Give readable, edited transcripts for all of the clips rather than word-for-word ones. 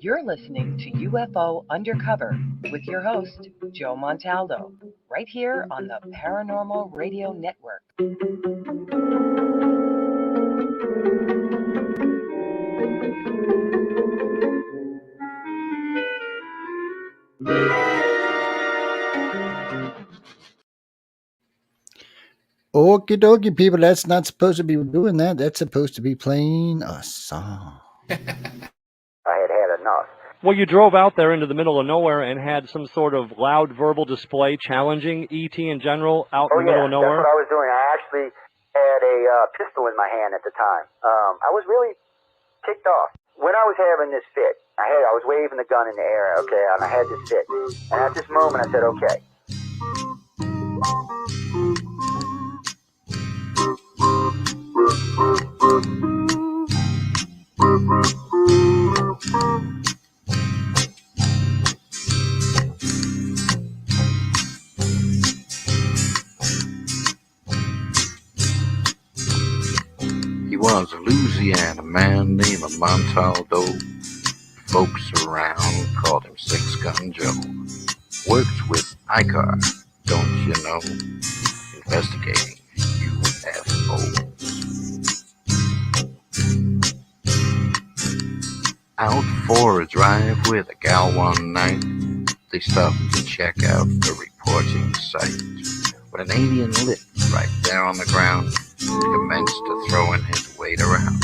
You're listening to UFO Undercover with your host, Joe Montaldo, right here on the Paranormal Radio Network. Okie dokie, people. That's not supposed to be doing that. That's supposed to be playing a song. I had enough. Well, you drove out there into the middle of nowhere and had some sort of loud verbal display challenging ET in general out in the middle of nowhere? That's what I was doing. I actually had a pistol in my hand at the time. I was really ticked off. When I was having this fit, I was waving the gun in the air, okay, and I had this fit. And at this moment, I said, okay. He was a Louisiana man named Montaldo. Folks around called him Six Gun Joe. Worked with ICAR, don't you know? Investigating UFOs. Out for a drive with a gal one night, they stopped to check out the reporting site. When an alien lit right there on the ground, he commenced to throwing his weight around.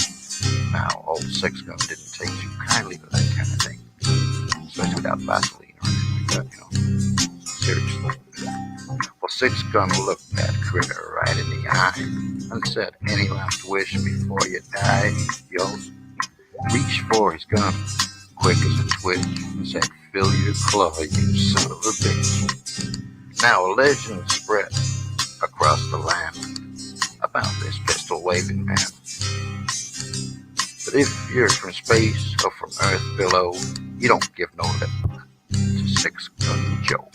Now, old Six Gun didn't take too kindly to that kind of thing, especially without Vaseline or anything like that, you know. Seriously. Well, Six Gun looked that critter right in the eye and said, "Any last wish before you die?" He yells. Reached for his gun, quick as a twitch, and said, "Fill your claw, you son of a bitch." Now a legend spread across the land about this pistol-waving man. But if you're from space or from Earth below, you don't give no lip to Six Gun Joe.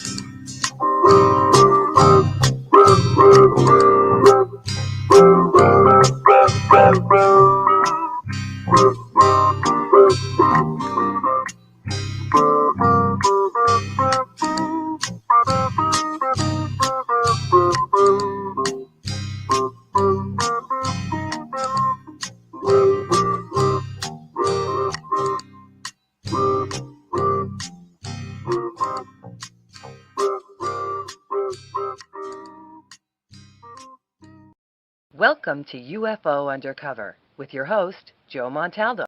Welcome to UFO Undercover with your host, Joe Montaldo.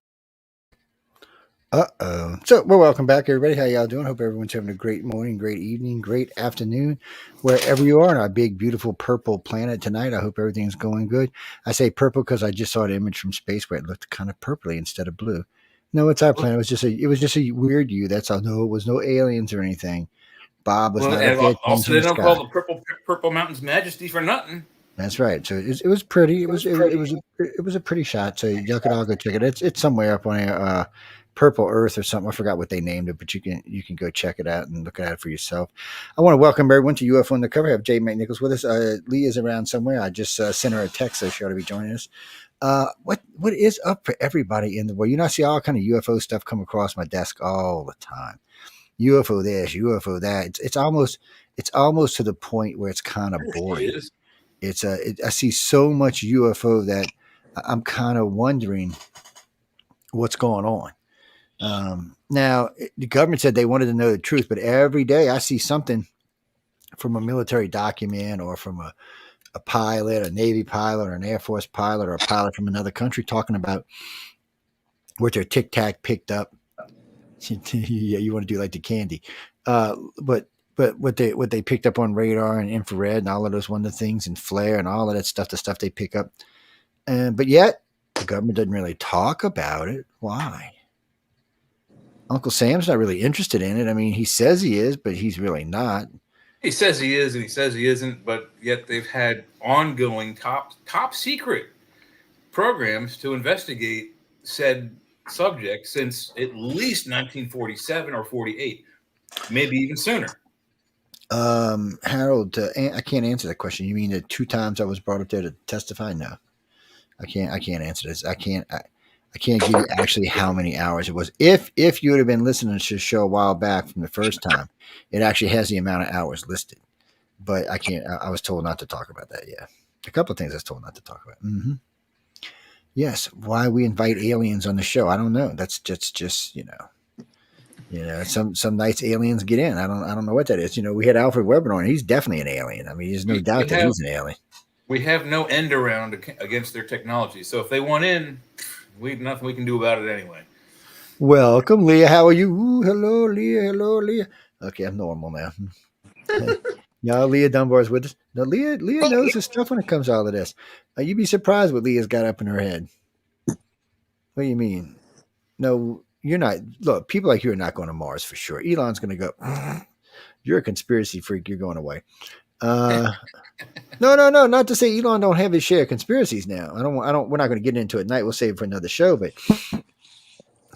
So, well, welcome back, everybody. How y'all doing? Hope everyone's having a great morning, great evening, great afternoon, wherever you are on our big, beautiful purple planet tonight. I hope everything's going good. I say purple because I just saw an image from space where it looked kind of purpley instead of blue. No, it's our planet. It was just a weird view. That's all. No, it was no aliens or anything. Bob was not up there. Also, they don't call the Purple Mountains Majesty for nothing. That's right. So it was pretty. It was a pretty shot. So y'all could all go check it. It's somewhere up on Purple Earth or something. I forgot what they named it, but you can go check it out and look at it for yourself. I want to welcome everyone to UFO Undercover. I have Jay McNicholas with us. Lee is around somewhere. I just sent her a text, so she ought to be joining us. What is up for everybody in the world? You know, I see all kind of UFO stuff come across my desk all the time. UFO this, UFO that. It's almost to the point where it's kind of boring. I see so much UFO that I'm kind of wondering what's going on. Now, the government said they wanted to know the truth, but every day I see something from a military document or from a pilot, a Navy pilot or an Air Force pilot or a pilot from another country talking about what their Tic Tac picked up. Yeah, you want to do like the candy. But what they picked up on radar and infrared and all of those wonderful things and flare and all of that stuff, the stuff they pick up. But yet the government doesn't really talk about it. Why? Uncle Sam's not really interested in it. I mean, he says he is, but he's really not. He says he is and he says he isn't, but yet they've had ongoing top secret programs to investigate said subject since at least 1947 or 48, maybe even sooner. Harold, I can't answer that question. You mean the 2 times I was brought up there to testify? No, I can't answer this. I can't give you actually how many hours it was. If you would have been listening to the show a while back from the first time, it actually has the amount of hours listed. But I can't. I was told not to talk about that. Yeah, a couple of things I was told not to talk about. Yes, why we invite aliens on the show? I don't know. That's just some nights aliens get in. I don't know what that is. We had Alfred Weber on. He's definitely an alien. I mean, there's no doubt that he's an alien. We have no end around against their technology. So if they want in, nothing we can do about it anyway. Welcome, Leah. How are you? Ooh, hello, Leah. Hello, Leah. Okay, I'm normal now. Y'all, Leah Dunbar's with us. Now, Leah knows his stuff when it comes to all of this. You'd be surprised what Leah's got up in her head. What do you mean? No, you're not. Look, people like you are not going to Mars for sure. Elon's going to go, you're a conspiracy freak. You're going away. No. Not to say Elon don't have his share of conspiracies now. We're not going to get into it tonight. We'll save it for another show, but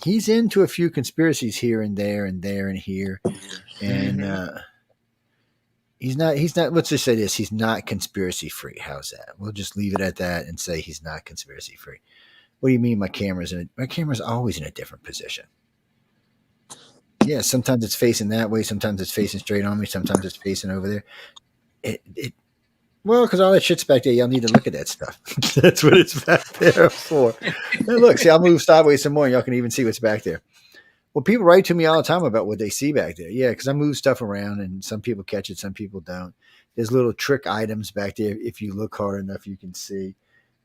he's into a few conspiracies here and there and there and here. And, he's not, let's just say this. He's not conspiracy free. How's that? We'll just leave it at that and say he's not conspiracy free. What do you mean my camera's always in a different position? Yeah, sometimes it's facing that way. Sometimes it's facing straight on me. Sometimes it's facing over there. Well, because all that shit's back there. Y'all need to look at that stuff. That's what it's back there for. And look, see, I'll move sideways some more and y'all can even see what's back there. Well, people write to me all the time about what they see back there. Yeah, because I move stuff around and some people catch it, some people don't. There's little trick items back there. If you look hard enough, you can see.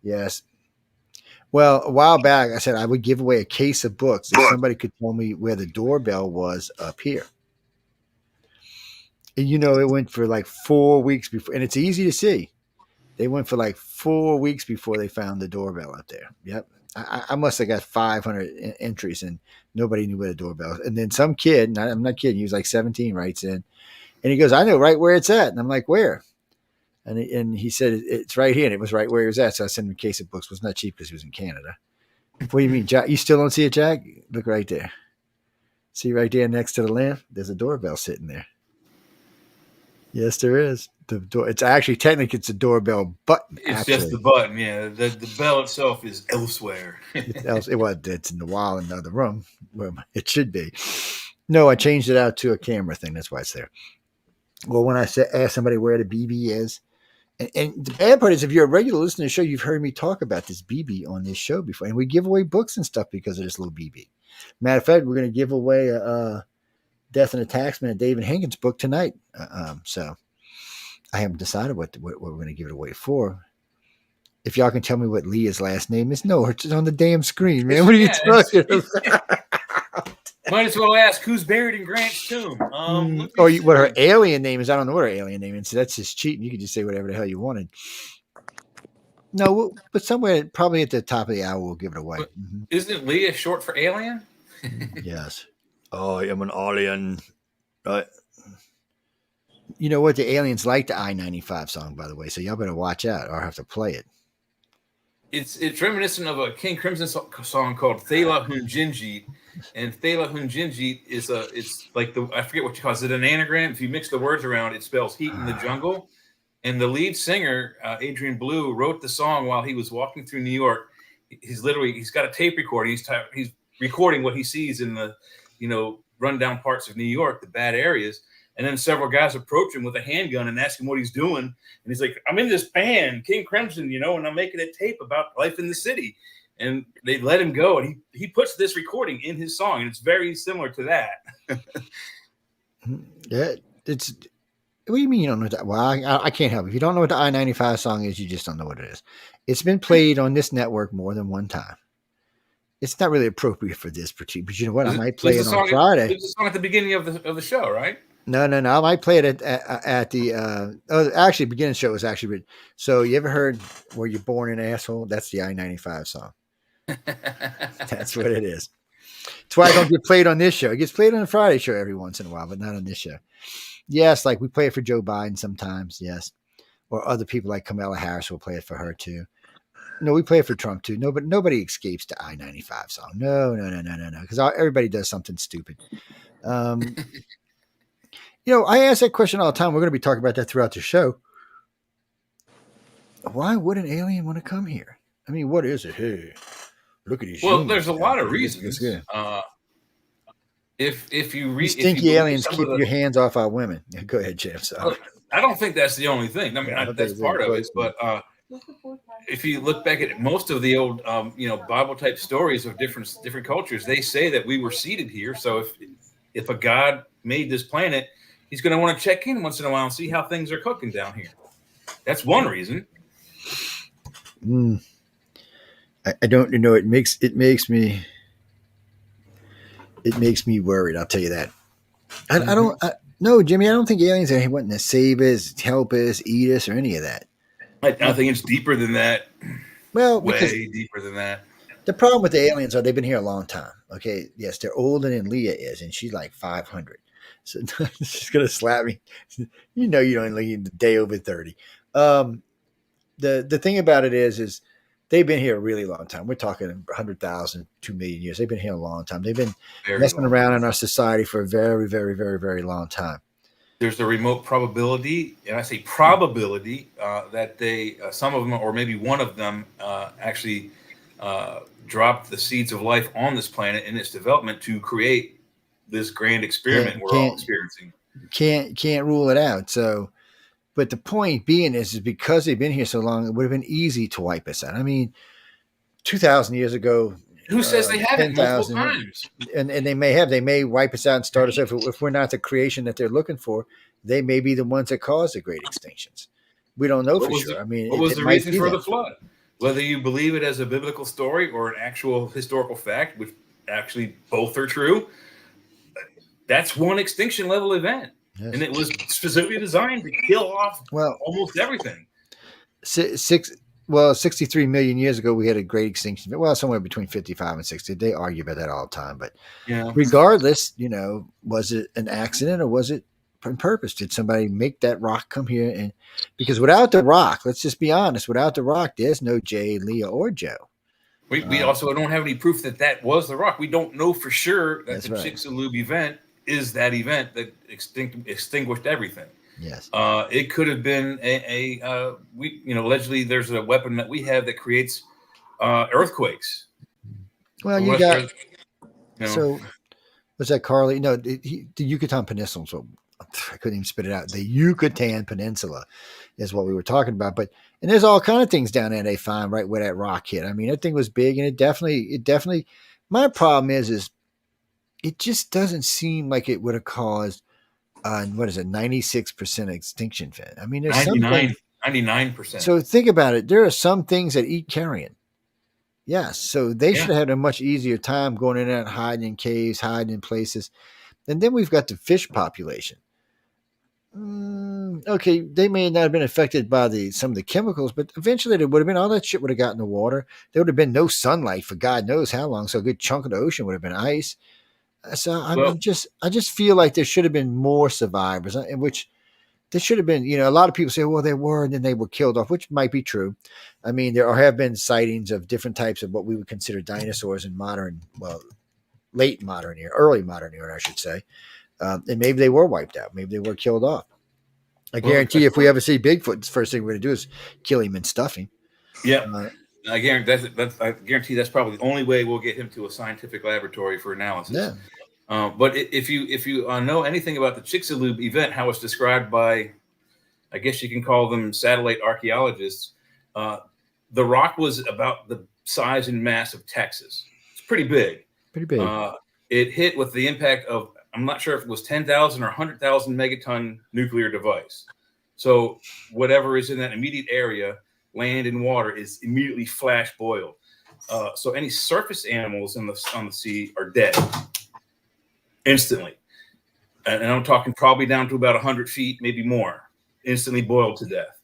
Yes. Well, a while back, I said I would give away a case of books if somebody could tell me where the doorbell was up here. And, it went for like 4 weeks before, and it's easy to see. They went for like 4 weeks before they found the doorbell up there. Yep. I must have got 500 entries and nobody knew where the doorbell was. And then some kid, and I'm not kidding, he was like 17, writes in, and he goes, I know right where it's at. And I'm like, where? And he said, it's right here. And it was right where he was at. So I sent him a case of books. It was not cheap because he was in Canada. What do you mean, Jack? You still don't see it, Jack? Look right there. See right there next to the lamp? There's a doorbell sitting there. Yes, there is. The door. It's actually technically it's a doorbell button. It's just the button. Yeah, the bell itself is elsewhere. It's in the wall in the other room where it should be. No, I changed it out to a camera thing. That's why it's there. Well, when I ask somebody where the BB is, and the bad part is if you're a regular listener to the show, you've heard me talk about this BB on this show before, and we give away books and stuff because of this little BB. Matter of fact, we're going to give away a Death and a Taxman, David Hankins book tonight. So I haven't decided what we're going to give it away for. If y'all can tell me what Leah's last name is, no, it's on the damn screen, man. What are you talking about? Might as well ask who's buried in Grant's tomb. What her alien name is? I don't know what her alien name is. So that's just cheating. You can just say whatever the hell you wanted. No, but somewhere probably at the top of the hour we'll give it away. Isn't Leah short for alien? Yes. I am an alien. You know what? The aliens like the I-95 song, by the way, so y'all better watch out or have to play it. It's reminiscent of a King Crimson song called Thela Hunjinjit. And Thela Hunjinjit is it's like I forget what you call it. Is it an anagram? If you mix the words around, it spells heat in the jungle. And the lead singer, Adrian Blue, wrote the song while he was walking through New York. He's got a tape recorder. He's recording what he sees in the, rundown parts of New York, the bad areas. And then several guys approach him with a handgun and ask him what he's doing. And he's like, I'm in this band, King Crimson, and I'm making a tape about life in the city. And they let him go. And he puts this recording in his song. And it's very similar to that. Yeah, what do you mean you don't know that? Well, I can't help. If you don't know what the I-95 song is, you just don't know what it is. It's been played on this network more than one time. It's not really appropriate for this particular, but you know what? I might play it on Friday. It's a song at the beginning of the show, right? No. I might play it at the actually beginning of the show was actually written. So you ever heard "Were You Born an Asshole"? That's the I-95 song. That's what it is. That's why I don't get played on this show. It gets played on the Friday show every once in a while, but not on this show. Yes, like we play it for Joe Biden sometimes, yes. Or other people like Kamala Harris will play it for her too. No, we play it for Trump too. No, but nobody escapes the I-95 song. No. Because everybody does something stupid. I ask that question all the time. We're going to be talking about that throughout the show. Why would an alien want to come here? I mean, what is it? Hey, Look at these Well, humans. there's a lot of It's reasons. good. If you You read, if you stinky believe aliens, some keep of the, your hands off our women. Yeah, go ahead, Jim. Sorry. I don't think that's the only thing. I mean, Yeah, that's they're part of it. close, man. But if you look back at most of the old, Bible type stories of different cultures, they say that we were seated here. So if a God made this planet, he's going to want to check in once in a while and see how things are cooking down here. That's one reason. I don't know. It makes me worried. I'll tell you that. I don't. No, Jimmy. I don't think aliens are wanting to save us, help us, eat us, or any of that. I think it's deeper than that. Well, because Way deeper than that. the problem with the aliens are they've been here a long time. Okay, yes, they're older than Leah is, and she's like 500. So she's gonna slap me. You know, you don't leave the day over 30. The thing about it is they've been here a really long time. We're talking 100,000, 2 million years. They've been here a long time. They've been messing around in our society for a very, very, very, very long time. There's a remote probability, and I say probability, that they, some of them, or maybe one of them, actually dropped the seeds of life on this planet in its development to create this grand experiment we're all experiencing. Can't rule it out. So, but the point being is because they've been here so long, it would have been easy to wipe us out. I mean, 2,000 years ago. Who says they haven't 10, multiple times? And they may have. They may wipe us out and start us over. If we're not the creation that they're looking for, they may be the ones that caused the great extinctions. We don't know for sure. I mean, what was the reason for the flood? Whether you believe it as a biblical story or an actual historical fact, which actually both are true, that's one extinction level event. Yes. And it was specifically designed to kill off almost everything. 63 million years ago, we had a great extinction. Well, somewhere between 55 and 60. They argue about that all the time. But regardless, was it an accident or was it on purpose? Did somebody make that rock come here? And because without the rock, let's just be honest, without the rock, there's no Jay, Leah, or Joe. We also don't have any proof that was the rock. We don't know for sure that the Chicxulub event is that event that extinguished everything. Yes. It could have been allegedly there's a weapon that we have that creates earthquakes. Well, you got so was that Carly? No, the Yucatan Peninsula. So I couldn't even spit it out. The Yucatan Peninsula is what we were talking about. And there's all kind of things down there they find right where that rock hit. I mean, that thing was big, and it definitely. My problem is it just doesn't seem like it would have caused. 96% extinction event. I mean, there's 99%. So think about it. There are some things that eat carrion. Yes. So they should have had a much easier time going in and hiding in caves, hiding in places. And then we've got the fish population. Okay. They may not have been affected by some of the chemicals, but eventually there would have been all that shit would have gotten in the water. There would have been no sunlight for God knows how long. So a good chunk of the ocean would have been ice. So I just feel like there should have been more survivors, in which there should have been. A lot of people say, well, there were, and then they were killed off, which might be true. I mean, there have been sightings of different types of what we would consider dinosaurs in late modern era, early modern era, I should say. And maybe they were wiped out. Maybe they were killed off. I guarantee if we ever see Bigfoot, the first thing we're going to do is kill him and stuff him. Yeah. I guarantee that's probably the only way we'll get him to a scientific laboratory for analysis. Yeah. But if you know anything about the Chicxulub event, how it's described by, I guess you can call them satellite archaeologists, the rock was about the size and mass of Texas. It's pretty big. Pretty big. It hit with the impact of, I'm not sure if it was 10,000 or 100,000 megaton nuclear device. So whatever is in that immediate area, land and water, is immediately flash boiled. So any surface animals on the sea are dead instantly. And I'm talking probably down to about 100 feet, maybe more, instantly boiled to death.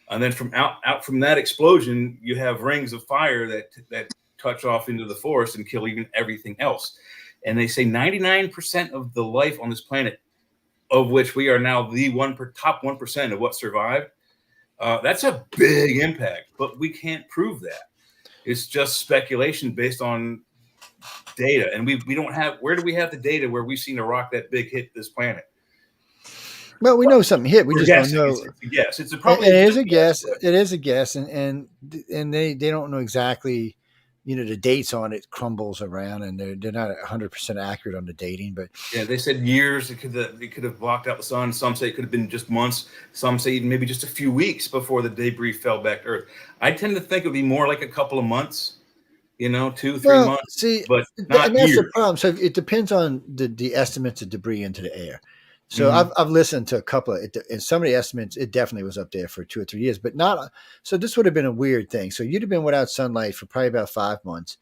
And then from out from that explosion, you have rings of fire that touch off into the forest and kill even everything else. And they say 99% of the life on this planet, of which we are now the top 1% of what survived, that's a big impact, but we can't prove that. It's just speculation based on data, and we don't have. Where do we have the data where we've seen a rock that big hit this planet? Well, we know something hit. We just don't know. It's a guess. It's probably. It is a guess. It is a guess, and they don't know exactly. the dates on it crumbles around, and they're not 100% accurate on the dating. But yeah, they said years. It could have blocked out the sun. Some say it could have been just months. Some say even maybe just a few weeks before the debris fell back to Earth. I tend to think it would be more like a couple of months, 2, 3 months, see, but and not that's years. the problem. So it depends on the estimates of debris into the air. So Mhm. I've listened to a couple of it, and some of the estimates, it definitely was up there for 2 or 3 years, but not. So this would have been a weird thing. So you'd have been without sunlight for probably about 5 months,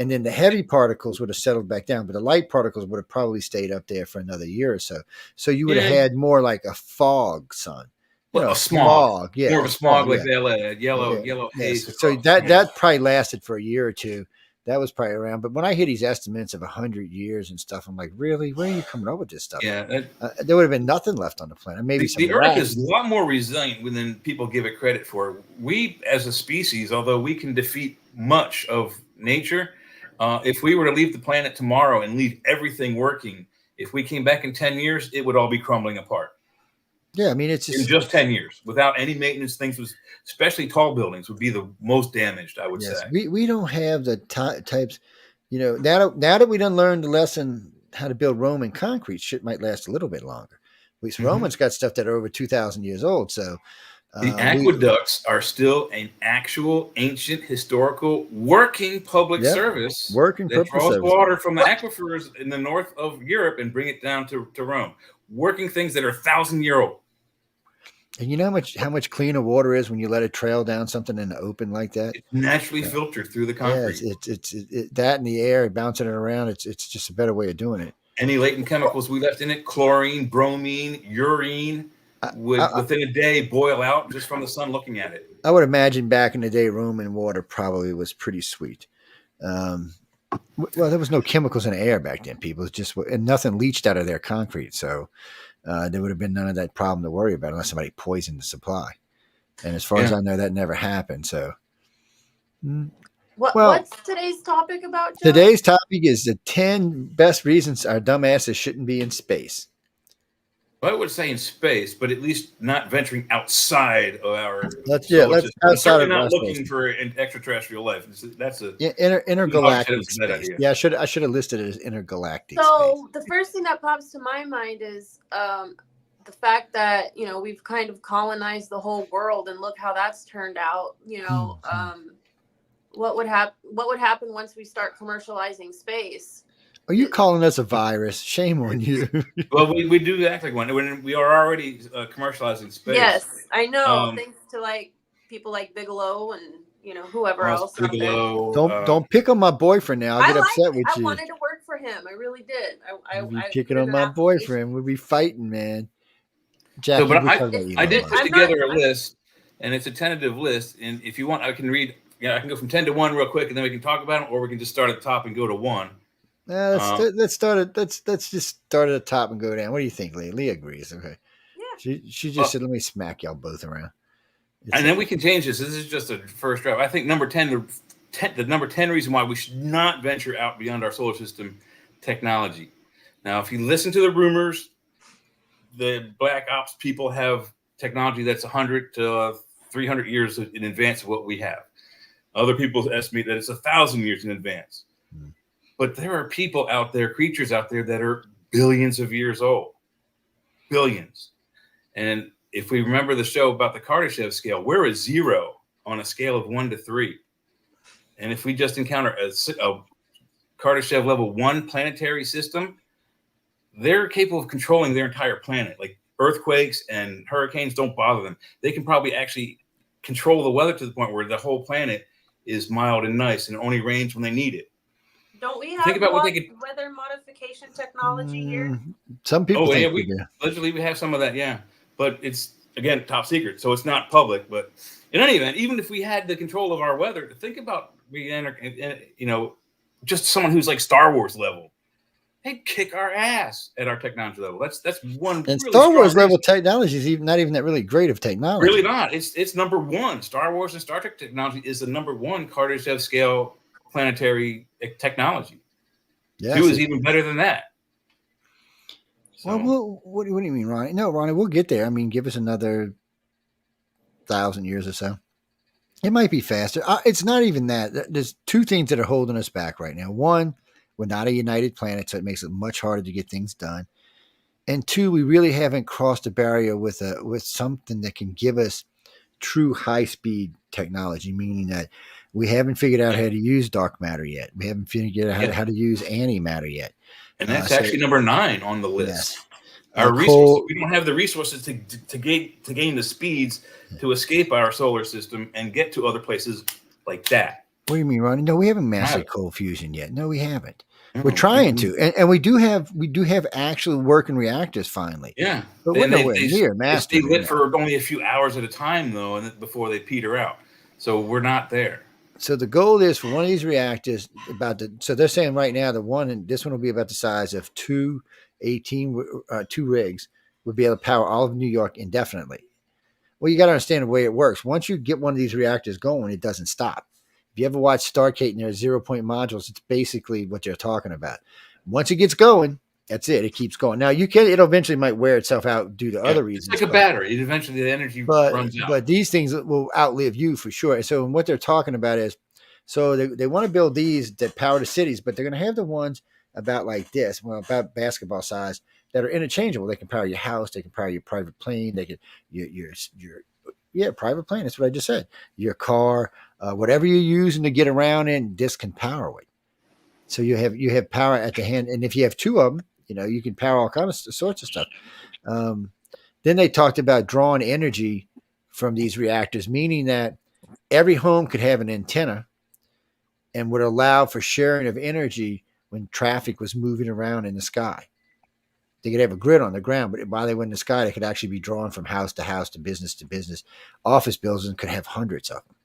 and then the heavy particles would have settled back down, but the light particles would have probably stayed up there for another year or so. So you would have Yeah, had more like a fog sun, well, a smog, smog, more yeah, of a smog, smog like yeah. LA, Yeah, yellow yes. haze So across the sky. that probably lasted for a year or two. That was probably around. But when I hear these estimates of 100 years and stuff, I'm like, really? Where are you coming up with this stuff? Yeah, There would have been nothing left on the planet. Maybe some the Earth rats. is a lot more resilient than people give it credit for. We, as a species, although we can defeat much of nature, if we were to leave the planet tomorrow and leave everything working, if we came back in 10 years, it would all be crumbling apart. Yeah, I mean, it's In just just 10 years, without any maintenance, especially tall buildings, would be the most damaged, I would yes. say. We don't have the types. Now that we done learned the lesson how to build Roman concrete, shit might last a little bit longer. At least Mhm. Romans got stuff that are over 2,000 years old. So The we aqueducts are still an actual ancient historical working public yep service working that purpose draws service. water from the What? aquifers in the north of Europe and bring it down to Rome. Working things that are 1,000-year-old. And you know how much cleaner water is when you let it trail down something in the open like that. It's naturally Yeah. filtered through the Yeah, concrete. it's that in the air, bouncing it around. It's just a better way of doing it. Any latent chemicals we left in it, chlorine, bromine, urine, I, would I, within a day boil out just from the sun looking at it. I would imagine back in the day, Roman water probably was pretty sweet. Well, there was no chemicals in the air back then, people. It's just and nothing leached out of their concrete, so there would have been none of that problem to worry about unless somebody poisoned the supply. And as far as I know, that never happened. So, well, What's today's topic about, Joe? Today's topic is the 10 best reasons our dumbasses shouldn't be in space. Well, I would say in space, but at least not venturing outside of our Let's solar system. outside Certainly of not our looking space. for an extraterrestrial life. That's a Intergalactic it's a bad space. idea. Yeah, I should have listed it as intergalactic space. So the first thing that pops to my mind is the fact that we've kind of colonized the whole world, and look how that's turned out. What would happen once we start commercializing space? Are you calling us a virus? Shame on you. Well, we do act like one when we are already commercializing space. Yes, I know. Thanks to people like Bigelow and whoever else out there. Don't pick on my boyfriend now. I'll get upset with you. I wanted to work for him. I really did. You'd be picking on my boyfriend. We'd be fighting, man. Jackie, but I did put together a list, and it's a tentative list. And if you want, I can read. I can go from 10 to 1 real quick, and then we can talk about them, or we can just start at the top and go to 1. Let's just start at the top and go down. What do you think, Leah? Leah agrees. Okay. Yeah. She just said, "Let me smack y'all both around." And then we can change this. This is just a first draft. I think number 10, the number 10 reason why we should not venture out beyond our solar system technology. Now, if you listen to the rumors, the Black Ops people have technology that's 100 to 300 years in advance of what we have. Other people estimate that it's 1,000 years in advance. But there are people out there, creatures out there that are billions of years old. Billions. And if we remember the show about the Kardashev scale, we're a 0 on a scale of 1 to 3. And if we just encounter a Kardashev level 1 planetary system, they're capable of controlling their entire planet. Like earthquakes and hurricanes don't bother them. They can probably actually control the weather to the point where the whole planet is mild and nice and only rains when they need it. Don't we have weather modification technology here? Some people think we do. Allegedly, we have some of that, yeah. But it's, again, top secret, so it's not public. But in any event, even if we had the control of our weather, think about just someone who's like Star Wars level. They'd kick our ass at our technology level. That's one. And really Star Wars level technology is not even that really great of technology. Really not. It's number 1. Star Wars and Star Trek technology is the number 1 Kardashev scale planetary technology. Yes, 2 is even better than that. So. Well, what do you mean, Ronnie? No, Ronnie, we'll get there. I mean, give us another 1,000 years or so. It might be faster. It's not even that. There's two things that are holding us back right now. One, we're not a united planet, so it makes it much harder to get things done. And two, we really haven't crossed the barrier with something that can give us true high speed technology, meaning that we haven't figured out how to use dark matter yet. We haven't figured out how to use antimatter yet. And that's actually number 9 on the list. Yes. Our resources, we don't have the resources to gain the speeds to escape our solar system and get to other places like that. What do you mean, Ronnie? No, we haven't mastered cold fusion yet. No, we haven't. We're trying to, and we do have actually working reactors finally. Yeah, but we're nowhere near mastered. They stay lit for only a few hours at a time, though, and before they peter out. So we're not there. So the goal is for one of these reactors so they're saying right now this one will be about the size of two rigs would be able to power all of New York indefinitely. Well, you got to understand the way it works. Once you get one of these reactors going, it doesn't stop. If you ever watch Stargate and their 0-point modules, it's basically what you're talking about. Once it gets going, that's it. It keeps going. Now it eventually might wear itself out due to other reasons. It's like a battery. Eventually the energy runs out. But these things will outlive you for sure. So what they're talking about is, so they want to build these that power the cities, but they're going to have the ones about like this, about basketball size, that are interchangeable. They can power your house. They can power your private plane. They can your private plane. That's what I just said. Your car, whatever you're using to get around in, this can power it. So you have power at the hand, and if you have two of them, you can power all kinds of sorts of stuff. Then they talked about drawing energy from these reactors, meaning that every home could have an antenna and would allow for sharing of energy when traffic was moving around in the sky. They could have a grid on the ground, but while they were in the sky, they could actually be drawn from house to house, to business to business. Office buildings could have hundreds of them.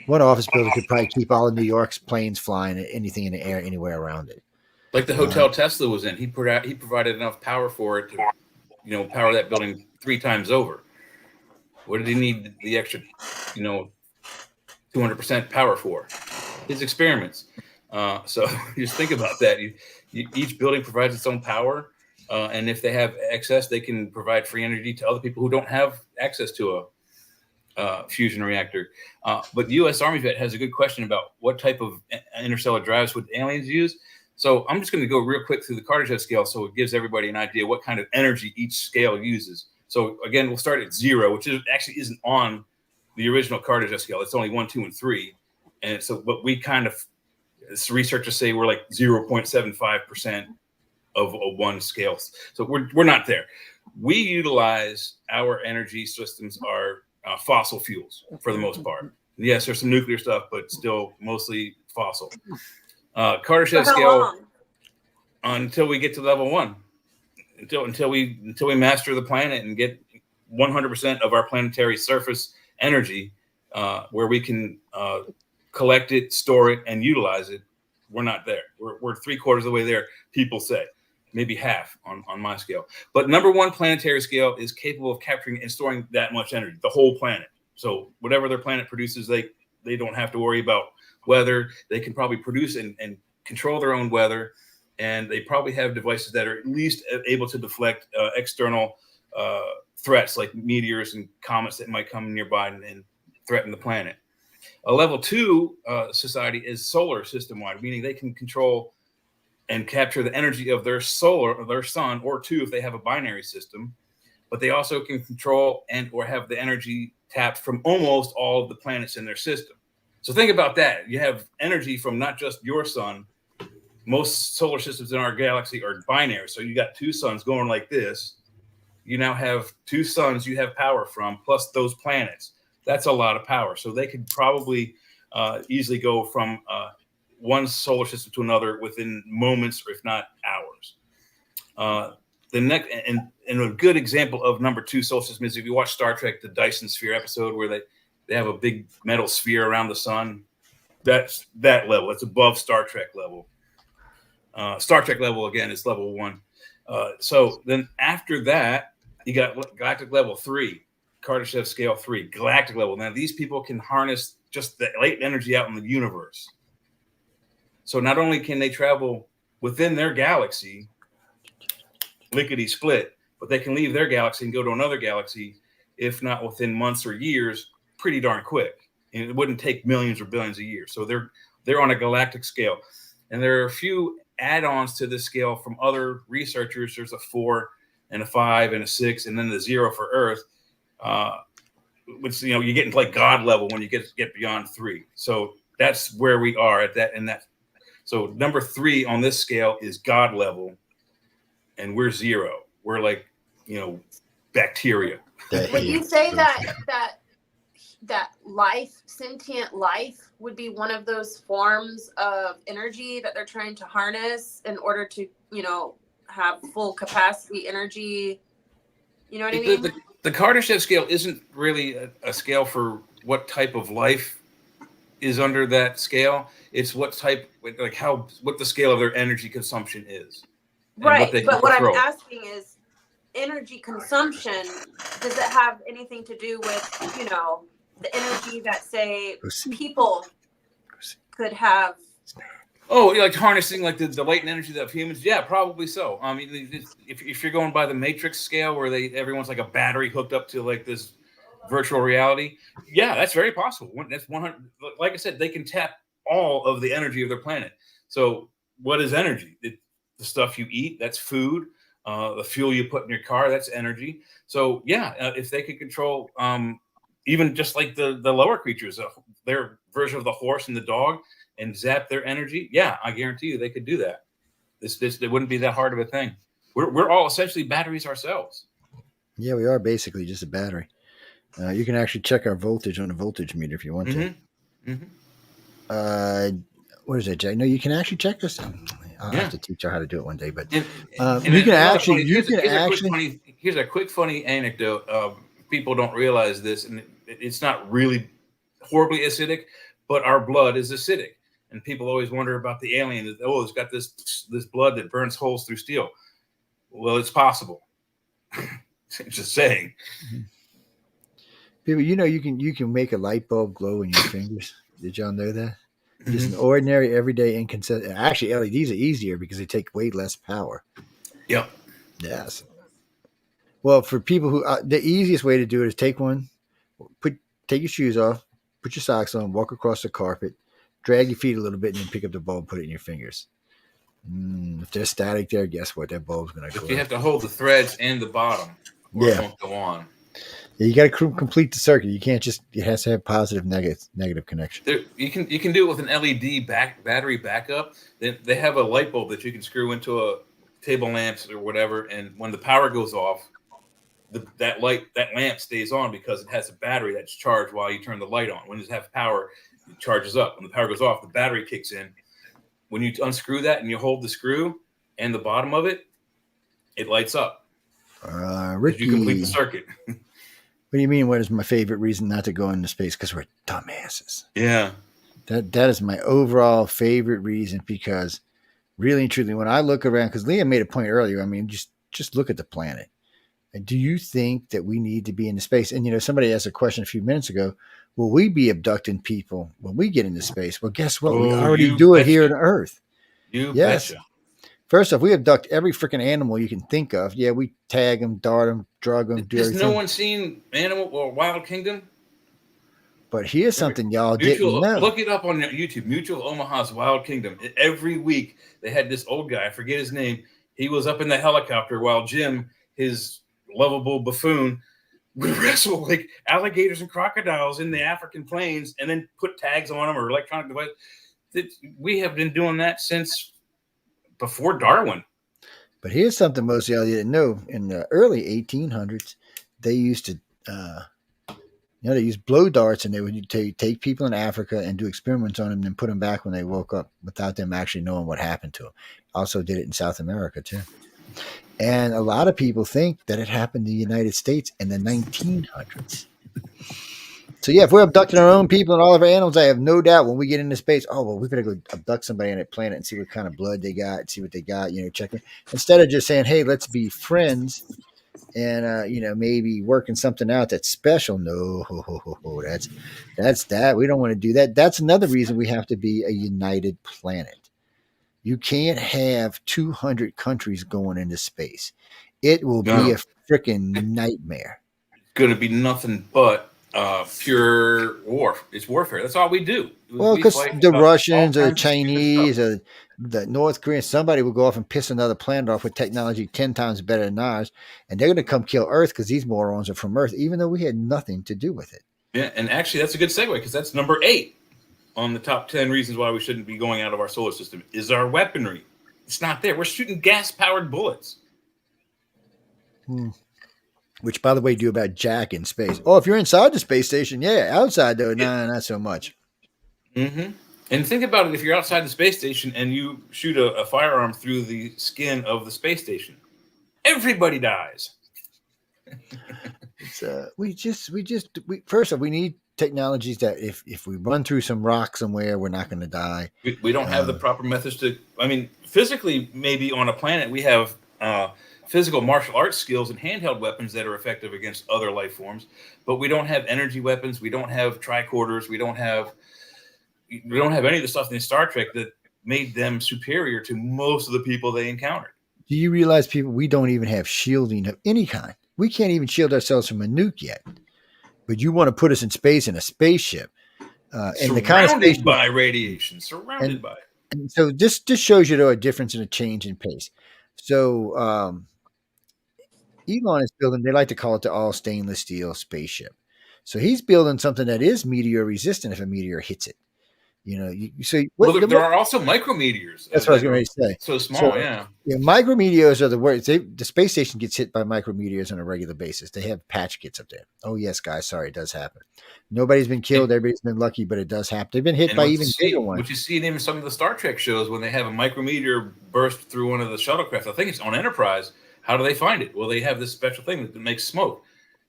One office building could probably keep all of New York's planes flying, anything in the air, anywhere around it. Like the hotel Tesla was in, he provided enough power for it to, power that building 3 times over. What did he need the extra, 200% power for? His experiments. So just think about that. Each building provides its own power, and if they have excess, they can provide free energy to other people who don't have access to a fusion reactor. But the U.S. Army vet has a good question about what type of interstellar drives would aliens use. So I'm just going to go real quick through the Kardashev scale so it gives everybody an idea what kind of energy each scale uses. So again, we'll start at 0, which actually isn't on the original Kardashev scale. It's only 1, 2, and 3. And so, but we kind of, researchers say we're like 0.75% of a 1 scale. So we're not there. We utilize our energy systems are fossil fuels for the most part. Yes, there's some nuclear stuff, but still mostly fossil. Kardashev scale until we get to level 1, until we master the planet and get 100% of our planetary surface energy, where we can collect it, store it, and utilize it. We're not there. We're 3/4 of the way there. People say maybe half on my scale. But number 1 planetary scale is capable of capturing and storing that much energy, the whole planet. So whatever their planet produces, they don't have to worry about weather. They can probably produce and control their own weather, and they probably have devices that are at least able to deflect external threats like meteors and comets that might come nearby and threaten the planet. A level 2 society is solar system wide, meaning they can control and capture the energy of their sun, or 2 if they have a binary system, but they also can control and or have the energy tapped from almost all of the planets in their system. So think about that. You have energy from not just your sun. Most solar systems in our galaxy are binary. So you got 2 suns going like this. You now have 2 suns you have power from, plus those planets. That's a lot of power. So they could probably easily go from one solar system to another within moments, or if not hours. The next and a good example of number 2 solar system is if you watch Star Trek, the Dyson Sphere episode, where they have a big metal sphere around the sun. That's that level. It's above Star Trek level. Star Trek level, again, is level 1. So then after that, you got galactic level 3, Kardashev scale 3, galactic level. Now these people can harness just the latent energy out in the universe. So not only can they travel within their galaxy, lickety split, but they can leave their galaxy and go to another galaxy, if not within months or years, pretty darn quick. And it wouldn't take millions or billions a year. So they're on a galactic scale. And there are a few add-ons to this scale from other researchers. There's a 4 and a 5 and a 6, and then the 0 for Earth. Which, you know, you get into like God level when you get beyond 3. So that's where we are at that. And that. So number 3 on this scale is God level, and we're 0. We're like, you know, bacteria. Would you say that life, sentient life, would be one of those forms of energy that they're trying to harness in order to, you know, have full capacity energy? You know what I mean? The Kardashev scale isn't really a scale for what type of life is under that scale. It's what type, like what the scale of their energy consumption is. Right. But what I'm asking is, energy consumption, does it have anything to do with, you know, the energy that, say, people could have? Oh, like harnessing like the latent energy of humans? Yeah, probably so. I mean, if you're going by the Matrix scale where everyone's like a battery hooked up to like this virtual reality, yeah, that's very possible. That's 100. Like I said, they can tap all of the energy of their planet. So what is energy? The stuff you eat, that's food. The fuel you put in your car, that's energy. So yeah, if they could control even just like the lower creatures, their version of the horse and the dog, and zap their energy, yeah, I guarantee you they could do that. It wouldn't be that hard of a thing. We're all essentially batteries ourselves. Yeah, we are basically just a battery. You can actually check our voltage on a voltage meter if you want to. What is that, Jack? No, you can actually check this. I'll have to teach you how to do it one day. But and you can actually. Here's a quick funny anecdote. People don't realize this, and it's not really horribly acidic, but our blood is acidic. And people always wonder about the alien. Oh, it's got this blood that burns holes through steel. Well, it's possible. Just saying. People, you know, you can make a light bulb glow in your fingers. Did y'all know that? Just an ordinary, everyday, inconsistent. Actually, LEDs are easier because they take way less power. Yep. Yes. Well, for people who, the easiest way to do it is take your shoes off, put your socks on, walk across the carpet, drag your feet a little bit, and then pick up the bulb, put it in your fingers. If there's static there, guess what? That bulb's going to glow. You have to hold the threads and the bottom, or it won't go on. Yeah, you got to complete the circuit. You can't just. It has to have positive, negative connection. You can do it with an LED battery backup. They have a light bulb that you can screw into a table lamps or whatever, and when the power goes off, that lamp stays on because it has a battery that's charged while you turn the light on. When you have power, it charges up. When the power goes off, the battery kicks in. When you unscrew that and you hold the screw and the bottom of it, it lights up. Ricky, you complete the circuit. What do you mean? What is my favorite reason not to go into space? Because we're dumbasses. Yeah. That is my overall favorite reason, because really and truly, when I look around, because Leah made a point earlier, I mean, just look at the planet. Do you think that we need to be into space? And, you know, somebody asked a question a few minutes ago, will we be abducting people when we get into space? Well, guess what? We already do it here on Earth. Yes. Betcha. First off, we abduct every freaking animal you can think of. Yeah, we tag them, dart them, drug them, do everything. Has no one seen Animal or Wild Kingdom? But here's something y'all didn't know. Look it up on YouTube. Mutual Omaha's Wild Kingdom. Every week they had this old guy, I forget his name. He was up in the helicopter while Jim, his lovable buffoon, would wrestle like alligators and crocodiles in the African plains and then put tags on them or electronic device. We have been doing that since before Darwin. But here's something most of y'all didn't know. In the early 1800s, they used to, they used blow darts, and they would take people in Africa and do experiments on them and then put them back when they woke up without them actually knowing what happened to them. Also did it in South America, too. And a lot of people think that it happened in the United States in the 1900s. So, yeah, if we're abducting our own people and all of our animals, I have no doubt when we get into space, we better go abduct somebody on that planet and see what kind of blood they got, see what they got, check it. Instead of just saying, hey, let's be friends and, maybe working something out that's special. No, that's that. We don't want to do that. That's another reason we have to be a united planet. You can't have 200 countries going into space. It will be a freaking nightmare. Going to be nothing but pure war. It's warfare. That's all we do. Well, We because fight the about all Russians or the kinds of stupid stuff. Chinese or the North Koreans, somebody will go off and piss another planet off with technology 10 times better than ours, and they're going to come kill Earth because these morons are from Earth, even though we had nothing to do with it. Yeah, and actually, that's a good segue because that's number 8 on the top 10 reasons why we shouldn't be going out of our solar system is our weaponry. It's not there. We're shooting gas-powered bullets. Which, by the way, do about jack in space. Oh, if you're inside the space station, yeah. Outside, though, no, not so much. Mm-hmm. And think about it. If you're outside the space station and you shoot a firearm through the skin of the space station, everybody dies. It's, first off, we need technologies that if we run through some rock somewhere, we're not going to die. We don't have the proper methods to. I mean, physically, maybe on a planet we have physical martial arts skills and handheld weapons that are effective against other life forms, but we don't have energy weapons. We don't have tricorders. We don't have any of the stuff in Star Trek that made them superior to most of the people they encountered. Do you realize, we don't even have shielding of any kind? We can't even shield ourselves from a nuke yet. But you want to put us in space in a spaceship. And the kind of surrounded by radiation, surrounded by it. And so this shows you, though, a difference in a change in pace. So Elon is building, they like to call it the all stainless steel spaceship. So he's building something that is meteor resistant if a meteor hits it. You know, there are also micrometeors. That's what I was going to say. So small, yeah. Micrometeors are the words. The space station gets hit by micrometeors on a regular basis. They have patch kits up there. Oh yes, guys. Sorry, it does happen. Nobody's been killed. Everybody's been lucky, but it does happen. They've been hit by even bigger ones. Which you see in some of the Star Trek shows when they have a micrometeor burst through one of the shuttlecraft. I think it's on Enterprise. How do they find it? Well, they have this special thing that makes smoke,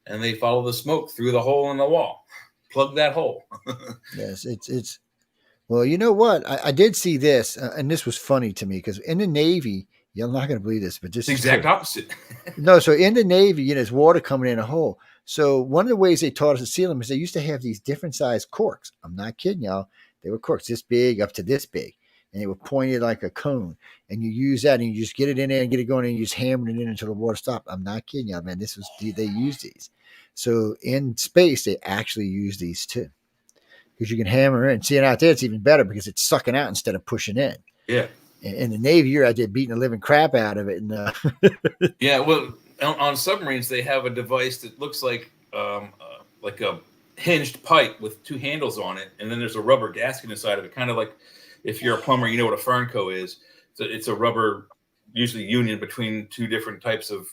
and they follow the smoke through the hole in the wall. Plug that hole. Yes, it's. Well, you know what? I did see this, and this was funny to me because in the Navy, you're not going to believe this, but this is the exact opposite. No, so in the Navy, there's water coming in a hole. So one of the ways they taught us to seal them is they used to have these different sized corks. I'm not kidding y'all. They were corks this big up to this big, and they were pointed like a cone. And you use that, and you just get it in there and get it going, and you just hammer it in until the water stopped. I'm not kidding y'all, man. They use these. So in space, they actually use these too. Because you can hammer in. See, and out there, it's even better because it's sucking out instead of pushing in. Yeah. In the Navy, you're out there beating the living crap out of it. And, yeah, well, on submarines, they have a device that looks like a hinged pipe with 2 handles on it, and then there's a rubber gasket inside of it. Kind of like if you're a plumber, you know what a Fernco is. So it's a rubber, usually union between 2 different types of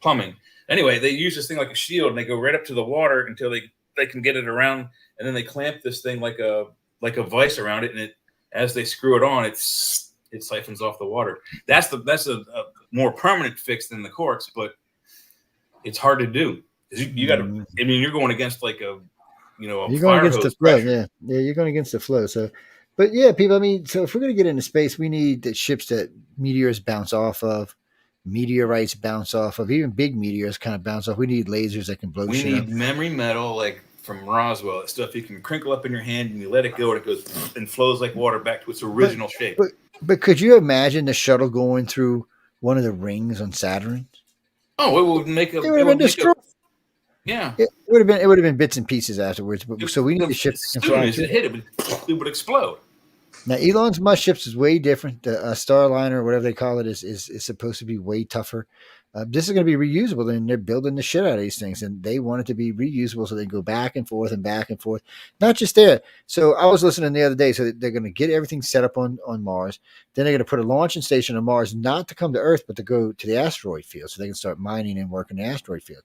plumbing. Anyway, they use this thing like a shield, and they go right up to the water until they can get it around. And then they clamp this thing like a vise around it, and as they screw it on, it siphons off the water. That's a more permanent fix than the corks, but it's hard to do. You got to. I mean, you're going against like a you're going against the flow. Yeah, you're going against the flow. So, but yeah, people. I mean, so if we're going to get into space, we need the ships that meteors bounce off of, meteorites bounce off of, even big meteors kind of bounce off. We need lasers that can blow shit up. We need memory metal like from Roswell, that stuff you can crinkle up in your hand and you let it go and it goes and flows like water back to its original shape. But could you imagine the shuttle going through one of the rings on Saturn? Oh, it would make it would have been destroyed. Yeah, it would have been bits and pieces afterwards. But so we need the ships. As soon as it hit, it would explode. Now, Elon's Musk ships is way different. The Starliner, or whatever they call it, is supposed to be way tougher. This is going to be reusable, and they're building the shit out of these things, and they want it to be reusable so they go back and forth and back and forth. Not just there. So I was listening the other day, so they're going to get everything set up on Mars. Then they're going to put a launching station on Mars, not to come to Earth, but to go to the asteroid field so they can start mining and working the asteroid field.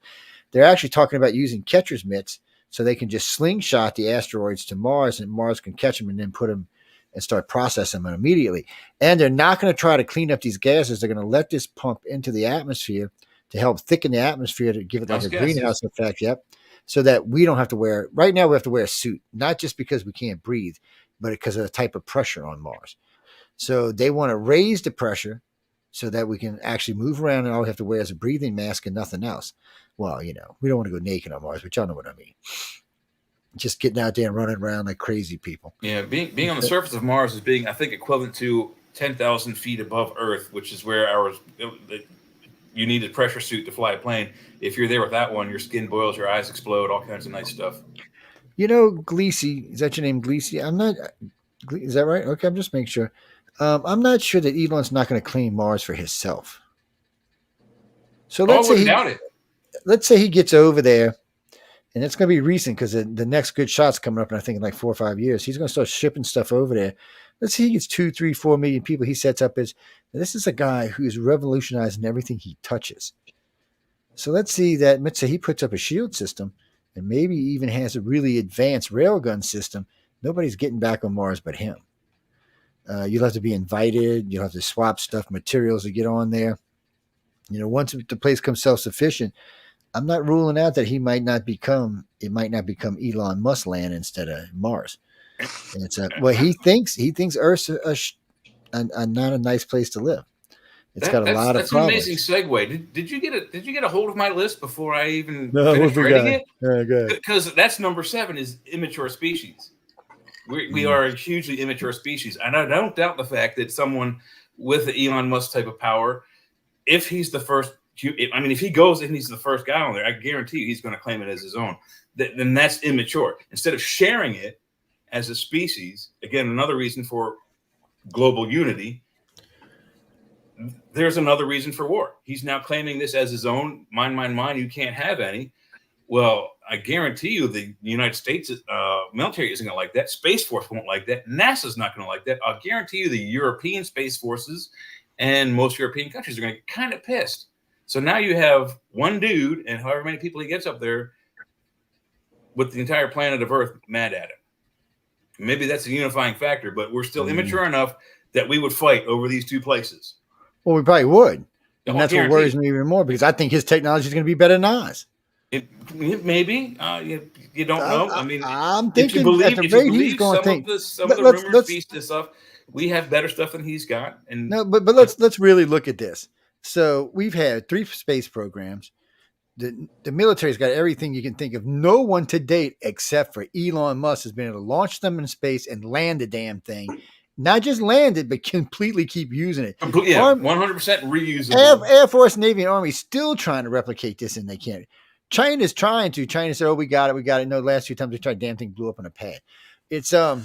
They're actually talking about using catcher's mitts so they can just slingshot the asteroids to Mars, and Mars can catch them and then put them and start processing them immediately. And they're not going to try to clean up these gases. They're going to let this pump into the atmosphere to help thicken the atmosphere to give it like a greenhouse effect. Yep. So that we don't have to wear, right now we have to wear a suit, not just because we can't breathe, but because of the type of pressure on Mars. So they want to raise the pressure so that we can actually move around, and all we have to wear is a breathing mask and nothing else. Well, we don't want to go naked on Mars, but y'all know what I mean. Just getting out there and running around like crazy people. Yeah, being on the surface of Mars is being, I think, equivalent to 10,000 feet above Earth, which is where you need a pressure suit to fly a plane. If you're there without one, your skin boils, your eyes explode, all kinds of nice stuff. You know, Gleesy, is that your name, Gleesy? I'm not. Is that right? Okay, I'm just making sure. I'm not sure that Elon's not going to claim Mars for himself. So I wouldn't doubt it. let's say he gets over there, and it's going to be recent because the next good shot's coming up in I think in like 4 or 5 years. He's going to start shipping stuff over there. Let's say he gets 2, 3, 4 million people. He sets up as this is a guy who is revolutionizing everything he touches. So let's say he puts up a shield system and maybe even has a really advanced railgun system. Nobody's getting back on Mars but him. You'll have to be invited. You'll have to swap stuff, materials to get on there. Once the place comes self-sufficient, I'm not ruling out that it might not become Elon Musk land instead of Mars. And it's he thinks Earth's not a nice place to live. It's got a lot of problems. That's an amazing segue. Did you get a hold of my list before I even finished reading it? Yeah, good. Because that's number 7 is immature species. We are a hugely immature species, and I don't doubt the fact that someone with the Elon Musk type of power, if he's the first, if he goes and he's the first guy on there, I guarantee you he's going to claim it as his own. Then that's immature. Instead of sharing it as a species, again, another reason for global unity. There's another reason for war. He's now claiming this as his own. Mine. You can't have any. Well, I guarantee you the United States military isn't going to like that. Space Force won't like that. NASA's not going to like that. I'll guarantee you the European space forces and most European countries are going to get kind of pissed. So now you have one dude and however many people he gets up there with the entire planet of Earth mad at him. Maybe that's a unifying factor, but we're still immature enough that we would fight over these two places. Well, we probably would. And that's what worries me even more because I think his technology is going to be better than ours. Maybe you don't know. I'm thinking at the rate he's going to think. Some of the rumors piece this stuff. We have better stuff than he's got. And no, but let's really look at this. So we've had 3 space programs. The military's got everything you can think of. No one to date, except for Elon Musk, has been able to launch them in space and land the damn thing. Not just land it, but completely keep using it. Yeah, 100% reusable. Air Force, Navy, and Army still trying to replicate this, and they can't. China's trying to. China said, "Oh, we got it." No, last few times they tried, damn thing blew up on a pad. It's a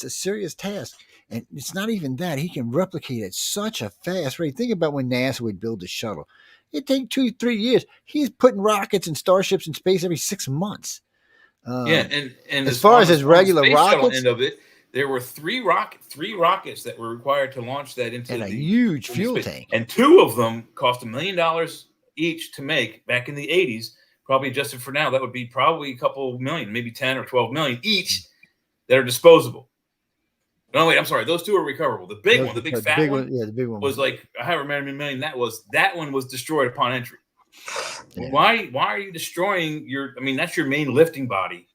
serious task, and it's not even that he can replicate at such a fast rate. Think about when NASA would build a shuttle. It'd take 2-3 years. He's putting rockets and starships in space every 6 months. And as far as his regular rockets, end of it, there were 3 rockets that were required to launch that into a huge fuel tank, and 2 of them cost $1 million each to make back in the 80s. Probably adjusted for now, that would be probably a couple million, maybe 10 or 12 million each that are disposable. No, wait, I'm sorry. Those 2 are recoverable. The big one, the big fat one, the big one was like, I remember a million. That one was destroyed upon entry. Yeah. Why are you destroying that's your main lifting body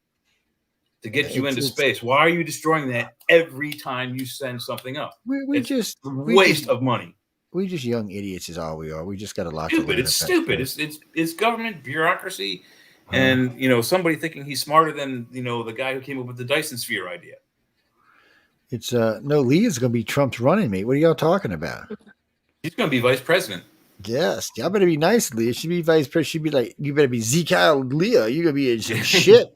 to get you into space. Why are you destroying that every time you send something up? It's just waste of money. We just young idiots is all we are. We just got a lot stupid. to learn. It's stupid. It's government bureaucracy, and somebody thinking he's smarter than the guy who came up with the Dyson sphere idea. It's no, Lee is going to be Trump's running mate. What are y'all talking about? He's going to be vice president. Yes, y'all better be nice, Leah. She'd be vice president. She'd be like, you better be Zeke Leah. You're going to be in some shit.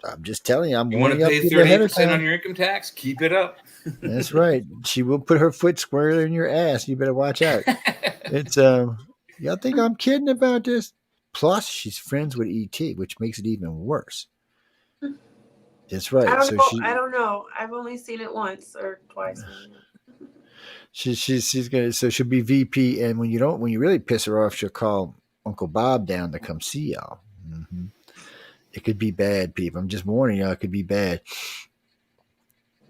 I'm just telling you. You want to pay 38% on your income tax? Keep it up. That's right. She will put her foot squarely in your ass. You better watch out. It's y'all think I'm kidding about this? Plus, she's friends with ET, which makes it even worse. That's right. I don't know. I've only seen it once or twice. She's gonna. So she'll be VP, and when you really piss her off, she'll call Uncle Bob down to come see y'all. Mm-hmm. It could be bad, people. I'm just warning y'all. It could be bad.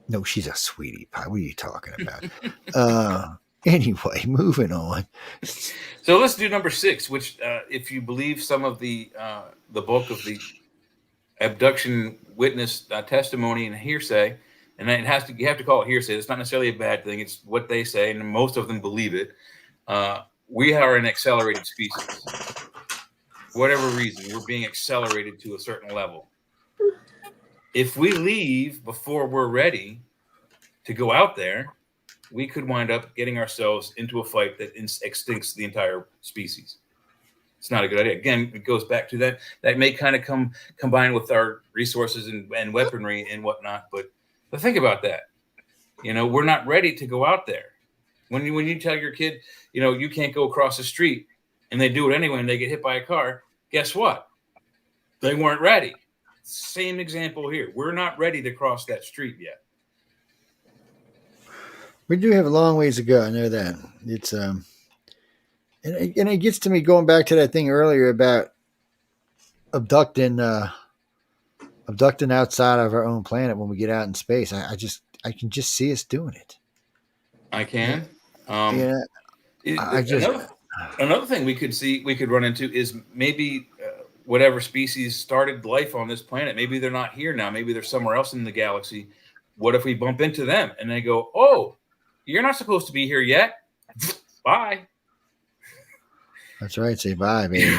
No, she's a sweetie pie. What are you talking about? Anyway, moving on. So let's do number 6, which, if you believe some of the bulk of the abduction witness testimony and hearsay, and you have to call it hearsay. It's not necessarily a bad thing. It's what they say, and most of them believe it. We are an accelerated species. For whatever reason, we're being accelerated to a certain level. If we leave before we're ready to go out there, we could wind up getting ourselves into a fight that extincts the entire species. It's not a good idea. Again, it goes back to that. That may kind of combine with our resources and weaponry and whatnot. But think about that. We're not ready to go out there. When you tell your kid, you can't go across the street, and they do it anyway, and they get hit by a car, guess what? They weren't ready. Same example here. We're not ready to cross that street yet. We do have a long ways to go. I know that. It's and it gets to me going back to that thing earlier about abducting outside of our own planet when we get out in space. I can just see us doing it. I can. Yeah. Another thing we could run into is maybe whatever species started life on this planet, maybe they're not here now. Maybe they're somewhere else in the galaxy. What if we bump into them and they go, "Oh, you're not supposed to be here yet. Bye." That's right. Say bye, baby.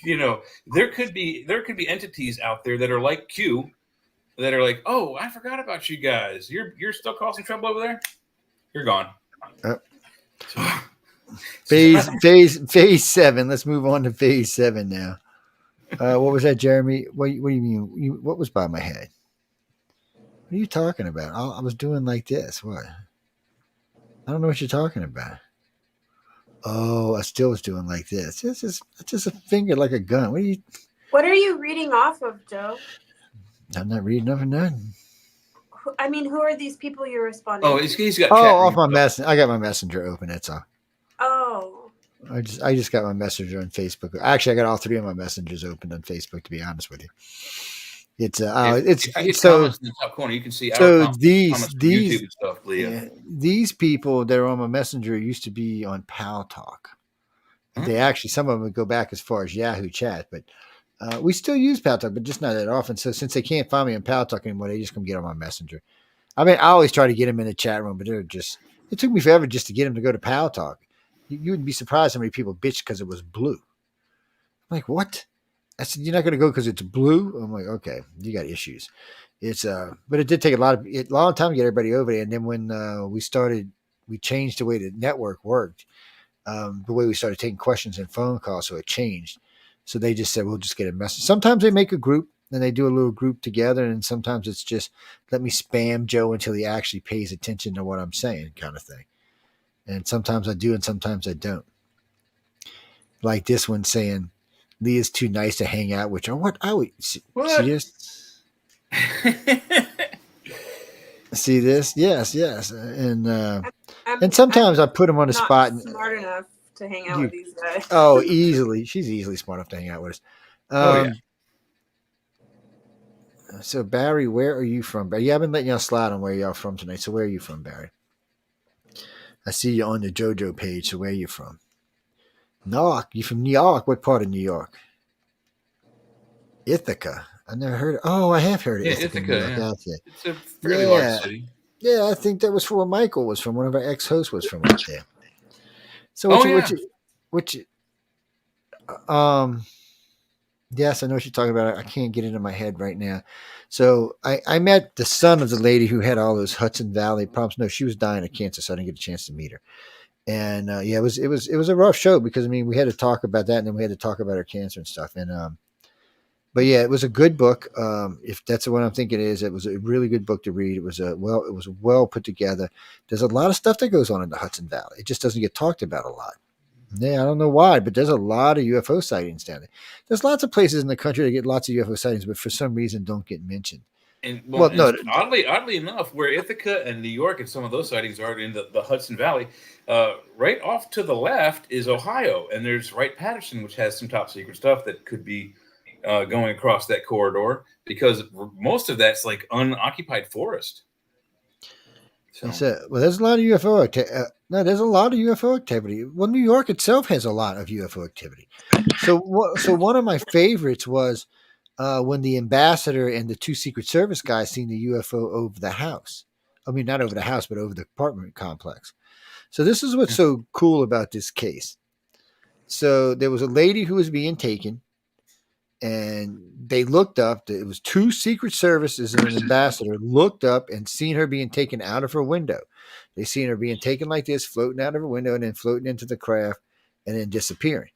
There could be entities out there that are like Q, that are like, "Oh, I forgot about you guys. You're still causing trouble over there. You're gone." Phase 7. Let's move on to phase 7 now. What was that, Jeremy? What do you mean? What was by my head? What are you talking about? I was doing like this. What? I don't know what you're talking about. Oh, I still was doing like this. It's just a finger like a gun. What are you reading off of, Joe? I'm not reading off of nothing. I mean, who are these people you're responding Oh, to? he's got. Off my messenger. I got my messenger open. That's all. Oh. I just got my messenger on Facebook. Actually, I got all 3 of my messengers open on Facebook. To be honest with you, it's so. In the top corner, you can see. So comments from YouTube and stuff, Leah. These people that are on my messenger used to be on Pal Talk. They actually, some of them would go back as far as Yahoo Chat, but we still use Pal Talk, but just not that often. So since they can't find me on Pal Talk anymore, they just come get on my messenger. I mean, I always try to get them in the chat room, but it took me forever just to get them to go to Pal Talk. You would be surprised how many people bitched because it was blue. I'm like, what? I said, you're not going to go because it's blue? I'm like, okay, you got issues. But it did take a long time to get everybody over there. And then when we changed the way the network worked, the way we started taking questions and phone calls, so it changed. So they just said, we'll just get a message. Sometimes they make a group and they do a little group together. And sometimes it's just, let me spam Joe until he actually pays attention to what I'm saying, kind of thing. And sometimes I do, and sometimes I don't. Like this one saying, Leah's too nice to hang out with. Or what? See this? See this? Yes. And sometimes I put them on the spot. Smart enough to hang out with these guys. Oh, easily. She's easily smart enough to hang out with us. So Barry, where are you from? Barry, I've been letting y'all slide on where y'all from tonight. So where are you from, Barry? I see you on the JoJo page. So where are you from? New York. You from New York? What part of New York? Ithaca. I never heard. I have heard of Ithaca. Yeah. It's a fairly large city. Yeah, I think that was where Michael was from. One of our ex-hosts was from out there. So yes, I know what you're talking about. I can't get it in my head right now. So I met the son of the lady who had all those Hudson Valley problems. No, she was dying of cancer, so I didn't get a chance to meet her. And it was a rough show because we had to talk about that, and then we had to talk about her cancer and stuff. And but yeah, it was a good book. If that's what I'm thinking it is, it was a really good book to read. It was well put together. There's a lot of stuff that goes on in the Hudson Valley. It just doesn't get talked about a lot. Yeah, I don't know why, but there's a lot of UFO sightings down there. There's lots of places in the country that get lots of UFO sightings, but for some reason don't get mentioned. And oddly enough, where Ithaca and New York and some of those sightings are in the Hudson Valley, right off to the left is Ohio, and there's Wright-Patterson, which has some top secret stuff that could be going across that corridor because most of that's like unoccupied forest. So. Well, there's a lot of UFO activity. There's a lot of UFO activity. Well, New York itself has a lot of UFO activity. So one of my favorites was when the ambassador and the 2 Secret Service guys seen the UFO over the house. I mean, not over the house, but over the apartment complex. So this is what's so cool about this case. So there was a lady who was being taken, and they looked up. It was 2 Secret Services and an ambassador looked up and seen her being taken out of her window. They seen her being taken like this, floating out of her window, and then floating into the craft, and then disappearing.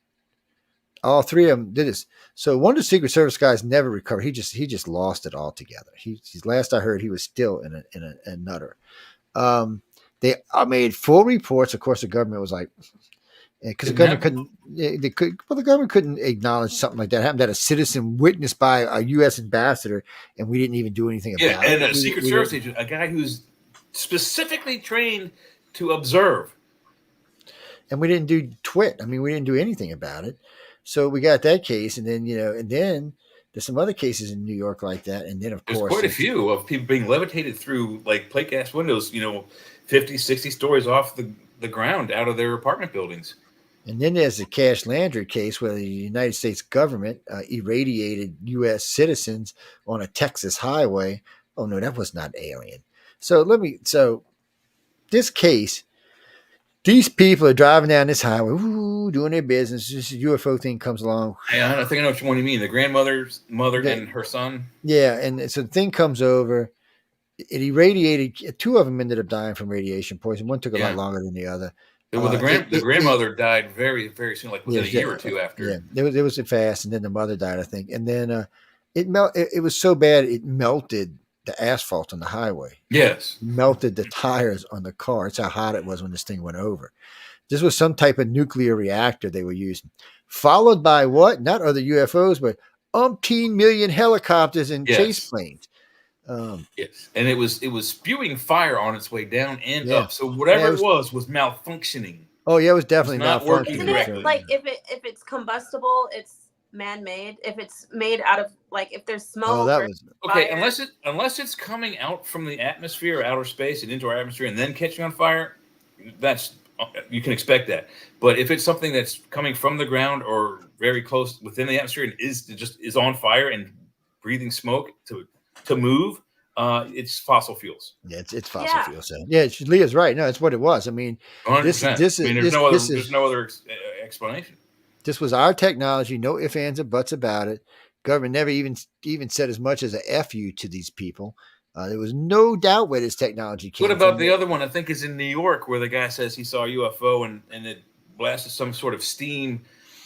All 3 of them did this. So one of the Secret Service guys never recovered. He just lost it altogether. He's last I heard, he was still in a nutter. They made full reports. Of course, the government was like, because the government the government couldn't acknowledge something like that happened, that a citizen witnessed by a U.S. ambassador, and we didn't even do anything about it. And a Secret Service agent, a guy who's specifically trained to observe. And we didn't do twit. I mean, we didn't do anything about it. So we got that case, and then there's some other cases in New York like that, and then There's quite a few of people being levitated through like plate glass windows, 50, 60 stories off the ground out of their apartment buildings. And then there's the Cash Landry case where the United States government irradiated U.S. citizens on a Texas highway. Oh no, that was not alien. So this case, these people are driving down this highway, doing their business. This UFO thing comes along. I think I know which one you mean. The grandmother's mother and her son. Yeah, and so the thing comes over. It irradiated. 2 of them ended up dying from radiation poison. One took a lot longer than the other. Well, the grandmother died very, very soon, like within a year or 2 after. Yeah, it was fast, and then the mother died, I think. And then it was so bad it melted the asphalt on the highway. Yes, melted the tires on the car. It's how hot it was when this thing went over. This was some type of nuclear reactor they were using, followed by what? Not other UFOs, but umpteen million helicopters and chase planes. Yes, and it was spewing fire on its way down and up. So whatever it was malfunctioning. Oh yeah, it was definitely not working. Isn't it like if it's combustible, it's man-made? If it's made out of if there's smoke. Okay. Unless it's coming out from the atmosphere, outer space, and into our atmosphere, and then catching on fire, you can expect that. But if it's something that's coming from the ground or very close within the atmosphere and is on fire and breathing smoke to move, it's fossil fuels. Yeah, it's fossil fuels. So. Yeah, Leah's right. No, it's what it was. I mean, 100%. There's no other explanation. This was our technology. No ifs, ands, or buts about it. Government never even said as much as a F you to these people. There was no doubt where this technology came from. What about the other one? I think is in New York, where the guy says he saw a UFO and it blasted some sort of steam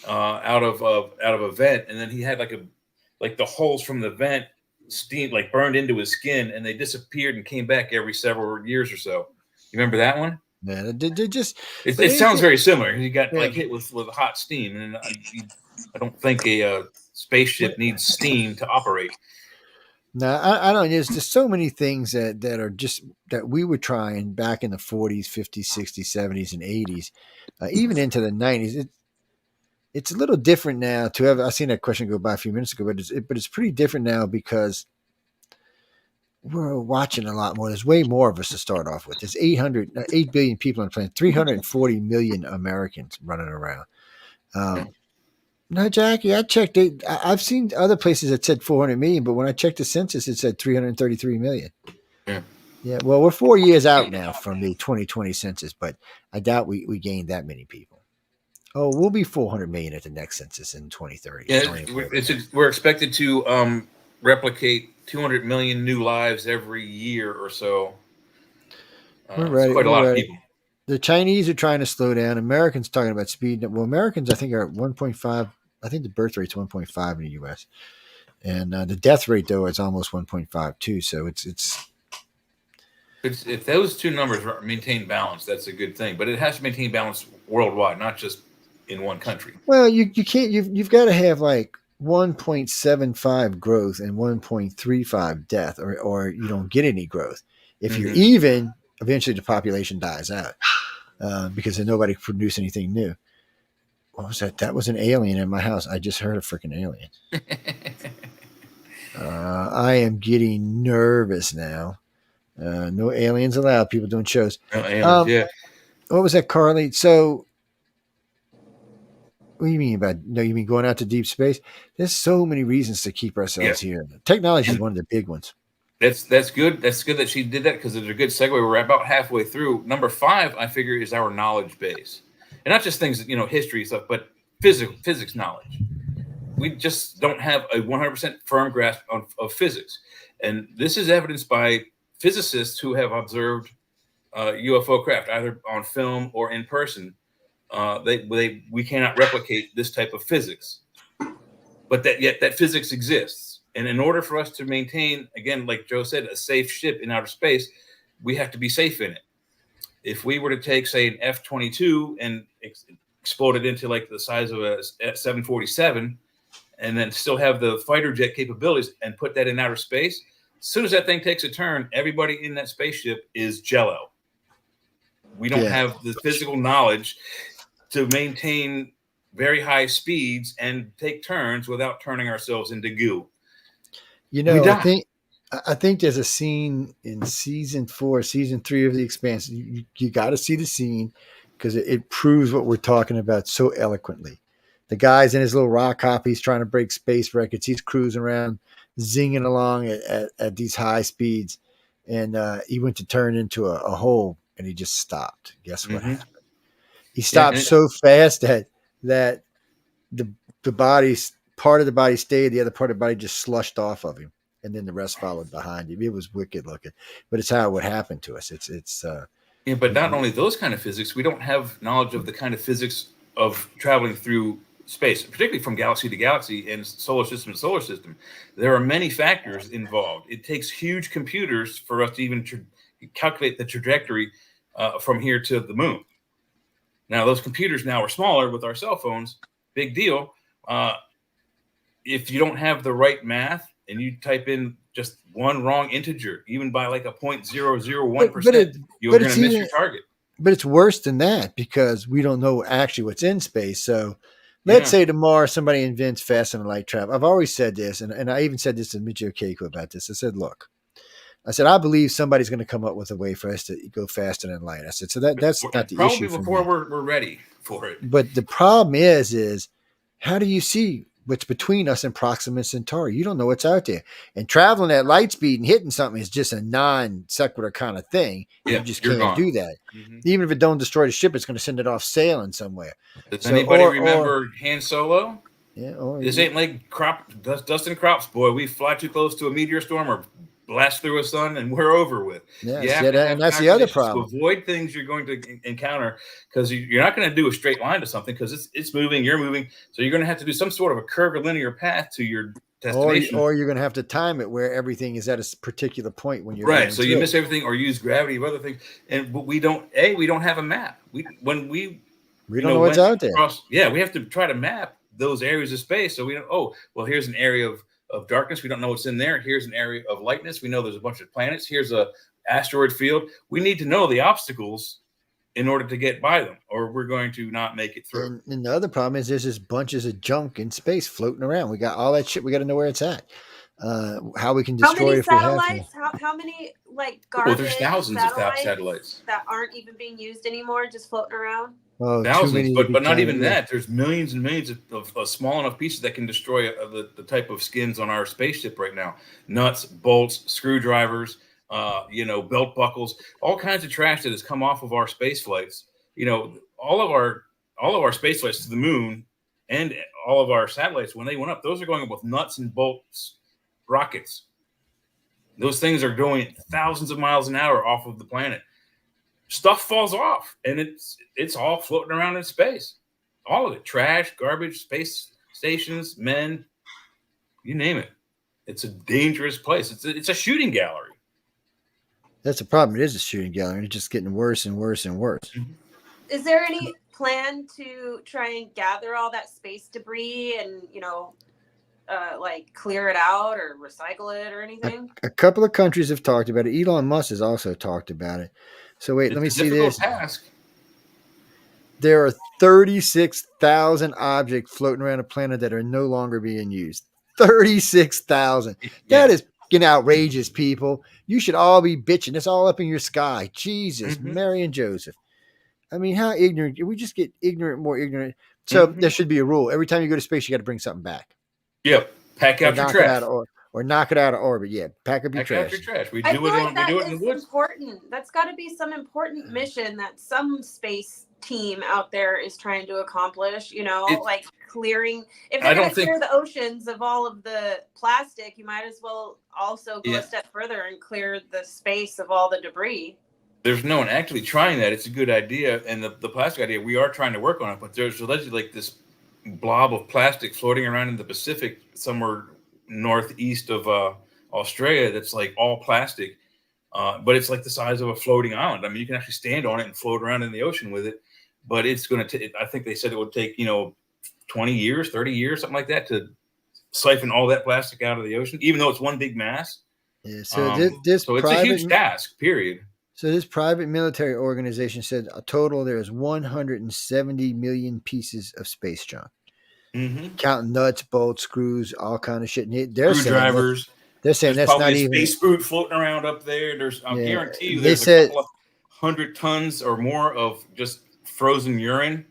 out of a vent, and then he had like the holes from the vent steam burned into his skin, and they disappeared and came back every several years or so. You remember that one? Yeah, it sounds very similar. He got hit with hot steam, and I don't think a spaceship needs steam to operate. No, I don't. There's just so many things that are just that we were trying back in the 40s, 50s, 60s, 70s, and 80s, even into the 90s. It's a little different now. I've seen that question go by a few minutes ago, but it's pretty different now because we're watching a lot more. There's way more of us to start off with. There's 8 billion people on the planet, 340 million Americans running around. No, Jackie, I checked it. I've seen other places that said 400 million, but when I checked the census, it said 333 million. Yeah. Well, we're 4 years out now from the 2020 census, but I doubt we gained that many people. Oh, we'll be 400 million at the next census in 2030. Yeah, we're expected to replicate 200 million new lives every year or so. We're ready. Quite a lot of people. The Chinese are trying to slow down. Americans talking about speed. Well, Americans, I think, are at 1.5. I think the birth rate's 1.5 in the U.S. And the death rate, though, is almost 1.5 too. So it's if those two numbers maintain balance, that's a good thing. But it has to maintain balance worldwide, not just in one country. Well, you can't. You've got to have 1.75 growth and 1.35 death, or you don't get any growth. If you're even, eventually the population dies out because then nobody can produce anything new. What was that? That was an alien in my house. I just heard a freaking alien. I am getting nervous now. No aliens allowed. People doing shows. No aliens, yeah. What was that, Carly? So, what do you mean about? No, you mean going out to deep space? There's so many reasons to keep ourselves here. Technology is one of the big ones. That's good. That's good that she did that because it's a good segue. We're about halfway through. Number 5, I figure, is our knowledge base, and not just things history stuff, but physics knowledge. we just don't have a 100% firm grasp of physics. And this is evidenced by physicists who have observed UFO craft, either on film or in person. We cannot replicate this type of physics, but yet that physics exists. And in order for us to maintain, again, like Joe said, a safe ship in outer space, we have to be safe in it. If we were to take, say, an F-22 and explode it into like the size of a 747, and then still have the fighter jet capabilities and put that in outer space, as soon as that thing takes a turn, everybody in that spaceship is jello. We don't have the physical knowledge to maintain very high speeds and take turns without turning ourselves into goo. You know, I think there's a scene in season 3 of The Expanse. You got to see the scene because it proves what we're talking about so eloquently. The guy's in his little rock hop. He's trying to break space records. He's cruising around, zinging along at these high speeds. And he went to turn into a hole, and he just stopped. Guess what happened? He stopped so fast that the body's part of the body stayed. The other part of the body just slushed off of him. And then the rest followed behind him. It was wicked looking, but it's how it would happen to us. But not only those kind of physics, we don't have knowledge of the kind of physics of traveling through space, particularly from galaxy to galaxy and solar system to solar system. There are many factors involved. It takes huge computers for us to even calculate the trajectory from here to the moon. Now, those computers now are smaller with our cell phones. Big deal. If you don't have the right math, and you type in just one wrong integer, even by like a 0.001%, you're going to miss your target. But it's worse than that because we don't know actually what's in space. So let's say tomorrow somebody invents faster than light travel. I've always said this, and I even said this to Michio Keiko about this. I said, look, I believe somebody's going to come up with a way for us to go faster than light. I said, so that's not the issue. Probably before we're ready for it. But the problem is how do you see what's between us and Proxima Centauri? You don't know what's out there. And traveling at light speed and hitting something is just a non sequitur kind of thing. You just can't do that. Mm-hmm. Even if it don't destroy the ship, it's going to send it off sailing somewhere. Does anybody remember Han Solo? Yeah. This ain't like Dustin Crops, boy. We fly too close to a meteor storm or blast through a sun and we're over with. And that's the other problem. To avoid things you're going to encounter, because you're not going to do a straight line to something because it's moving, you're moving. So you're going to have to do some sort of a curved or linear path to your destination. Or you're going to have to time it where everything is at a particular point when you're right. So you miss everything or use gravity or other things. But we don't have a map. We don't know what's out there. We have to try to map those areas of space. So we don't, here's an area of darkness. We don't know what's in there. Here's an area of lightness. We know there's a bunch of planets. Here's a asteroid field. We need to know the obstacles in order to get by them, or we're going to not make it through. And the other problem is there's just bunches of junk in space floating around. We got all that shit. We got to know where it's at. How we can destroy it if we have to. How many garbage there's thousands of satellites that aren't even being used anymore, just floating around. Thousands, but not even that. There's millions and millions of small enough pieces that can destroy the type of skins on our spaceship right now. Nuts, bolts, screwdrivers, belt buckles, all kinds of trash that has come off of our space flights. All of our space flights to the moon and all of our satellites, when they went up, those are going up with nuts and bolts rockets. Those things are going thousands of miles an hour off of the planet. Stuff falls off, and it's all floating around in space. All of it, trash, garbage, space stations, men, you name it. It's a dangerous place. It's a shooting gallery. That's the problem. It is a shooting gallery. It's just getting worse and worse and worse. Is there any plan to try and gather all that space debris and clear it out or recycle it or anything? A couple of countries have talked about it. Elon Musk has also talked about it. So wait, let me see this. Task. There are 36,000 objects floating around the planet that are no longer being used. 36,000. Yeah. That is fucking outrageous, people. You should all be bitching. It's all up in your sky. Jesus, Mary and Joseph. I mean, how ignorant. We just get more ignorant. So there should be a rule. Every time you go to space, you got to bring something back. Yep. Pack out your trash. Or knock it out of orbit. Yeah, pack up your trash. We do it in the woods. Important. That's got to be some important mission that some space team out there is trying to accomplish, like clearing. If I they're going don't to think- clear the oceans of all of the plastic, you might as well also go Yeah. a step further and clear the space of all the debris. There's no one actually trying that. It's a good idea. And the plastic idea, we are trying to work on it, but there's allegedly like this blob of plastic floating around in the Pacific somewhere northeast of Australia that's like all plastic. But it's like the size of a floating island. I mean, you can actually stand on it and float around in the ocean with it. But it's going to take, I think they said it would take, 20 years, 30 years, something like that to siphon all that plastic out of the ocean, even though it's one big mass. Yeah, so this so it's a huge task, period. So this private military organization said a total there is 170 million pieces of space junk. Mm-hmm. Counting nuts, bolts, screws, all kind of shit. And they're Screwdrivers. They're saying there's that's probably not a even space boot floating around up there. I guarantee you, they there's said, a couple of 100 tons or more of just frozen urine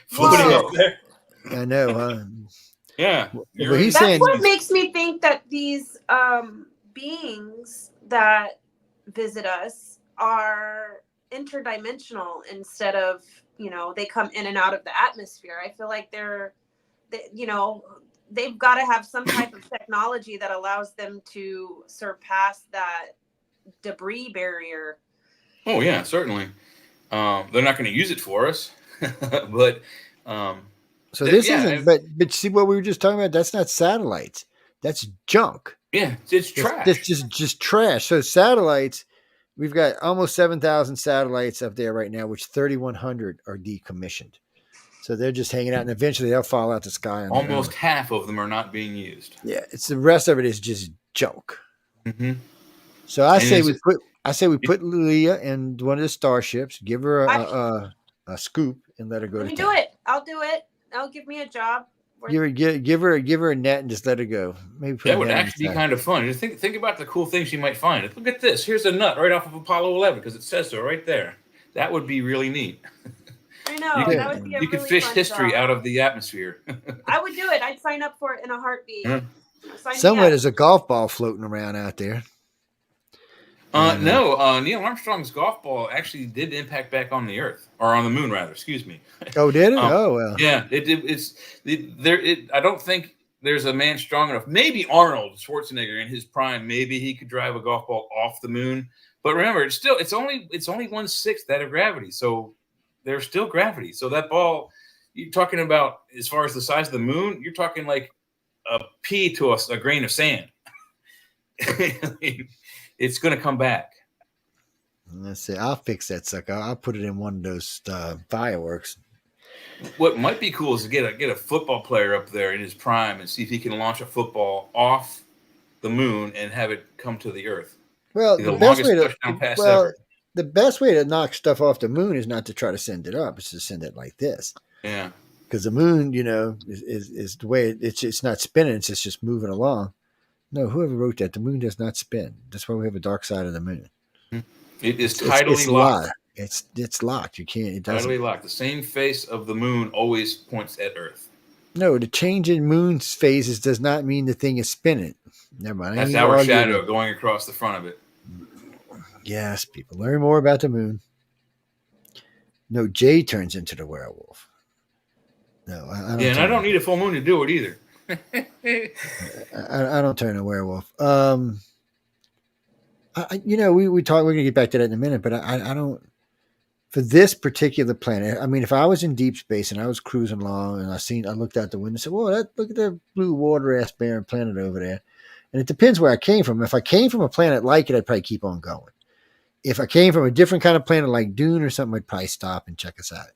floating up there. I know, huh? Yeah, but he's That's saying what makes me think that these beings that visit us are interdimensional instead of, they come in and out of the atmosphere. I feel like they've got to have some type of technology that allows them to surpass that debris barrier. Oh yeah, certainly. They're not going to use it for us, but so this isn't. But see what we were just talking about. That's not satellites. That's junk. Yeah, it's trash. It's just trash. So satellites, we've got almost 7,000 satellites up there right now, which 3,100 are decommissioned. So they're just hanging out, and eventually they'll fall out the sky. Almost half of them are not being used. Yeah, it's the rest of it is just junk. Mm-hmm. So I say we put Leah in one of the starships, give her a scoop, and let her go. Let me do it. I'll do it. I'll give me a job. Give her a net and just let her go. Maybe that would actually be kind of fun. Just think about the cool things you might find. Look at this. Here's a nut right off of Apollo 11 because it says so right there. That would be really neat. I know. That would be a you could really fish fun history job. out of the atmosphere. I would do it. I'd sign up for it in a heartbeat. Somewhere there's a golf ball floating around out there. No, Neil Armstrong's golf ball actually did impact back on the Earth, or on the Moon, rather. Excuse me. Oh, did it? Oh, well. Yeah, I don't think there's a man strong enough. Maybe Arnold Schwarzenegger in his prime, maybe he could drive a golf ball off the moon. But remember, it's only 1/6 that of gravity, so there's still gravity. So that ball, you're talking about as far as the size of the moon, you're talking like a pea to a grain of sand. It's going to come back. Let's see. I'll fix that sucker. I'll put it in one of those fireworks. What might be cool is to get a football player up there in his prime and see if he can launch a football off the moon and have it come to the Earth. Well, the best way to knock stuff off the moon is not to try to send it up. It's to send it like this. Yeah. Because the moon, is the way it's not spinning. It's just moving along. No, whoever wrote that, the moon does not spin. That's why we have a dark side of the moon. It is tidally locked. It's locked. You can't. It doesn't. Tidally locked. The same face of the moon always points at Earth. No, the change in moon's phases does not mean the thing is spinning. Never mind. That's our shadow going across the front of it. Yes, people learn more about the moon. No, Jay turns into the werewolf. No, I don't. Yeah, and I don't need a full moon to do it either. I don't turn a werewolf. We talk. We're gonna get back to that in a minute, but I don't. For this particular planet, I mean, if I was in deep space and I was cruising along and I looked out the window and said, "Whoa, look at that blue water ass barren planet over there," and it depends where I came from. If I came from a planet like it, I'd probably keep on going. If I came from a different kind of planet like Dune or something, I'd probably stop and check us out.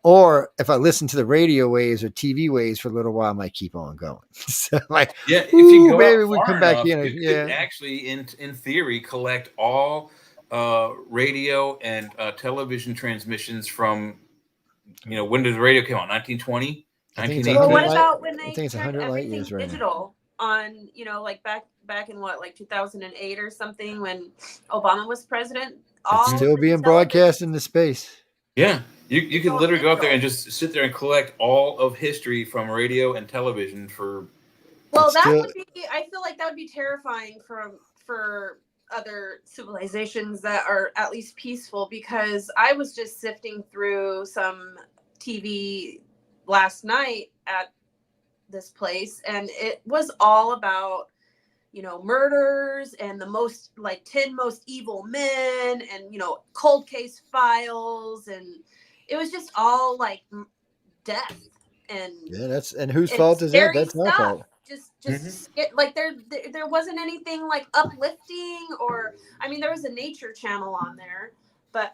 Or if I listen to the radio waves or TV waves for a little while, I might keep on going. So if you go maybe out we far come back enough, in. You could actually, in theory, collect all radio and television transmissions from, when did the radio come out? 1920, 1980. Well, what about when they turned 100 light years right digital on, like back in what, like 2008 or something when Obama was president? It's still being broadcast into space. Yeah. You could literally go out there and just sit there and collect all of history from radio and television for. Well, that would be. I feel like that would be terrifying for other civilizations that are at least peaceful, because I was just sifting through some TV last night at this place, and it was all about, you know, murders and the most, like 10 most evil men, and, you know, cold case files, and it was just all like death and Yeah, and whose fault is that? scary That's our stuff. fault. Like there wasn't anything like uplifting, or I mean, there was a nature channel on there, but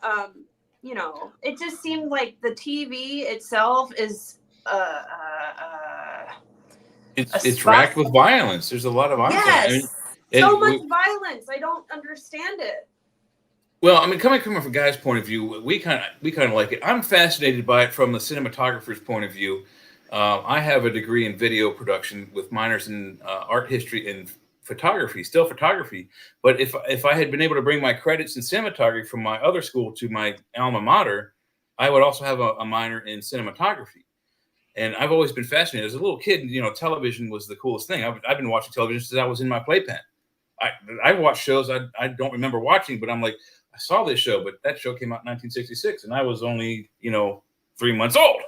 you know, it just seemed like the TV itself is it's racked with violence. There's a lot of violence. Yes, so much violence. I don't understand it. Well, I mean, coming from a guy's point of view, we kind of like it. I'm fascinated by it from the cinematographer's point of view. I have a degree in video production with minors in art history and photography, still photography. But if I had been able to bring my credits in cinematography from my other school to my alma mater, I would also have a minor in cinematography. And I've always been fascinated. As a little kid, you know, television was the coolest thing. I've been watching television since I was in my playpen. I watched shows I don't remember watching, but I'm like, I saw this show, but that show came out in 1966, and I was only, you know, 3 months old.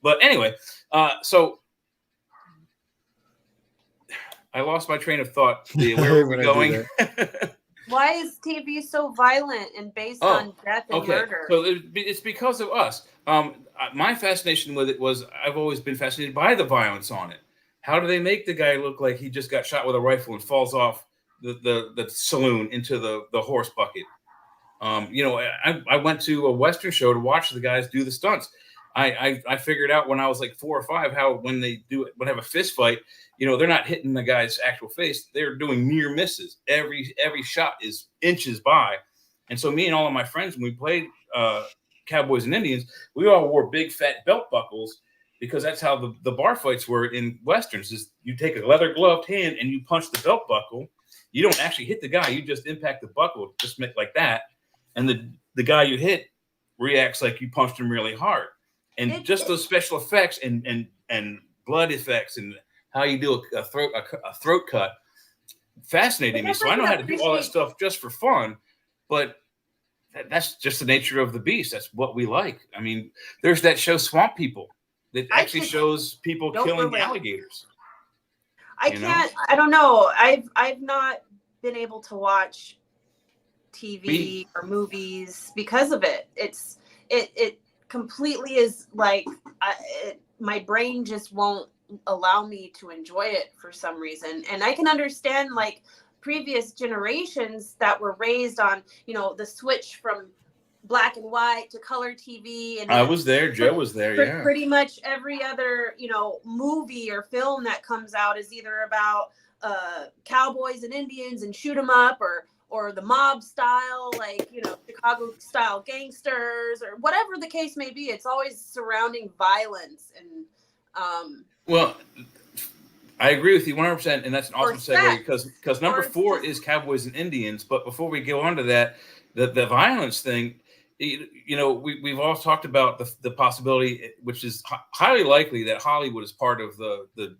But anyway, so I lost my train of thought. Where were we going? Why is TV so violent and based on death and murder? So it's because of us. My fascination with it was I've always been fascinated by the violence on it. How do they make the guy look like he just got shot with a rifle and falls off the saloon into the horse bucket? You know, I went to a Western show to watch the guys do the stunts. I figured out when I was like 4 or 5 how when they have a fist fight, you know, they're not hitting the guy's actual face. They're doing near misses. Every shot is inches by. And so me and all of my friends, when we played Cowboys and Indians, we all wore big fat belt buckles, because that's how the bar fights were in Westerns. Is you take a leather gloved hand and you punch the belt buckle. You don't actually hit the guy. You just impact the buckle, just like that. And the guy you hit reacts like you punched him really hard. And just those special effects and blood effects and how you do a throat cut fascinated me. So I know how to do all that stuff just for fun, but that's just the nature of the beast. That's what we like. I mean, there's that show Swamp People that actually shows people killing alligators. I don't know. I've not been able to watch TV or movies because of it. It completely is like my brain just won't allow me to enjoy it for some reason. And I can understand like previous generations that were raised on, you know, the switch from black and white to color TV. And I was there. Joe was there. Yeah. Pretty much every other, you know, movie or film that comes out is either about cowboys and Indians and shoot 'em up, or the mob style, like, you know, Chicago style gangsters, or whatever the case may be. It's always surrounding violence. And well, I agree with you 100%, and that's an awesome segue, because number 4 is Cowboys and Indians. But before we go on to that, the violence thing, you know, we've all talked about the possibility, which is highly likely, that Hollywood is part of the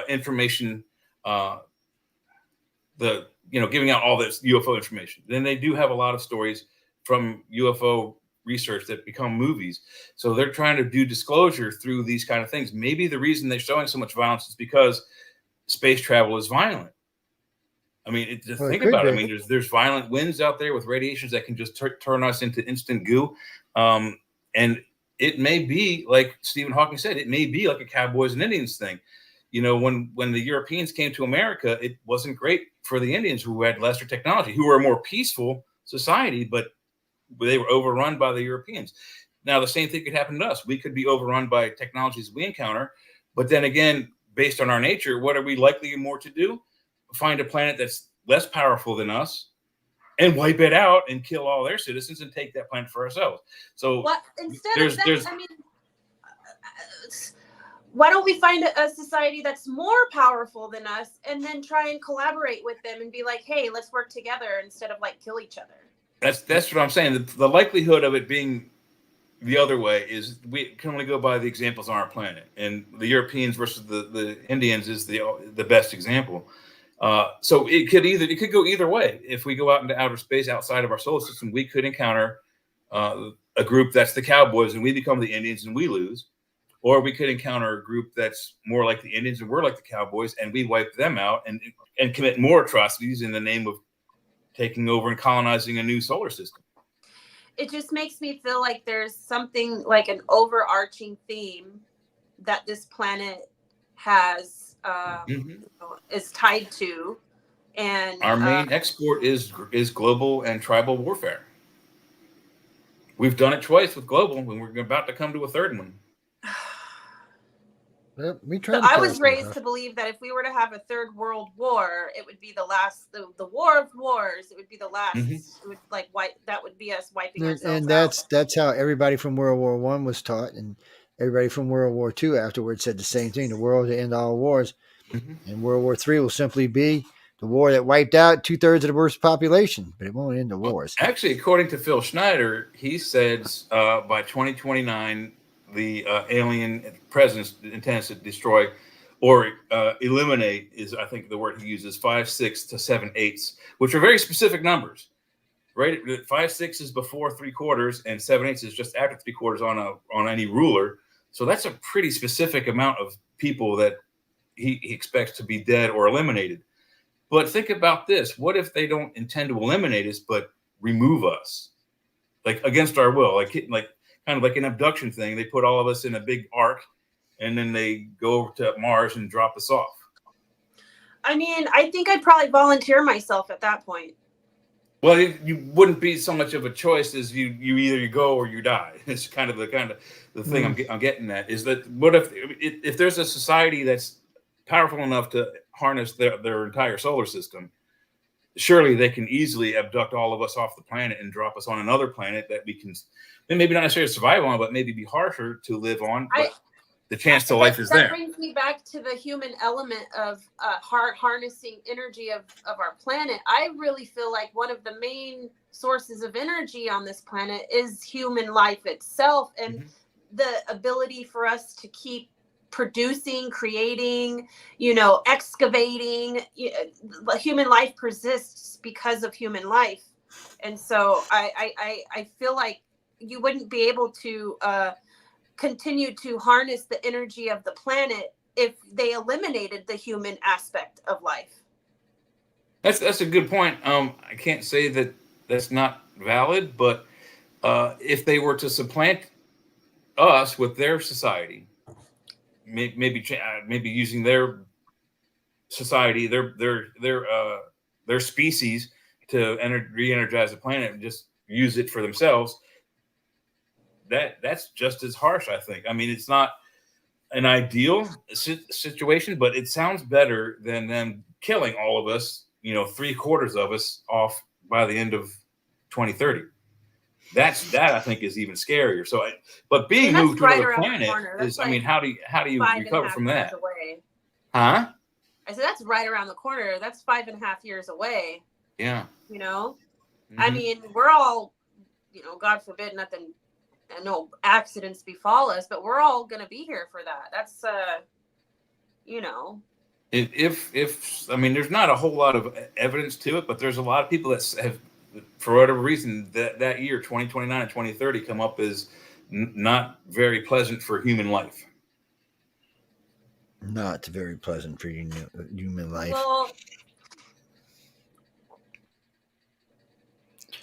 information, giving out all this UFO information. Then they do have a lot of stories from UFO research that become movies. So they're trying to do disclosure through these kind of things. Maybe the reason they're showing so much violence is because space travel is violent. I mean, think about it. I mean, there's violent winds out there with radiations that can just turn us into instant goo. And it may be, like Stephen Hawking said, it may be like a Cowboys and Indians thing. You know, when the Europeans came to America, it wasn't great for the Indians, who had lesser technology, who were a more peaceful society, but they were overrun by the Europeans. Now, the same thing could happen to us. We could be overrun by technologies we encounter. But then again, based on our nature, what are we likely more to do? Find a planet that's less powerful than us and wipe it out and kill all their citizens and take that planet for ourselves. So instead of that, I mean, why don't we find a society that's more powerful than us and then try and collaborate with them and be like, hey, let's work together instead of like kill each other? That's what I'm saying. The likelihood of it being the other way is we can only go by the examples on our planet, and the Europeans versus the Indians is the best example. So it could go either way. If we go out into outer space outside of our solar system, we could encounter a group that's the cowboys and we become the Indians and we lose. Or we could encounter a group that's more like the Indians and we're like the cowboys and we wipe them out and commit more atrocities in the name of taking over and colonizing a new solar system. It just makes me feel like there's something like an overarching theme that this planet has is tied to, and our main export is global and tribal warfare. We've done it twice with global, and we're about to come to a third one. We tried. I was raised to believe that if we were to have a third world war, it would be the last, the war of wars. It would be the last. It would that would be us wiping ourselves and out. that's how everybody from World War I was taught, and everybody from World War II afterwards said the same thing: the world to end all wars. And World War III will simply be the war that wiped out 2/3 of the world's population, but it won't end the wars. Actually, according to Phil Schneider, he says by 2029. The alien presence intends to destroy or eliminate is, I think the word he uses, 5, 6 to 7 8, which are very specific numbers, right? 5, 6 is before 3/4 and 7 8 is just after 3/4 on any ruler. So that's a pretty specific amount of people that he expects to be dead or eliminated. But think about this. What if they don't intend to eliminate us, but remove us, like against our will, like kind of like an abduction thing. They put all of us in a big ark and then they go over to Mars and drop us off. I mean, I think I'd probably volunteer myself at that point. Well, you wouldn't be so much of a choice as you either you go or you die. It's kind of the thing I'm getting at is that what if there's a society that's powerful enough to harness their entire solar system, surely they can easily abduct all of us off the planet and drop us on another planet that we can, maybe not necessarily survive on, but maybe be harsher to live on. But the chance to life is there. That brings me back to the human element of harnessing energy of our planet. I really feel like one of the main sources of energy on this planet is human life itself, and the ability for us to keep producing, creating, excavating. Human life persists because of human life. And so I feel like you wouldn't be able to continue to harness the energy of the planet if they eliminated the human aspect of life. That's a good point. I can't say that that's not valid, but if they were to supplant us with their society, maybe using their society, their species to re-energize the planet and just use it for themselves, that's just as harsh, I think. I mean, it's not an ideal situation, but it sounds better than them killing all of us, 3/4 of us off by the end of 2030. That I think is even scarier. So, but being moved to another planet is, I mean, how do you recover from that? Huh? I said that's right around the corner. That's 5.5 years away. Yeah. I mean, we're all, God forbid no accidents befall us, but we're all going to be here for that. That's, If I mean, there's not a whole lot of evidence to it, but there's a lot of people that have, for whatever reason, that year 2029 and 2030 come up as not very pleasant for human life. Not very pleasant for human life. Well,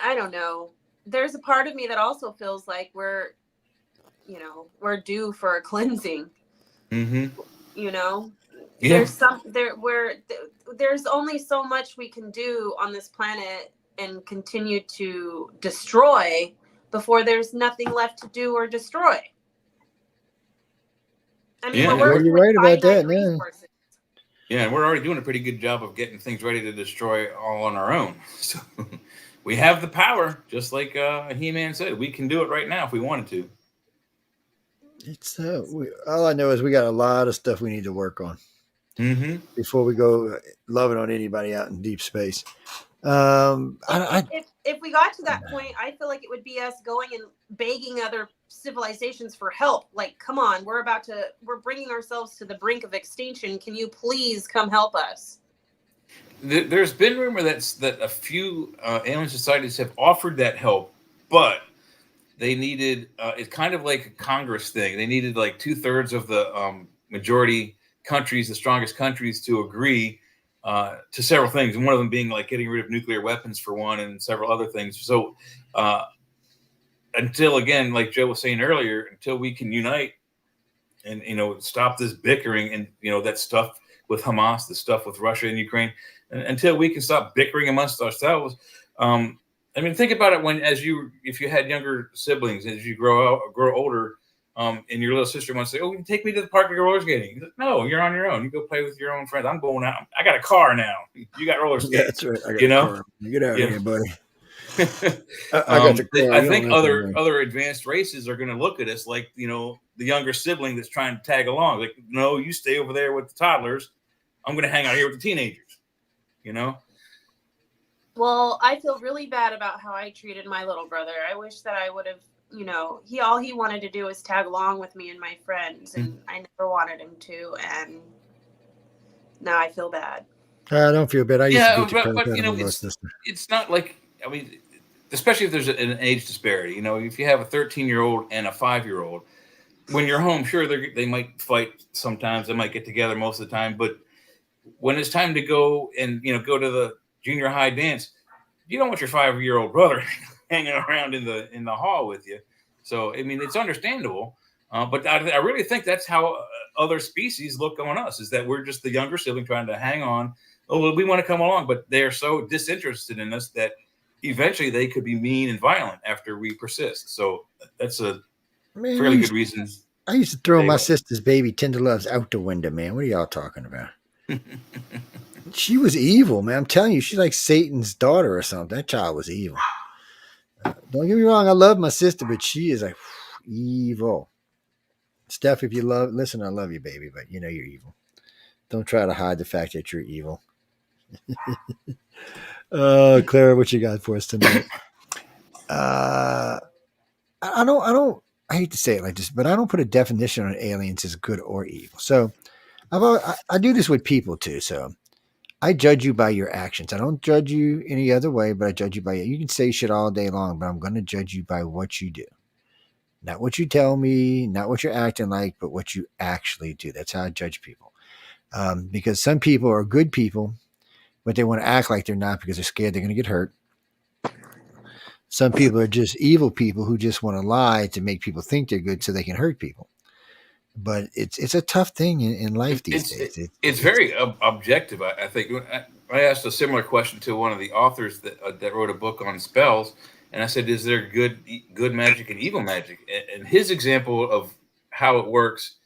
I don't know. There's a part of me that also feels like we're due for a cleansing. Yeah. There's only so much we can do on this planet and continue to destroy before there's nothing left to do or destroy. I mean, you're right about that, man. Yeah, and we're already doing a pretty good job of getting things ready to destroy all on our own. So we have the power, just like He-Man said. We can do it right now if we wanted to. It's all I know is we got a lot of stuff we need to work on before we go loving on anybody out in deep space. If we got to that point, I feel like it would be us going and begging other civilizations for help. Like, come on, we're bringing ourselves to the brink of extinction. Can you please come help us? There's been rumor that a few alien societies have offered that help, but they needed it's kind of like a Congress thing. They needed like 2/3 of the majority countries, the strongest countries, to agree to several things, and one of them being like getting rid of nuclear weapons for one, and several other things. So uh, until, again, like Joe was saying earlier, until we can unite and stop this bickering and that stuff with Hamas, the stuff with Russia and Ukraine, and until we can stop bickering amongst ourselves. I mean, think about it if you had younger siblings, as you grow older, and your little sister wants to say, "Oh, you can take me to the park to go roller skating." Like, no, you're on your own. You go play with your own friends. I'm going out. I got a car now. You got roller skates. That's right. I got You a know? car. Get out of here, buddy. I got the car. I think other advanced races are going to look at us like, the younger sibling that's trying to tag along. Like, no, you stay over there with the toddlers. I'm going to hang out here with the teenagers. Well, I feel really bad about how I treated my little brother. I wish that I would have, all he wanted to do was tag along with me and my friends, and I never wanted him to, and now I feel bad. I don't feel bad. I used to beat the crap but out of my little sister. it's not like, I mean, especially if there's an age disparity. If you have a 13-year-old and a 5-year-old, when you're home, sure, they might fight sometimes. They might get together most of the time, but when it's time to go and go to the junior high dance, you don't want your 5-year-old brother hanging around in the hall with you. So I mean, it's understandable, but I really think that's how other species look on us, is that we're just the younger sibling trying to hang on. Oh, well, we want to come along, but they're so disinterested in us that eventually they could be mean and violent after we persist. So that's a fairly good reason. I used to throw my sister's baby Tender Loves out the window, man. What are y'all talking about? She was evil, man. I'm telling you, she's like Satan's daughter or something. That child was evil. Don't get me wrong, I love my sister, but she is like evil. Steph, if you listen, I love you, baby, but you're evil. Don't try to hide the fact that you're evil. Clara, what you got for us tonight? I hate to say it like this, but I don't put a definition on aliens as good or evil. So I do this with people too. So I judge you by your actions. I don't judge you any other way, but I judge you by you. You can say shit all day long, but I'm going to judge you by what you do. Not what you tell me, not what you're acting like, but what you actually do. That's how I judge people. Because some people are good people, but they want to act like they're not because they're scared they're going to get hurt. Some people are just evil people who just want to lie to make people think they're good so they can hurt people. But it's a tough thing in life these days. It's very objective. I think I asked a similar question to one of the authors that wrote a book on spells, and I said, "Is there good magic and evil magic?" And his example of how it works,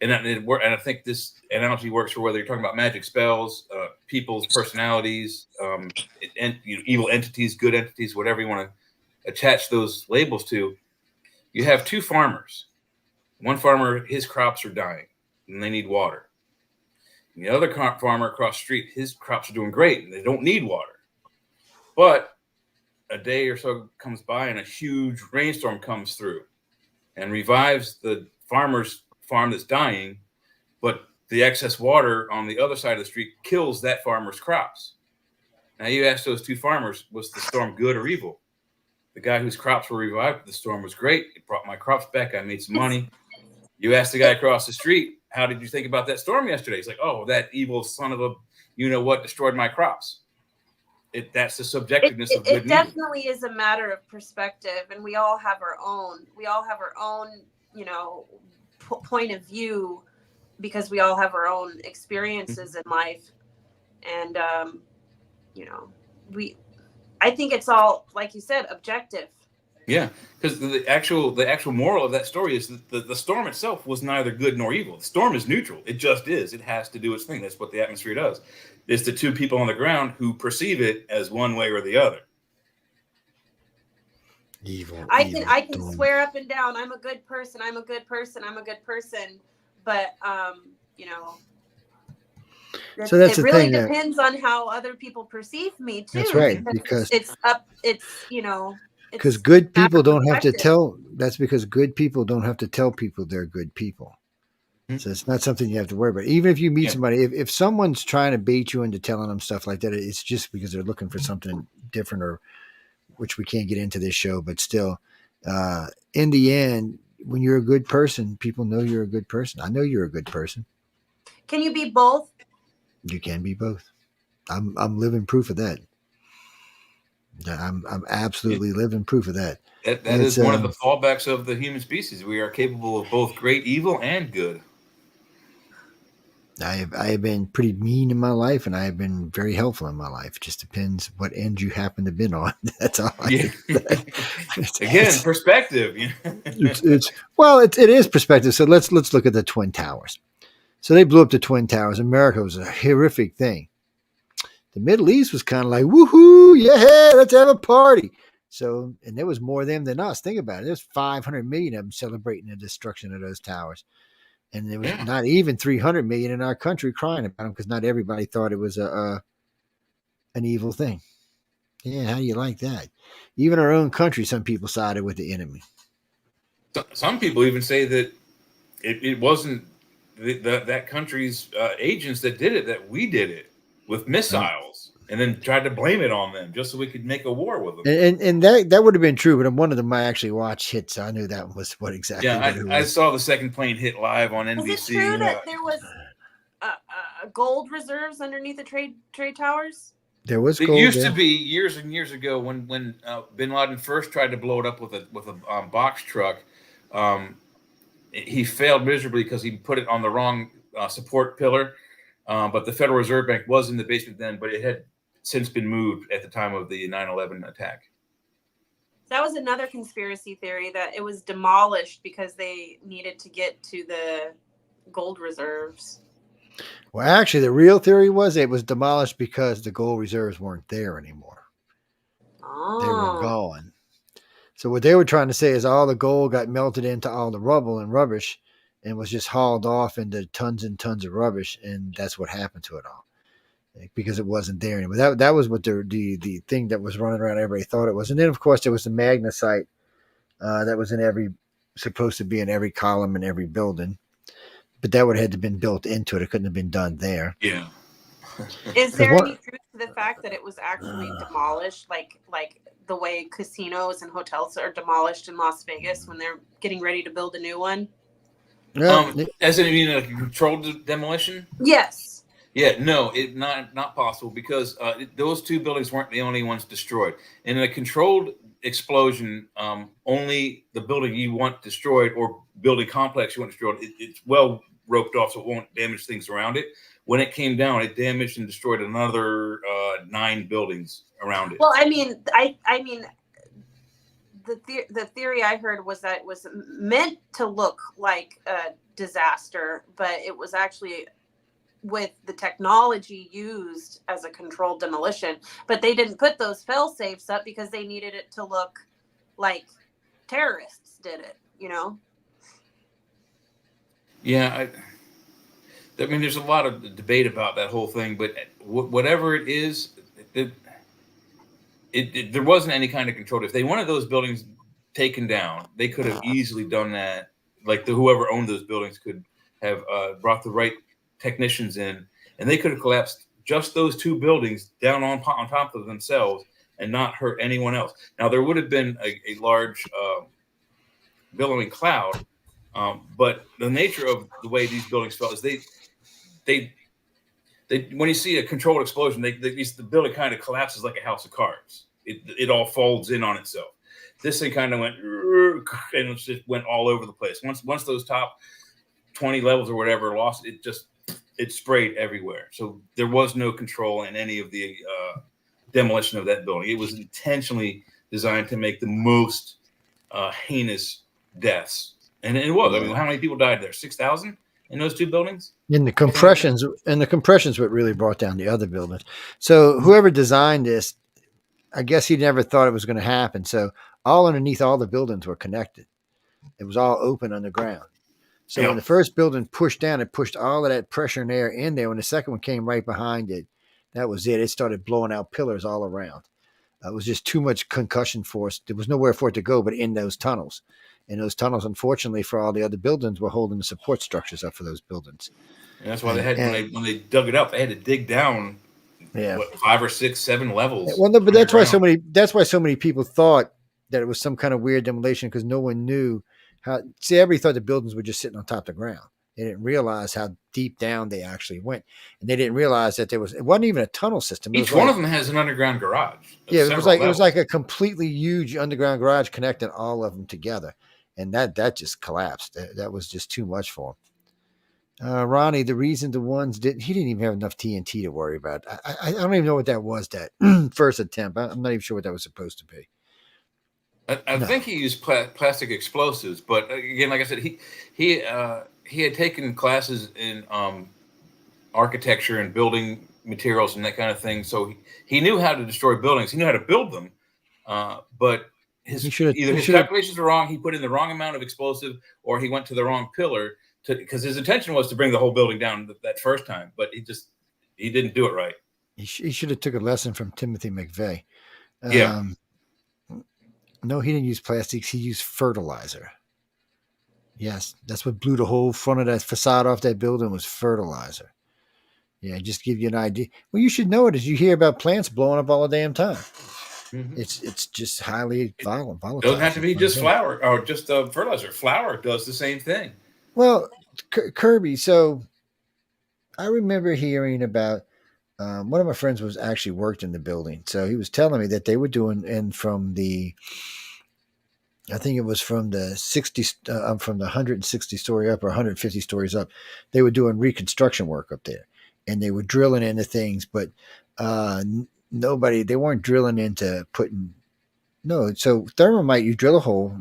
and I think this analogy works for whether you're talking about magic spells, people's personalities, and evil entities, good entities, whatever you want to attach those labels to. You have two farmers. One farmer, his crops are dying and they need water. And the other farmer across the street, his crops are doing great and they don't need water. But a day or so comes by and a huge rainstorm comes through and revives the farmer's farm that's dying, but the excess water on the other side of the street kills that farmer's crops. Now you ask those two farmers, was the storm good or evil? The guy whose crops were revived, the storm was great. It brought my crops back. I made some money. You ask the guy across the street, how did you think about that storm yesterday? He's like, oh, that evil son of a you-know-what destroyed my crops. That's the subjectiveness of good and evil. It definitely is a matter of perspective, and we all have our own. Point of view, because we all have our own experiences in life, and I think it's all, like you said, objective. Yeah, because the actual moral of that story is that the storm itself was neither good nor evil. The storm is neutral. It just is. It has to do its thing. That's what the atmosphere does. It's the two people on the ground who perceive it as one way or the other. Evil. I can swear up and down, I'm a good person. I'm a good person. I'm a good person. But so that's it the really thing depends on how other people perceive me too. That's right, because because good people don't have to tell. That's because good people don't have to tell people they're good people. So it's not something you have to worry about. Even if you meet Yeah. somebody, if someone's trying to bait you into telling them stuff like that, it's just because they're looking for something different, or which we can't get into this show, but still, in the end, when you're a good person, people know you're a good person. I know you're a good person. Can you be both? You can be both. I'm living proof of that. I'm absolutely living proof of that. That is one of the fallbacks of the human species. We are capable of both great evil and good. I have been pretty mean in my life, and I have been very helpful in my life. It just depends what end you happen to been on. That's all. Again, perspective. It is perspective. So let's look at the Twin Towers. So they blew up the Twin Towers. America was a horrific thing. The Middle East was kind of like, woohoo, yeah, let's have a party. So, and there was more of them than us. Think about it. There's 500 million of them celebrating the destruction of those towers. And there was not even 300 million in our country crying about them, because not everybody thought it was an evil thing. Yeah, how do you like that? Even our own country, some people sided with the enemy. Some people even say that it wasn't that country's agents that did it, that we did it with missiles, and then tried to blame it on them just so we could make a war with them. And that would have been true, but one of them I actually watched hit, so I knew that was what exactly. Yeah, I saw the second plane hit live on NBC. Is it true that there was gold reserves underneath the trade towers? There was gold. It used to be years and years ago when Bin Laden first tried to blow it up with a box truck. He failed miserably because he put it on the wrong support pillar. But the Federal Reserve Bank was in the basement then, but it had since been moved at the time of the 9/11 attack. That was another conspiracy theory, that it was demolished because they needed to get to the gold reserves. Well, actually, the real theory was it was demolished because the gold reserves weren't there anymore. They were gone. So what they were trying to say is all the gold got melted into all the rubble and rubbish and was just hauled off into tons and tons of rubbish, and that's what happened to it all, because it wasn't there anymore. That was what the thing that was running around everybody thought it was. And then, of course, there was the magnesite that was supposed to be in every column in every building. But that would have had to been built into it. It couldn't have been done there. Yeah. Is there any truth to the fact that it was actually demolished, like the way casinos and hotels are demolished in Las Vegas when they're getting ready to build a new one? As in, you mean a controlled demolition? Yes. Yeah, no, it not possible, because those two buildings weren't the only ones destroyed. In a controlled explosion, only the building you want destroyed, or building complex you want destroyed, it's well roped off so it won't damage things around it. When it came down, it damaged and destroyed another 9 buildings around it. Well, I mean, the theory I heard was that it was meant to look like a disaster, but it was actually with the technology used as a controlled demolition. But they didn't put those fail safes up because they needed it to look like terrorists did it, you know? Yeah, I mean, there's a lot of debate about that whole thing, but whatever it is, there wasn't any kind of control. If they wanted those buildings taken down, they could have easily done that. Like whoever owned those buildings could have brought the right technicians in, and they could have collapsed just those 2 buildings down on top of themselves and not hurt anyone else. Now, there would have been a large billowing cloud, but the nature of the way these buildings fell is they when you see a controlled explosion, the building kind of collapses like a house of cards. It all folds in on itself. This thing kind of went and it just went all over the place. Once those top 20 levels or whatever lost, it sprayed everywhere. So there was no control in any of the demolition of that building. It was intentionally designed to make the most heinous deaths, and it was. I mean, how many people died there? 6,000 in those 2 buildings. And the compressions what really brought down the other buildings. So whoever designed this, I guess he never thought it was going to happen. So all underneath all the buildings were connected. It was all open underground. So when the first building pushed down, it pushed all of that pressure and air in there. When the second one came right behind it, that was it. It started blowing out pillars all around. It was just too much concussion force. There was nowhere for it to go but in those tunnels. And those tunnels, unfortunately, for all the other buildings, were holding the support structures up for those buildings. And that's why they had when they dug it up, they had to dig down Yeah. 5 or 6, 7 levels. Well, no, but that's why so many people thought that it was some kind of weird demolition, because no one knew how. See, everybody thought the buildings were just sitting on top of the ground. They didn't realize how deep down they actually went, and they didn't realize that it wasn't even a tunnel system. Each one of them has an underground garage. Yeah, it was like a completely huge underground garage connecting all of them together, and that just collapsed. That was just too much for them. Ronnie, the reason the ones he didn't even have enough TNT to worry about. I don't even know what that was, that first attempt. I'm not even sure what that was supposed to be. I think he used plastic explosives, but again, like I said, he had taken classes in architecture and building materials and that kind of thing, so he knew how to destroy buildings. He knew how to build them, but his calculations were wrong. He put in the wrong amount of explosive, or he went to the wrong pillar, because his intention was to bring the whole building down that first time, but he didn't do it right. He should have took a lesson from Timothy McVeigh. Yeah. No, he didn't use plastics. He used fertilizer. Yes, that's what blew the whole front of that facade off that building, was fertilizer. Yeah, just give you an idea. Well, you should know it, as you hear about plants blowing up all the damn time. Mm-hmm. It's just highly volatile. It doesn't have to be just flour or just fertilizer. Flour does the same thing. Well, Kirby, so I remember hearing about one of my friends was actually worked in the building. So he was telling me that they were doing, and I think it was from the 160 story up or 150 stories up, they were doing reconstruction work up there, and they were drilling into things, but they weren't drilling into so thermite, you drill a hole,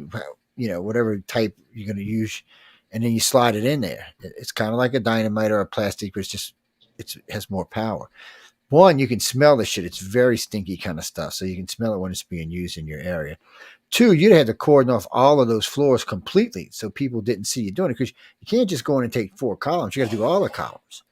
whatever type you're going to use, and then you slide it in there. It's kind of like a dynamite or a plastic, but it has more power. One, you can smell the shit. It's very stinky kind of stuff, so you can smell it when it's being used in your area. Two, you'd have to cordon off all of those floors completely, so people didn't see you doing it, because you can't just go in and take 4 columns. You got to do all the columns.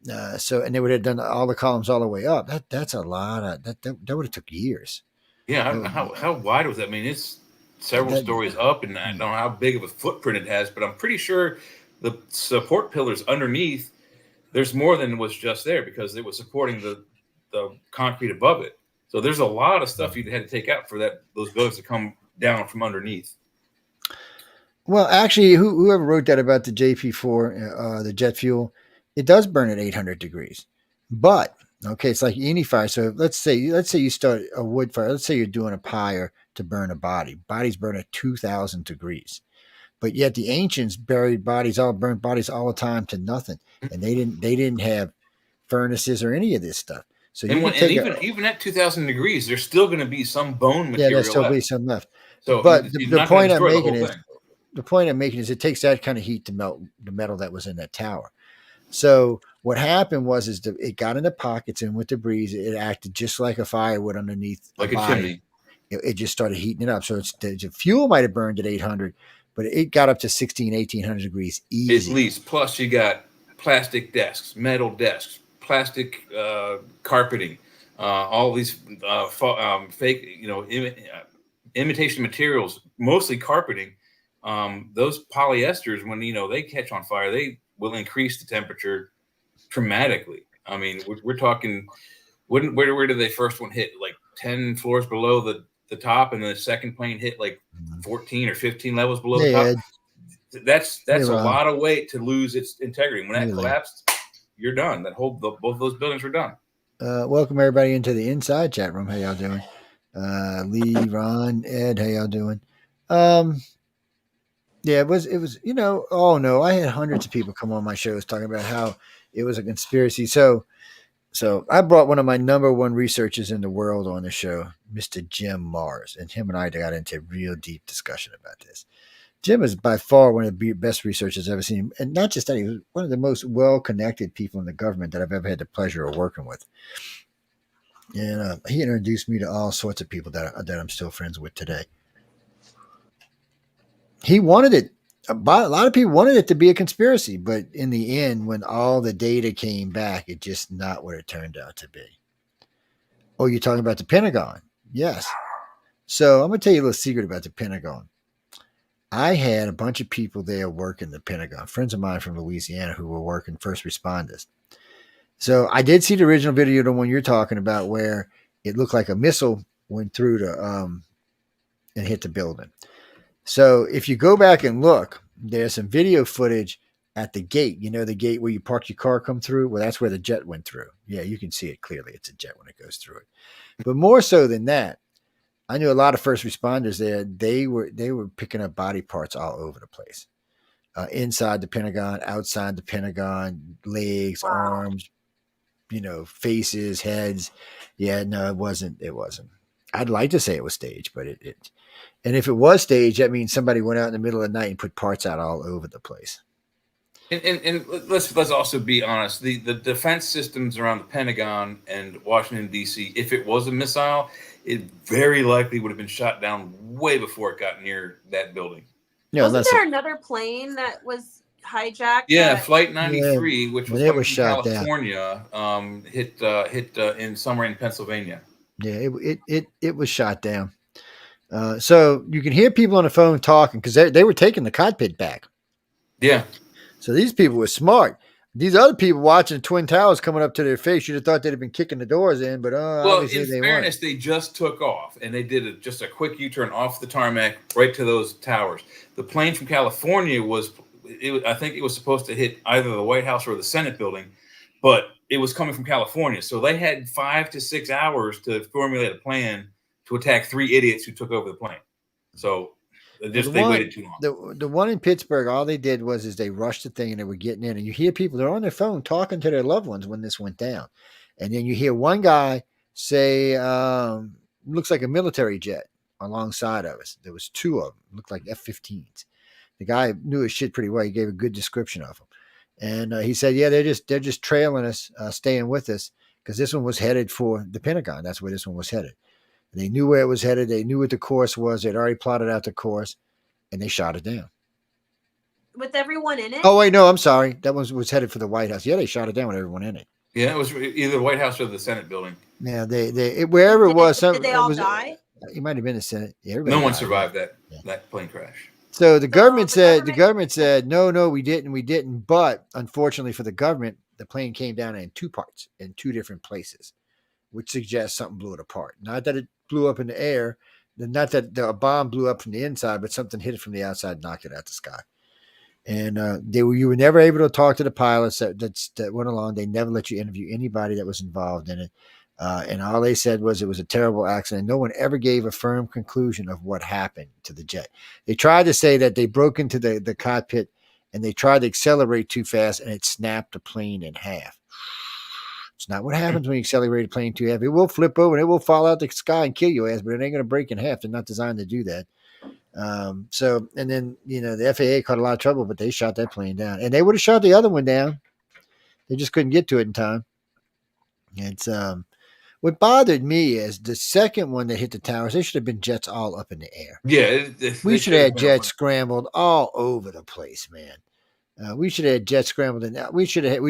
And they would have done all the columns all the way up. That's a lot of that would have took years. Yeah, I don't know how wide was that? I mean, it's several stories up, and I don't know how big of a footprint it has, but I'm pretty sure the support pillars underneath, there's more than was just there, because it was supporting the concrete above it. So there's a lot of stuff you had to take out for those buildings to come down from underneath. Well, actually, whoever wrote that about the JP4, the jet fuel, it does burn at 800 degrees. But okay, it's like any fire. So let's say you start a wood fire. Let's say you're doing a pyre to burn a body. Bodies burn at 2,000 degrees. But yet the ancients burnt bodies all the time to nothing, and they didn't have furnaces or any of this stuff. So even at 2,000 degrees, there's still going to be some bone material. Yeah, there's still be some left. So, but the point I'm making is it takes that kind of heat to melt the metal that was in that tower. So what happened was it got in the pockets, and with the breeze, it acted just like a fire would underneath, like a chimney. It just started heating it up. So the fuel might have burned at 800, but it got up to 1,800 degures easy. At least. Plus, you got plastic desks, metal desks, plastic carpeting, all these fake, imitation materials, mostly carpeting. Those polyesters, when they catch on fire, they will increase the temperature dramatically. I mean, we're talking. Where did the first one hit? Like 10 floors below the top, and then the second plane hit like 14 or 15 levels below the top. That's a lot of weight to lose its integrity. When that collapsed, you're done. Both of those buildings were done. Welcome everybody into the inside chat room. How y'all doing? Lee, Ron, Ed, how y'all doing? Yeah, it was, oh no, I had hundreds of people come on my shows talking about how it was a conspiracy. So I brought one of my number one researchers in the world on the show, Mr. Jim Mars, and him and I got into a real deep discussion about this. Jim is by far one of the best researchers I've ever seen. And not just that, he was one of the most well-connected people in the government that I've ever had the pleasure of working with. And he introduced me to all sorts of people that I'm still friends with today. He wanted it. A lot of people wanted it to be a conspiracy, but in the end, when all the data came back, it's just not what it turned out to be. Oh, you're talking about the Pentagon? Yes. So I'm going to tell you a little secret about the Pentagon. I had a bunch of people there working the Pentagon, friends of mine from Louisiana who were working first responders. So I did see the original video, the one you're talking about, where it looked like a missile went through and hit the building. So if you go back and look, there's some video footage at the gate. You know, the gate where you park your car, come through. Well, that's where the jet went through. Yeah, you can see it clearly. It's a jet when it goes through it. But more so than that, I knew a lot of first responders there. They were picking up body parts all over the place, inside the Pentagon, outside the Pentagon, legs, Wow. arms, faces, heads. Yeah, no, it wasn't. I'd like to say it was staged, but it and if it was staged, that means somebody went out in the middle of the night and put parts out all over the place. And let's also be honest. The defense systems around the Pentagon and Washington D.C. If it was a missile, it very likely would have been shot down way before it got near that building. Wasn't there another plane that was hijacked? Yeah, Flight 93, which was coming from shot California, hit in somewhere in Pennsylvania. Yeah, it was shot down. So you can hear people on the phone talking because they were taking the cockpit back. Yeah. So these people were smart. These other people watching Twin Towers coming up to their face, you'd have thought they'd have been kicking the doors in, but obviously in fairness, they just took off and they did just a quick U-turn off the tarmac right to those towers. The plane from California I think it was supposed to hit either the White House or the Senate building, but it was coming from California. So they had 5 to 6 hours to formulate a plan to attack 3 idiots who took over the plane. So they waited too long. The one in Pittsburgh, all they did was they rushed the thing and they were getting in. And you hear people, they're on their phone talking to their loved ones when this went down. And then you hear one guy say, looks like a military jet alongside of us. There was 2 of them, looked like F-15s. The guy knew his shit pretty well. He gave a good description of them. And he said, yeah, they're just trailing us, staying with us, because this one was headed for the Pentagon. That's where this one was headed. They knew where it was headed. They knew what the course was. They'd already plotted out the course, and they shot it down. With everyone in it? Oh, wait, no, I'm sorry. That one was headed for the White House. Yeah, they shot it down with everyone in it. Yeah, it was either the White House or the Senate building. Yeah, wherever it was. Did they all die? It might have been the Senate. Yeah, no one survived that plane crash. So the government said, no, we didn't. But unfortunately for the government, the plane came down in 2 parts in 2 different places, which suggests something blew it apart. Not that it blew up in the air, not that a bomb blew up from the inside, but something hit it from the outside and knocked it out the sky. And you were never able to talk to the pilots that went along. They never let you interview anybody that was involved in it. And all they said was it was a terrible accident. No one ever gave a firm conclusion of what happened to the jet. They tried to say that they broke into the cockpit and they tried to accelerate too fast and it snapped the plane in half. It's not what happens when you accelerate a plane too heavy. It will flip over and it will fall out the sky and kill your ass, but it ain't going to break in half. They're not designed to do that. And then, the FAA caught a lot of trouble, but they shot that plane down. And they would have shot the other one down. They just couldn't get to it in time. It's what bothered me is the second one that hit the towers, they should have been jets all up in the air. Yeah. We should have had jets scrambled all over the place, man. We should have had jets scrambled.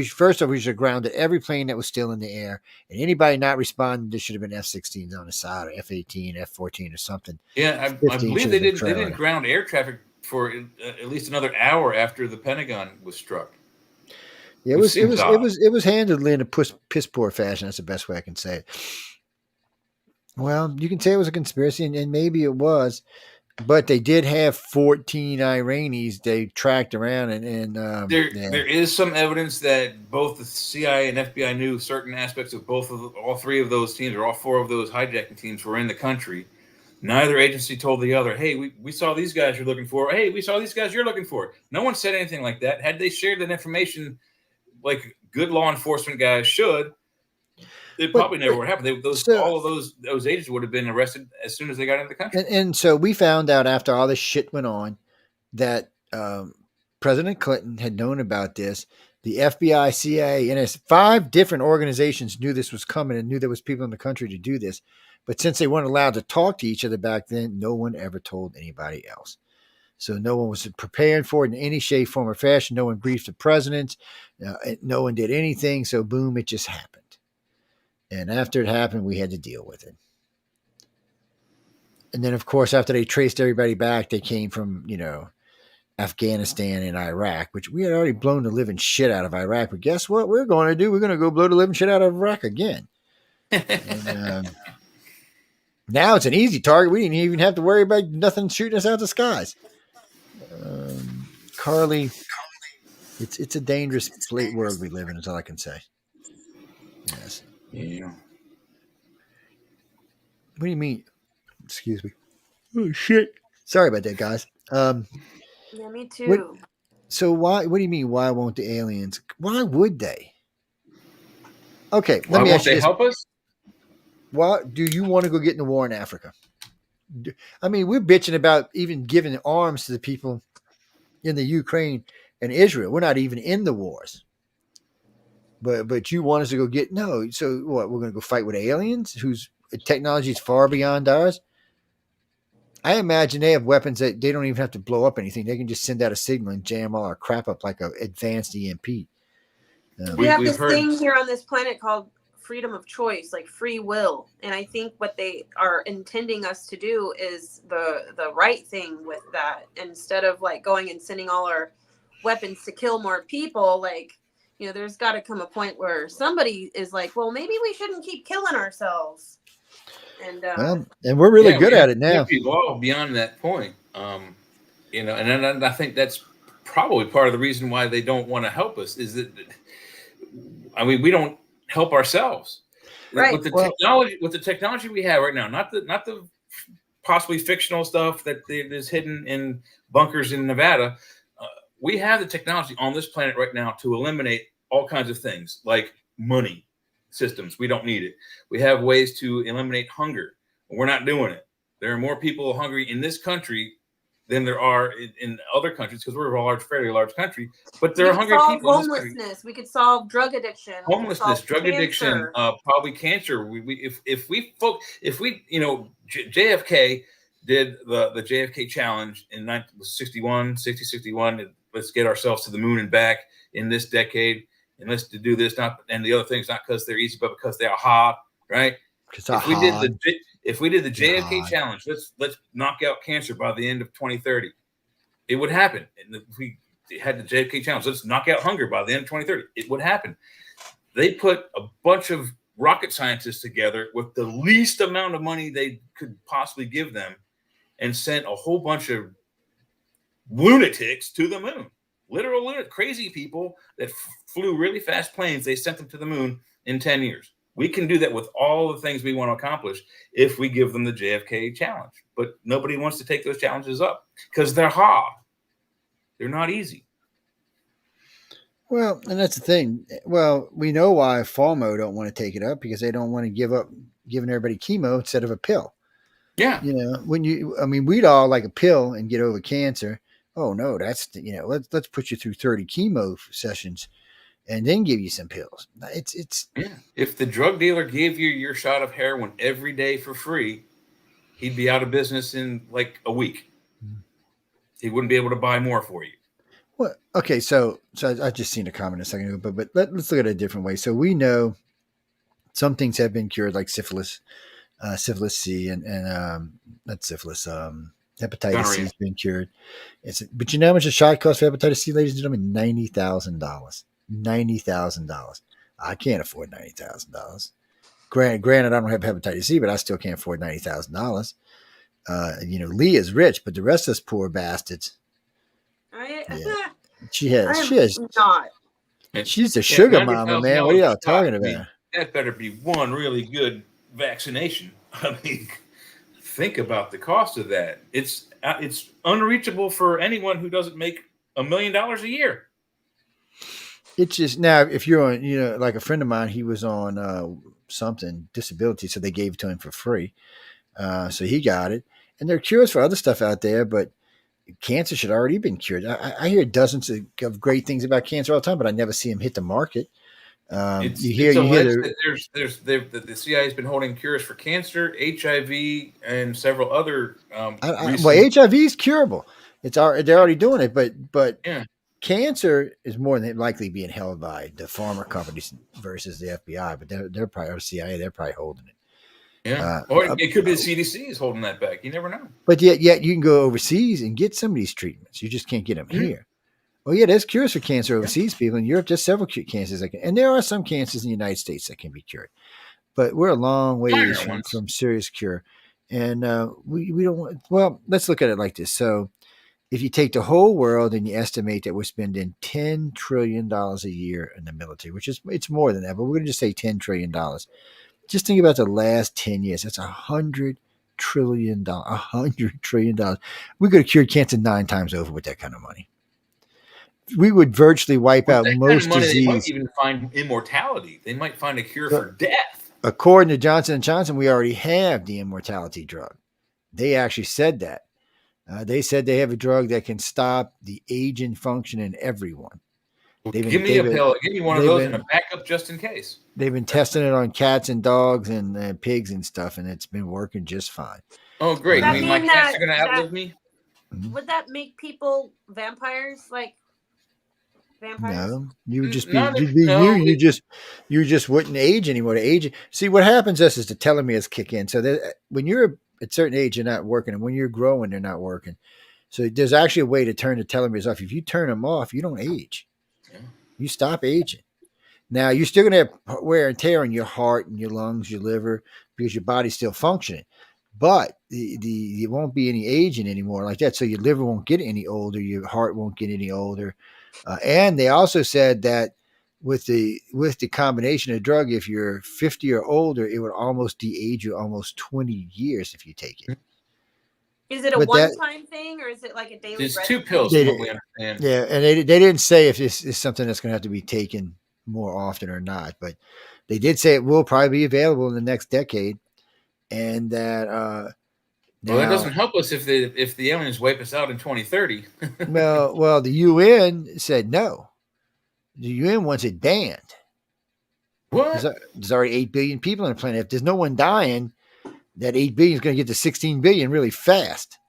First off, we should have grounded every plane that was still in the air. And anybody not responding, there should have been F-16s on the side or F-18, F-14 or something. Yeah, I believe they didn't ground air traffic for at least another hour after the Pentagon was struck. Yeah, it was handled in a piss poor fashion. That's the best way I can say it. Well, you can say it was a conspiracy, and maybe it was, but they did have 14 Iranians they tracked around, and there is some evidence that both the CIA and FBI knew certain aspects of all 3 of those teams or all 4 of those hijacking teams were in the country. Neither agency told the other, hey, we saw these guys you're looking for. Hey, we saw these guys you're looking for. No one said anything like that. Had they shared that information like good law enforcement guys should, it probably never would happen. All of those agents would have been arrested as soon as they got into the country. And so we found out after all this shit went on that President Clinton had known about this. The FBI, CIA, and 5 different organizations knew this was coming and knew there was people in the country to do this. But since they weren't allowed to talk to each other back then, no one ever told anybody else. So no one was preparing for it in any shape, form, or fashion. No one briefed the president. No one did anything. So boom, it just happened. And after it happened, we had to deal with it. And then, of course, after they traced everybody back, they came from, Afghanistan and Iraq, which we had already blown the living shit out of Iraq. But guess what we're going to do? We're going to go blow the living shit out of Iraq again. And now it's an easy target. We didn't even have to worry about nothing shooting us out the skies. Carly, it's a dangerous world we live in, is all I can say. Yes. Yeah. What do you mean? Excuse me. Oh, shit. Sorry about that, guys. Yeah, me too. So what do you mean? Why won't the aliens? Why would they? Okay, let me ask you this. Help us? Why do you want to go get in the war in Africa? I mean, we're bitching about even giving arms to the people in the Ukraine and Israel. We're not even in the wars. But you want us to go get no. So what? We're going to go fight with aliens whose technology is far beyond ours. I imagine they have weapons that they don't even have to blow up anything. They can just send out a signal and jam all our crap up like an advanced EMP. We have this thing here on this planet called freedom of choice, like free will. And I think what they are intending us to do is the right thing with that. Instead of like going and sending all our weapons to kill more people, like, there's got to come a point where somebody is like, well, maybe we shouldn't keep killing ourselves. And we're really good at it now. We've evolved beyond that point. And I think that's probably part of the reason why they don't want to help us is that, we don't help ourselves. Right. With the technology we have right now, not the possibly fictional stuff that is hidden in bunkers in Nevada. We have the technology on this planet right now to eliminate all kinds of things like money systems. We don't need it. We have ways to eliminate hunger. We're not doing it. There are more people hungry in this country than there are in other countries because we're a fairly large country. But there are hungry people. Homelessness. We could solve drug addiction. Homelessness, drug addiction, probably cancer. If JFK did the JFK challenge in 1961. Let's get ourselves to the moon and back in this decade, and let's do this. And the other things not because they're easy, but because they are hard, right? If we did the JFK challenge, let's knock out cancer by the end of 2030. It would happen. And if we had the JFK challenge, let's knock out hunger by the end of 2030. It would happen. They put a bunch of rocket scientists together with the least amount of money they could possibly give them and sent a whole bunch of lunatics to the moon. Literal lunatic, crazy people that flew really fast planes. They sent them to the moon in 10 years. We can do that with all the things we want to accomplish if we give them the JFK challenge. But nobody wants to take those challenges up because they're hard. They're not easy. Well, and that's the thing. Well, we know why FOMO don't want to take it up because they don't want to give up giving everybody chemo instead of a pill. Yeah. We'd all like a pill and get over cancer. Oh no, that's let's put you through 30 chemo sessions and then give you some pills. It's If the drug dealer gave you your shot of heroin every day for free, he'd be out of business in like a week. He wouldn't be able to buy more for you. Well, okay, so I just seen a comment a second ago, but let's look at it a different way. So we know some things have been cured, like syphilis C, and not syphilis, hepatitis C has been cured. But you know how much a shot costs for hepatitis C, ladies and gentlemen? $90,000. $90,000. I can't afford $90,000. Granted, I don't have hepatitis C, but I still can't afford $90,000. Lee is rich, but the rest of us poor bastards. She has not. She's a sugar mama, man. What are y'all talking about? That better be one really good vaccination. I mean, think about the cost of that. It's unreachable for anyone who doesn't make $1 million a year. It's just now, if you're on, like a friend of mine, he was on something disability, so they gave it to him for free. So he got it, and there are cures for other stuff out there, but cancer should already been cured. I hear dozens of great things about cancer all the time, but I never see them hit the market. The CIA has been holding cures for cancer, HIV, and several other. HIV is curable. They're already doing it, but yeah. Cancer is more than likely being held by the pharma companies versus the FBI, but they're probably, or CIA, they're probably holding it. Yeah, or it could be the CDC is holding that back. You never know. But yet you can go overseas and get some of these treatments. You just can't get them here. Oh yeah, there's cures for cancer overseas. People in Europe, there's several cancers and there are some cancers in the United States that can be cured, but we're a long ways from serious cure. And we don't want. Well, let's look at it like this. So, if you take the whole world and you estimate that we're spending $10 trillion a year in the military, which is it's more than that, but we're going to just say $10 trillion. Just think about the last 10 years. That's $100 trillion. $100 trillion. We could have cured cancer 9 times over with that kind of money. We would virtually wipe out most disease. They might even find immortality. They might find a cure for death. According to Johnson & Johnson, we already have the immortality drug. They actually said that. They said they have a drug that can stop the aging function in everyone. Give me a pill. Give me one of those and a backup just in case. They've been testing it on cats and dogs and pigs and stuff, and it's been working just fine. Oh, great. I mean, my cats are going to outlive me? Would that make people vampires? Like vampires? No, you would just be you just wouldn't age anymore. To age, see what happens is the telomeres kick in. So when you're at a certain age, you're not working, and when you're growing, they're not working. So there's actually a way to turn the telomeres off. If you turn them off, you don't age. You stop aging. Now, you're still going to have wear and tear on your heart and your lungs, your liver, because your body's still functioning. But it won't be any aging anymore like that. So your liver won't get any older. Your heart won't get any older. And they also said that with the combination of drug, if you're 50 or older, it would almost de-age you almost 20 years if you take it. Is it a one-time thing, or is it like a daily? There's 2 pills, from what we understand. Yeah, and they didn't say if this is something that's going to have to be taken more often or not, but they did say it will probably be available in the next decade, and that. Well, that doesn't help us if the aliens wipe us out in 2030. well, the UN said no. The UN wants it banned. What? There's already 8 billion people on the planet. If there's no one dying, that 8 billion is going to get to 16 billion really fast.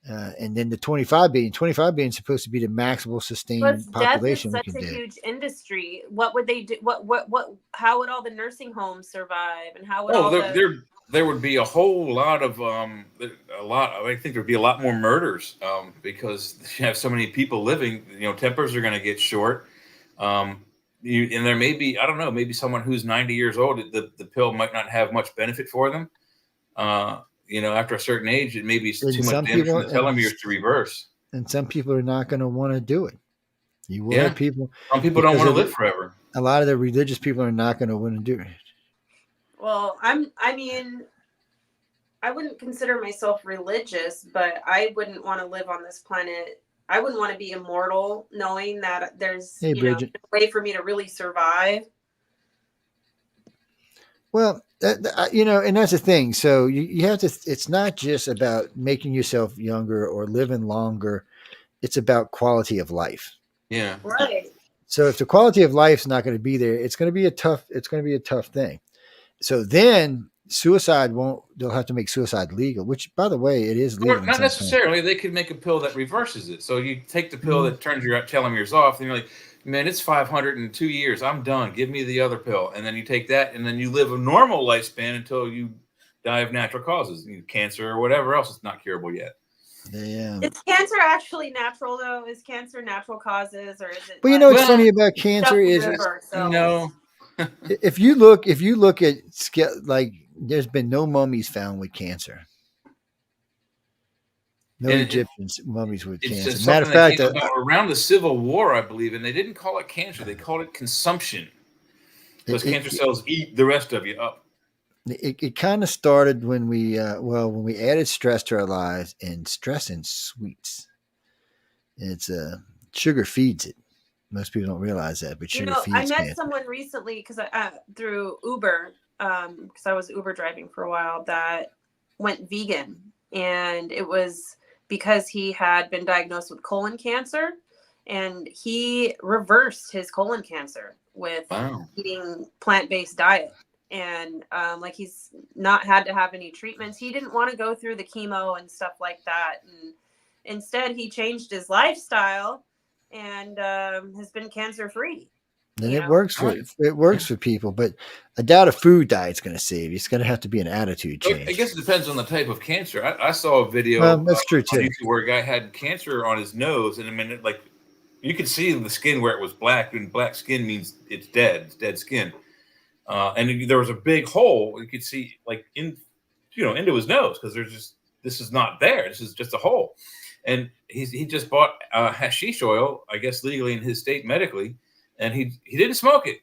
And then the 25 billion is supposed to be the maximal sustained population. Death is such a huge industry. What would they do? How would all the nursing homes survive? And how would there would be a whole lot of I think there'd be a lot more murders because you have so many people living. Tempers are going to get short. And there may be, I don't know, maybe someone who's 90 years old, the pill might not have much benefit for them. After a certain age, it may be too much damage from the telomeres to reverse. And some people are not going to want to do it. You will have people. Some people don't want to live forever. A lot of the religious people are not going to want to do it. Well, I wouldn't consider myself religious, but I wouldn't want to live on this planet. I wouldn't want to be immortal, knowing that there's a way for me to really survive. Well, and that's the thing. So you have to. It's not just about making yourself younger or living longer. It's about quality of life. Yeah. Right. So if the quality of life is not going to be there, it's going to be a tough thing. So then suicide they'll have to make suicide legal, which, by the way, it is legal. Not necessarily. They could make a pill that reverses it. So you take the pill that turns your telomeres off, and you're like, man, it's 502 years. I'm done. Give me the other pill. And then you take that, and then you live a normal lifespan until you die of natural causes, cancer or whatever else. It's not curable yet. Is cancer actually natural, though? Is cancer natural causes, or is it? Well, what's funny about cancer is no. if you look at there's been no mummies found with cancer. No Egyptian mummies with cancer. Matter of fact, around the Civil War, I believe, and they didn't call it cancer; they called it consumption, because cancer cells eat the rest of you up. It kind of started when we added stress to our lives, and stress and sweets. It's sugar feeds it. Most people don't realize that, but sugar feeds. I met someone recently because through Uber, because I was Uber driving for a while, that went vegan, and it was because he had been diagnosed with colon cancer, and he reversed his colon cancer with eating plant-based diet. And he's not had to have any treatments. He didn't want to go through the chemo and stuff like that. And instead he changed his lifestyle and has been cancer free. Then You it know? works for people, but I doubt a food diet's going to save you. It's going to have to be an attitude I change. guess it depends on the type of cancer. I saw a video That's true on too. YouTube where a guy had cancer on his nose, and I mean, like you could see the skin where it was black, and black skin means it's dead skin. And there was a big hole you could see, like into his nose, because this is not there. This is just a hole. And he just bought hashish oil, I guess legally in his state medically, and he didn't smoke it.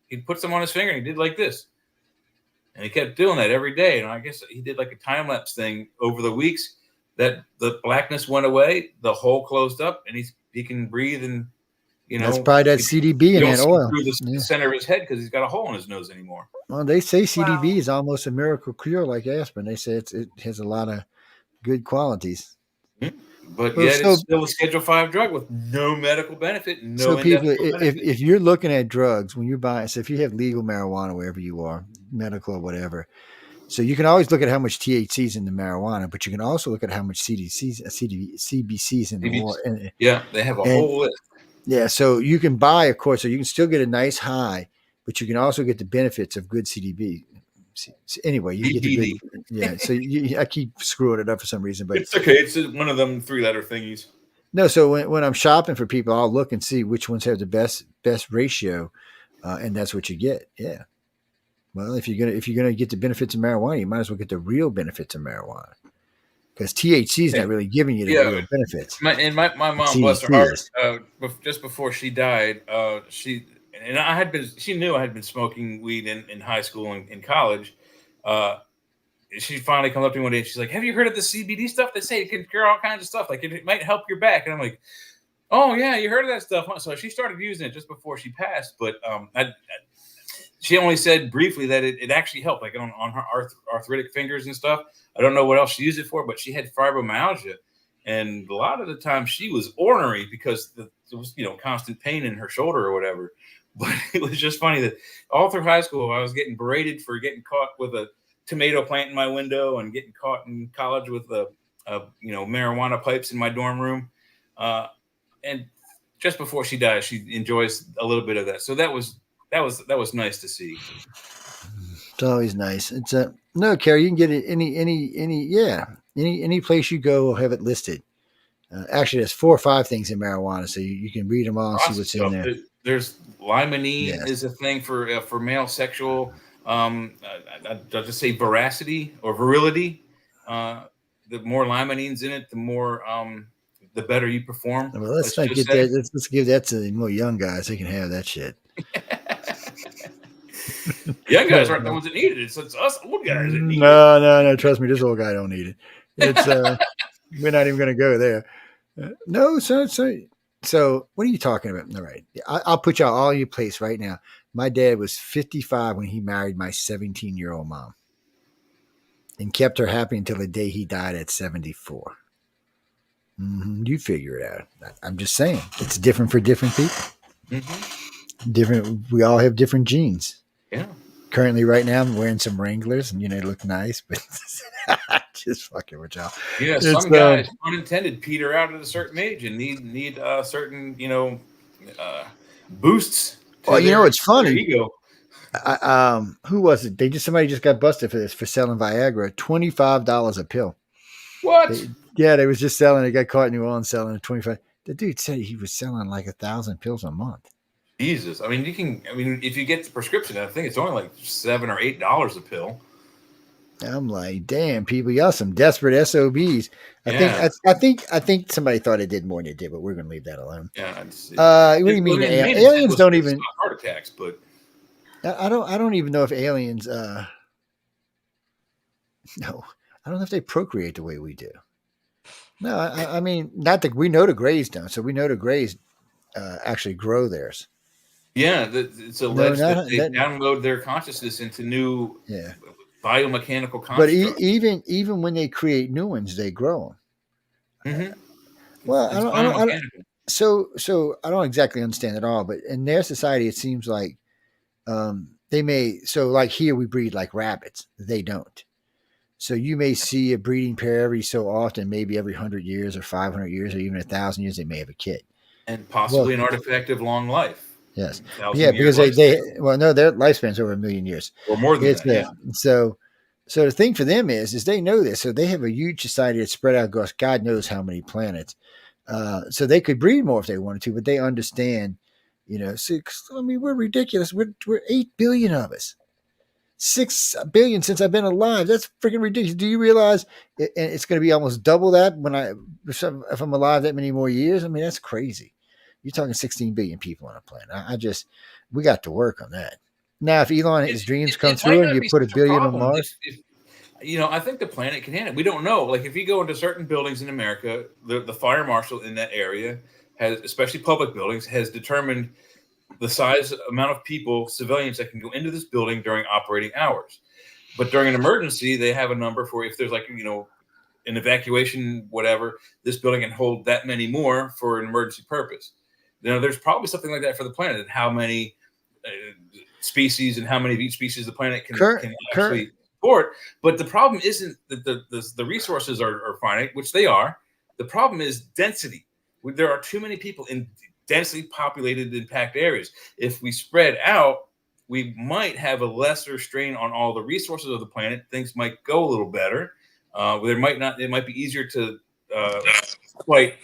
He put some on his finger and he did like this. And he kept doing that every day. And I guess he did like a time lapse thing over the weeks that the blackness went away, the hole closed up, and he can breathe, and that's probably that CDB in that oil. Through the center of his head because he's got a hole in his nose anymore. Well, they say CDB is almost a miracle cure, like aspirin. They say it has a lot of good qualities. Mm-hmm. But yet it's still a Schedule 5 drug with no medical benefit. So people, if you're looking at drugs when you're buying, so if you have legal marijuana wherever you are, medical or whatever, so you can always look at how much THC is in the marijuana, but you can also look at how much CBC is in the oil. Yeah, they have a whole list. Yeah, so you can buy, of course, so you can still get a nice high, but you can also get the benefits of good CDB. Anyway, you get the good, so I keep screwing it up for some reason, but it's okay. It's one of them 3-letter thingies. No, so when I'm shopping for people, I'll look and see which ones have the best ratio, and that's what you get. Yeah. Well, if you're gonna get the benefits of marijuana, you might as well get the real benefits of marijuana, because THC is not really giving you the real benefits. My mom, bless her heart, just before she died, she knew I had been smoking weed in high school and in college. She finally comes up to me one day and she's like, "Have you heard of the CBD stuff? They say it can cure all kinds of stuff. Like it might help your back." And I'm like, "Oh yeah, you heard of that stuff?" So she started using it just before she passed. But she only said briefly that it actually helped, like on her arthritic fingers and stuff. I don't know what else she used it for, but she had fibromyalgia, and a lot of the time she was ornery because there was constant pain in her shoulder or whatever. But it was just funny that all through high school I was getting berated for getting caught with a tomato plant in my window and getting caught in college with marijuana pipes in my dorm room. And just before she died, she enjoys a little bit of that. So that was nice to see. It's always nice. It's no, Carrie, you can get it any place you go will have it listed. Actually, there's 4 or 5 things in marijuana, so you can read them all and see what's in there. There's limonene is a thing for male sexual. I'll just say veracity or virility. The more limonene's in it, the more the better you perform. Well, let's not get that. Let's give that to the more young guys. They can have that shit. Young guys aren't the ones that need it. It's us old guys that need it. No. Trust me, this old guy don't need it. It's we're not even going to go there. No, so what are you talking about? All right, I'll put y'all all in your place right now. My dad was 55 when he married my 17-year-old mom, and kept her happy until the day he died at 74. You figure it out. I'm just saying, it's different for different people. Mm-hmm. Different. We all have different genes. Yeah. Currently, right now, I'm wearing some Wranglers, and they look nice, but just fucking with y'all. Yeah, some guys, unintended, peter out at a certain age and need certain boosts. Well, it's funny. Ego. Who was it? Somebody just got busted for this, for selling Viagra, $25 a pill. What? They was just selling. They got caught in New Orleans selling it $25. The dude said he was selling like 1,000 pills a month. Jesus, if you get the prescription, I think it's only like $7 or $8 a pill. I'm like, damn, people, y'all some desperate SOBs. I think somebody thought it did more than it did, but we're gonna leave that alone. Yeah. What do you mean? Aliens don't even heart attacks, but I don't even know if aliens. No, I don't know if they procreate the way we do. No, I mean, not that we know the Greys don't. So we know the Greys actually grow theirs. Yeah, it's alleged that they download their consciousness into new biomechanical constructs. But even when they create new ones, they grow them. Mm-hmm. Well, I don't. So I don't exactly understand it all, but in their society, it seems like they may. So like here, we breed like rabbits. They don't. So you may see a breeding pair every so often, maybe every 100 years or 500 years or even 1,000 years, they may have a kid. And possibly an artifact of long life. Yes. Yeah, 1,000-year because lifespan, well, no, their lifespan's over 1,000,000 years. or more than It's that. Yeah. so the thing for them is they know this, so they have a huge society that's spread out across God knows how many planets. So they could breed more if they wanted to, but they understand, six. I mean, we're ridiculous. We're 8 billion of us. 6 billion since I've been alive. That's freaking ridiculous. Do you realize it's going to be almost double that if I'm alive that many more years? I mean, that's crazy. You're talking 16 billion people on a planet. We got to work on that. Now, if Elon his dreams come It might through and not you be put a such a billion on problem Mars, if I think the planet can handle it. We don't know. Like if you go into certain buildings in America, the fire marshal in that area has, especially public buildings, has determined the size amount of people, civilians that can go into this building during operating hours. But during an emergency, they have a number for if there's like, an evacuation, whatever, this building can hold that many more for an emergency purpose. There's probably something like that for the planet, and how many species and how many of each species the planet can actually support. But the problem isn't that the resources are finite, which they are. The problem is density. There are too many people in densely populated and packed areas. If we spread out, we might have a lesser strain on all the resources of the planet. Things might go a little better. There might not. It might be easier to fight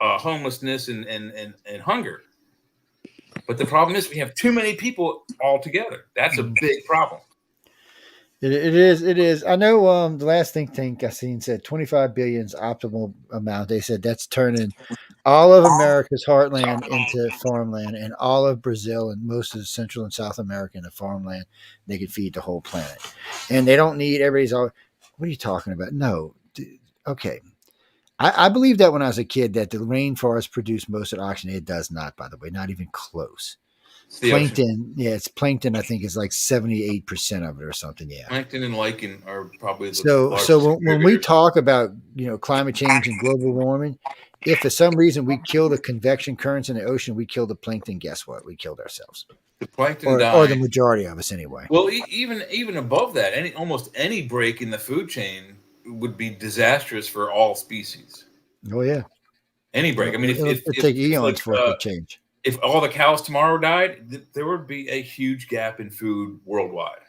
homelessness and hunger. But the problem is we have too many people all together. That's a big problem. It is. I know the last think tank I seen said 25 billion is optimal amount. They said that's turning all of America's heartland into farmland, and all of Brazil and most of Central and South America into farmland. They could feed the whole planet. And they don't need everybody's all, what are you talking about? No. Okay. I believe that when I was a kid that the rainforest produced most of the oxygen. It does not, by the way, not even close. Plankton, it's plankton. I think is like 78% of it or something. Yeah, plankton and lichen are probably the so when we talk about climate change and global warming, if for some reason we kill the convection currents in the ocean, we kill the plankton. Guess what? We killed ourselves. The plankton or the majority of us anyway. Well, even above that, almost any break in the food chain would be disastrous for all species. Oh yeah, any break. I mean, if take eons for it to change. If all the cows tomorrow died, there would be a huge gap in food worldwide.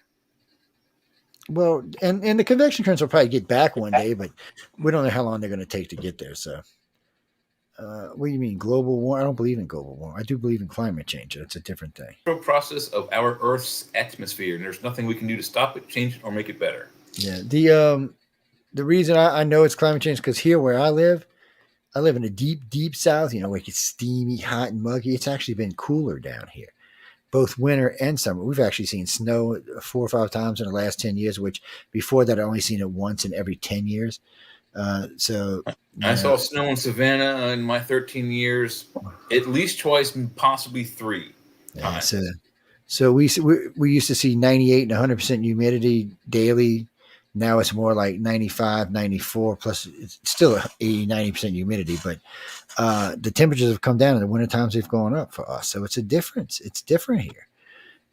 Well, and the convection currents will probably get back one day, but we don't know how long they're going to take to get there. So, what do you mean global warming? I don't believe in global warming. I do believe in climate change. It's a different thing. The process of our Earth's atmosphere, and there's nothing we can do to stop it, change it, or make it better. Yeah. The reason I know it's climate change because here where I live in the deep south, where it gets steamy, hot, and muggy. It's actually been cooler down here, both winter and summer. We've actually seen snow 4 or 5 times in the last 10 years, which before that, I'd only seen it once in every 10 years. I saw snow in Savannah in my 13 years, at least twice, possibly 3 times. So we used to see 98 and 100% humidity daily. Now it's more like 95, 94, plus it's still 80, 90% humidity, but the temperatures have come down in the winter times. They've gone up for us. So it's a difference. It's different here.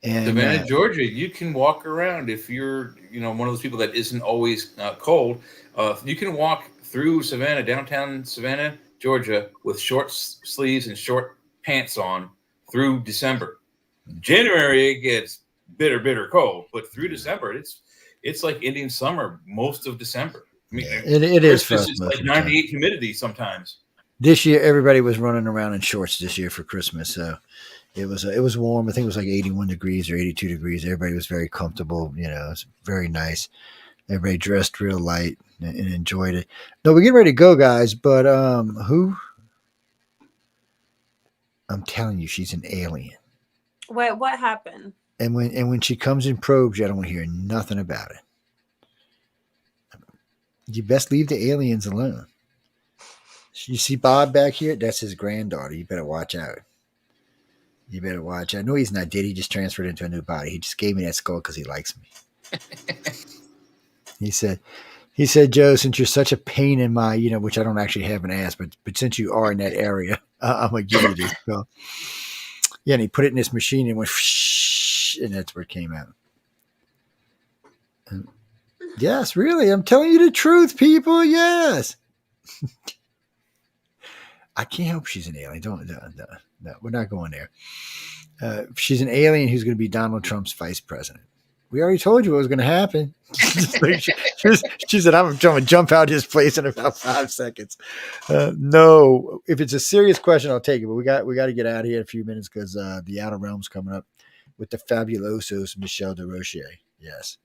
And Savannah, Georgia, you can walk around if you're, one of those people that isn't always cold. You can walk through Savannah, downtown Savannah, Georgia, with short sleeves and short pants on through December. January, it gets bitter cold, but through December, it's like Indian summer most of December. I mean, it is for us. It's like 98 humidity sometimes. This year, everybody was running around in shorts this year for Christmas. So it was warm. I think it was like 81 degrees or 82 degrees. Everybody was very comfortable. It was very nice. Everybody dressed real light and enjoyed it. No, we're getting ready to go, guys. But who? I'm telling you, she's an alien. Wait, what happened? And when she comes and probes you, I don't want to hear nothing about it. You best leave the aliens alone. You see Bob back here? That's his granddaughter. You better watch out. No, he's not dead. He just transferred into a new body. He just gave me that skull because he likes me. He said, Joe, since you're such a pain in my, which I don't actually have an ass, but since you are in that area, I'm going to give you this skull. Yeah, and he put it in this machine and went, and that's where it came out. Yes, really. I'm telling you the truth, people. Yes. I can't help she's an alien. No, we're not going there. She's an alien who's going to be Donald Trump's vice president. We already told you what was going to happen. She said, I'm going to jump out his place in about 5 seconds. No, if it's a serious question, I'll take it. But we got to get out of here in a few minutes because the Outer Realm's coming up with the fabulosos Michelle DeRocher. Yes.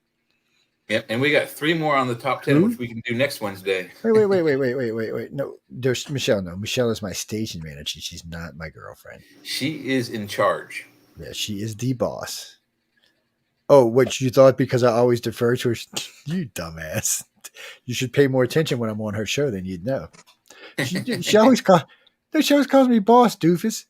Yep, and we got 3 more on the top 10, which we can do next Wednesday. Wait. No, there's Michelle. No, Michelle is my station manager. She's not my girlfriend. She is in charge. Yeah, she is the boss. Oh, what you thought because I always defer to her? You dumbass. You should pay more attention when I'm on her show, then you'd know. She always calls me boss, doofus.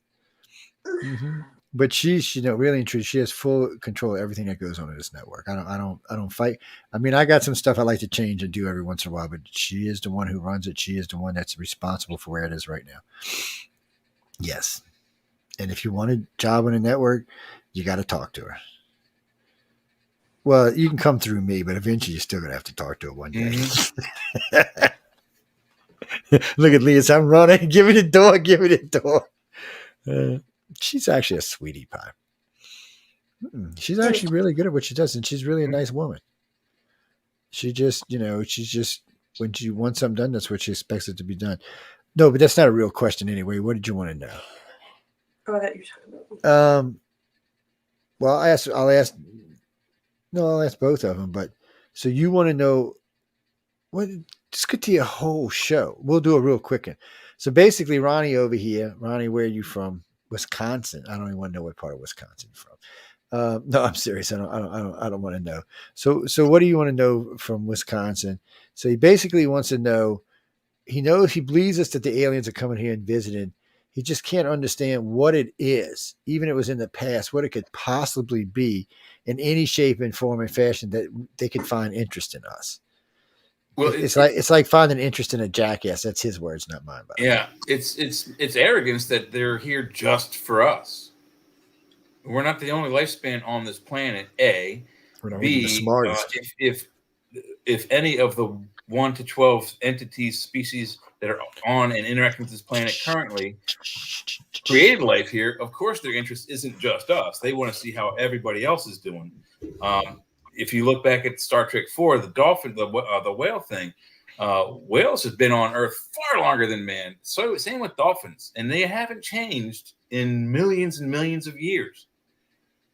Mm-hmm. But she really and truly, she has full control of everything that goes on in this network. I don't fight. I mean, I got some stuff I like to change and do every once in a while, but she is the one who runs it. She is the one that's responsible for where it is right now. Yes. And if you want a job on a network, you got to talk to her. Well, you can come through me, but eventually you're still going to have to talk to her one day. Mm-hmm. Look at Leah. I'm running. Give me the door. She's actually a sweetie pie. She's actually really good at what she does, and she's really a nice woman. She just, when she wants something done, that's what she expects it to be done. No, but that's not a real question anyway. What did you want to know? Oh, that you're talking about. Well, I'll ask both of them. But so you want to know what? This could be a whole show. We'll do a real quick one. So basically, Ronnie over here. Ronnie, where are you from? Wisconsin. I don't even want to know what part of Wisconsin you're from. No, I'm serious. I don't want to know. So what do you want to know from Wisconsin? So he basically wants to know. He believes us that the aliens are coming here and visiting. He just can't understand what it is, even if it was in the past, what it could possibly be in any shape and form and fashion that they could find interest in us. Well, it's like finding interest in a jackass. That's his words, not mine. Yeah, it's arrogance that they're here just for us. We're not the only lifespan on this planet. A, we're not B, the smartest. If any of the 1 to 12 entities, species that are on and interacting with this planet currently created life here, of course their interest isn't just us. They want to see how everybody else is doing. If you look back at Star Trek 4, the dolphin, the whale thing, whales have been on Earth far longer than man. So same with dolphins, and they haven't changed in millions and millions of years.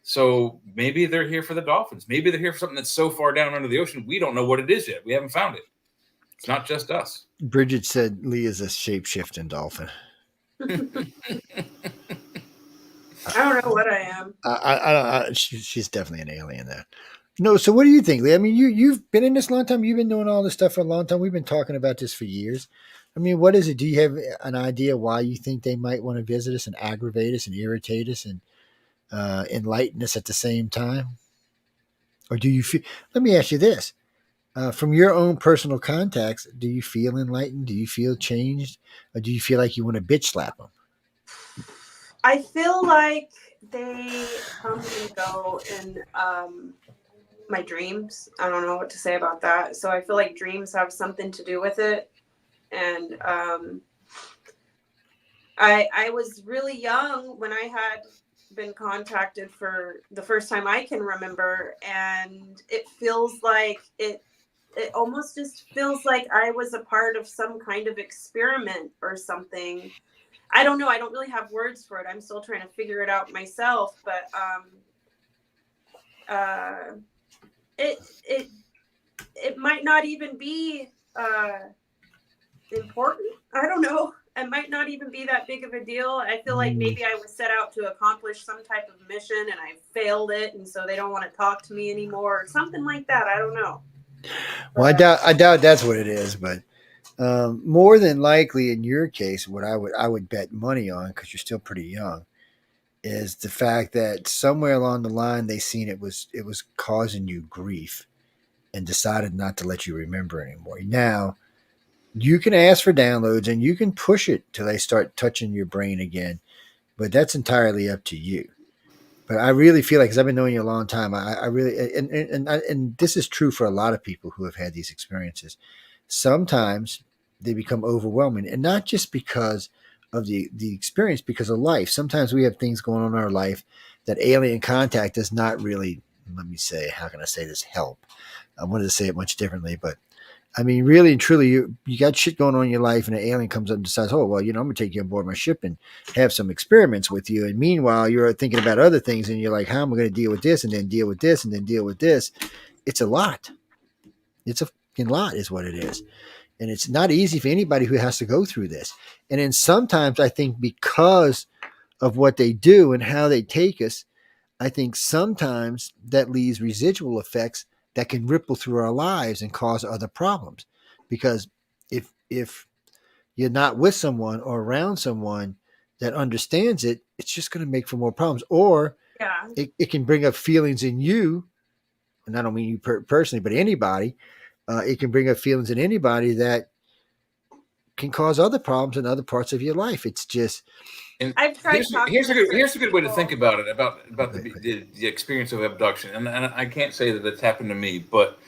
So maybe they're here for the dolphins. Maybe they're here for something that's so far down under the ocean we don't know what it is yet. We haven't found it. It's not just us. Bridget said Lee is a shape-shifting dolphin. I don't know what I am. She's definitely an alien there. No, so what do you think, Lee? I mean, you've been in this a long time. You've been doing all this stuff for a long time. We've been talking about this for years. I mean, what is it? Do you have an idea why you think they might want to visit us and aggravate us and irritate us and enlighten us at the same time? Or do you feel? Let me ask you this: from your own personal contacts, do you feel enlightened? Do you feel changed, or do you feel like you want to bitch slap them? I feel like they come and go in my dreams. I don't know what to say about that. So I feel like dreams have something to do with it. And I was really young when I had been contacted for the first time I can remember, and it feels like it almost just feels like I was a part of some kind of experiment or something. I don't know. I don't really have words for it. I'm still trying to figure it out myself, but it might not even be important. I don't know. It might not even be that big of a deal. I feel like maybe I was set out to accomplish some type of mission and I failed it, and so they don't want to talk to me anymore or something like that. I don't know. Well, I doubt that's what it is, but more than likely in your case, what I would bet money on, because you're still pretty young, is the fact that somewhere along the line they seen it was causing you grief and decided not to let you remember anymore. Now, you can ask for downloads and you can push it till they start touching your brain again, but that's entirely up to you. But I really feel like, because I've been knowing you a long time, I really, and this is true for a lot of people who have had these experiences. Sometimes they become overwhelming, and not just because of the experience, because of life. Sometimes we have things going on in our life that alien contact does not really, let me say, how can I say this, help. I wanted to say it much differently, but I mean, really and truly, you got shit going on in your life, and an alien comes up and decides, oh, well, I'm going to take you on board my ship and have some experiments with you. And meanwhile, you're thinking about other things, and you're like, how am I going to deal with this, and then deal with this, and then deal with this? It's a lot. It's a fucking lot is what it is. And it's not easy for anybody who has to go through this. And then sometimes I think because of what they do and how they take us, I think sometimes that leaves residual effects that can ripple through our lives and cause other problems. Because if you're not with someone or around someone that understands it, it's just going to make for more problems. Or Yeah. it can bring up feelings in you, and I don't mean you personally, but anybody. It can bring up feelings in anybody that can cause other problems in other parts of your life. It's just. And I've tried talking here's a to good way to people. think about it, about the experience of abduction. And I can't say that it's happened to me, but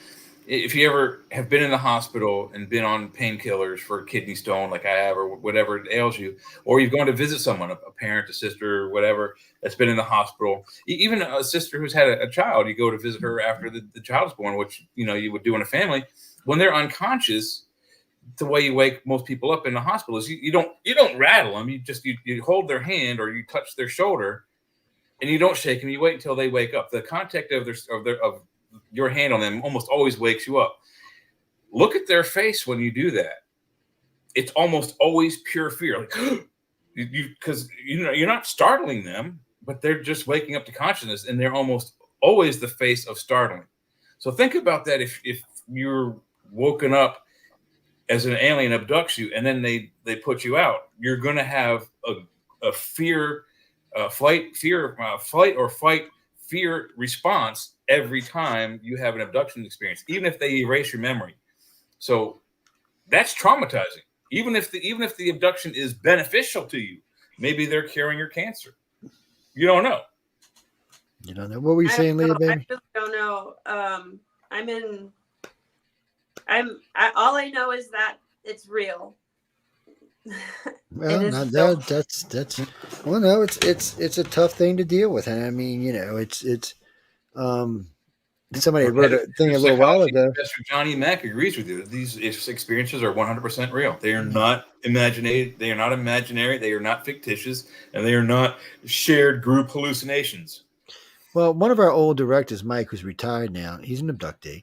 if you ever have been in the hospital and been on painkillers for a kidney stone like I have, or whatever it ails you, or you've gone to visit someone, a parent, a sister, or whatever, that's been in the hospital, even a sister who's had a child, you go to visit her after the child is born, which you would do in a family. When they're unconscious, the way you wake most people up in the hospital is you don't rattle them. You hold their hand or you touch their shoulder, and you don't shake them. You wait until they wake up. The contact of your hand on them almost always wakes you up. Look at their face when you do that. It's almost always pure fear, like because you're not startling them, but they're just waking up to consciousness, and they're almost always the face of startling. So think about that. If you're woken up as an alien abducts you, and then they put you out, you're going to have a fear, flight or fight fear response every time you have an abduction experience, even if they erase your memory. So that's traumatizing. Even if the abduction is beneficial to you, maybe they're curing your cancer. You don't know. You don't know. What were you saying, Leah, baby? I really don't know. All I know is that it's real. Well, not that. That's. Well, no, it's a tough thing to deal with, and I mean, it's. Somebody wrote a thing a little while ago. Professor Johnny Mack agrees with you. These experiences are 100% real. They are not imaginary. They are not imaginary. They are not fictitious, and they are not shared group hallucinations. Well, one of our old directors, Mike, who's retired now, he's an abductee,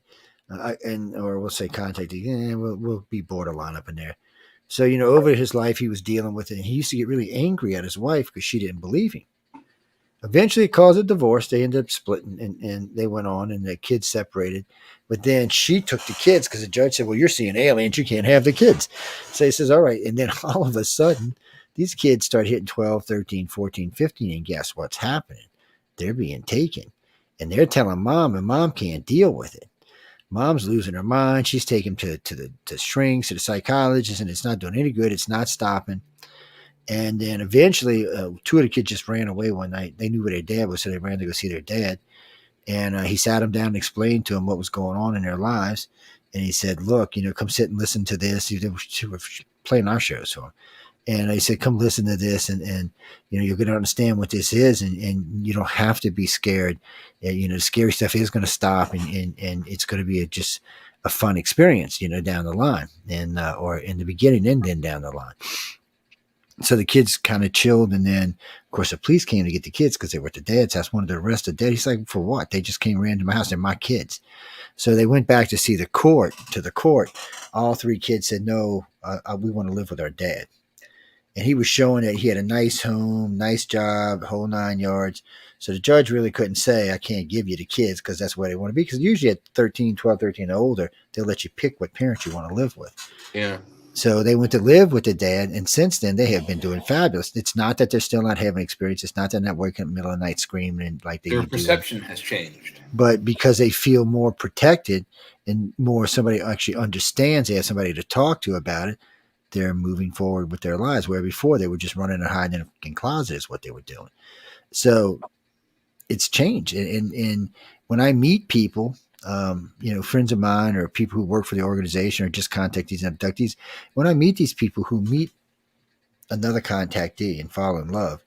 or we'll say contactee. We'll be borderline up in there. So over his life, he was dealing with it, and he used to get really angry at his wife because she didn't believe him. Eventually, it caused a divorce. They ended up splitting, and they went on, and the kids separated. But then she took the kids because the judge said, well, you're seeing aliens. You can't have the kids. So he says, all right. And then all of a sudden, these kids start hitting 12, 13, 14, 15, and guess what's happening? They're being taken. And they're telling mom, and mom can't deal with it. Mom's losing her mind. She's taken to the shrinks, to the psychologist, and it's not doing any good. It's not stopping. And then eventually, two of the kids just ran away one night. They knew where their dad was, so they ran to go see their dad. And he sat them down and explained to them what was going on in their lives. And he said, look, come sit and listen to this. They were playing our show. So, and he said, come listen to this, and you're going to understand what this is, and you don't have to be scared. The scary stuff is going to stop, and it's going to be just a fun experience, down the line, and or in the beginning and then down the line. So the kids kind of chilled, and then, of course, the police came to get the kids because they were at the dad's house. Wanted to arrest the dad. He's like, for what? They just ran to my house. They're my kids. So they went back to see the court. All three kids said, no, we want to live with our dad. And he was showing that he had a nice home, nice job, whole 9 yards. So the judge really couldn't say, I can't give you the kids because that's where they want to be. Because usually at 12, 13 and older, they'll let you pick what parents you want to live with. Yeah. So they went to live with the dad, and since then they have been doing fabulous. It's not that they're still not having experience. It's not that they're not waking up in the middle of the night screaming like they Their do. perception has changed. But because they feel more protected and more somebody actually understands, they have somebody to talk to about it, they're moving forward with their lives, where before they were just running and hiding in a closet is what they were doing. So it's changed. And when I meet people, friends of mine or people who work for the organization or just contactees and abductees, when I meet these people who meet another contactee and fall in love,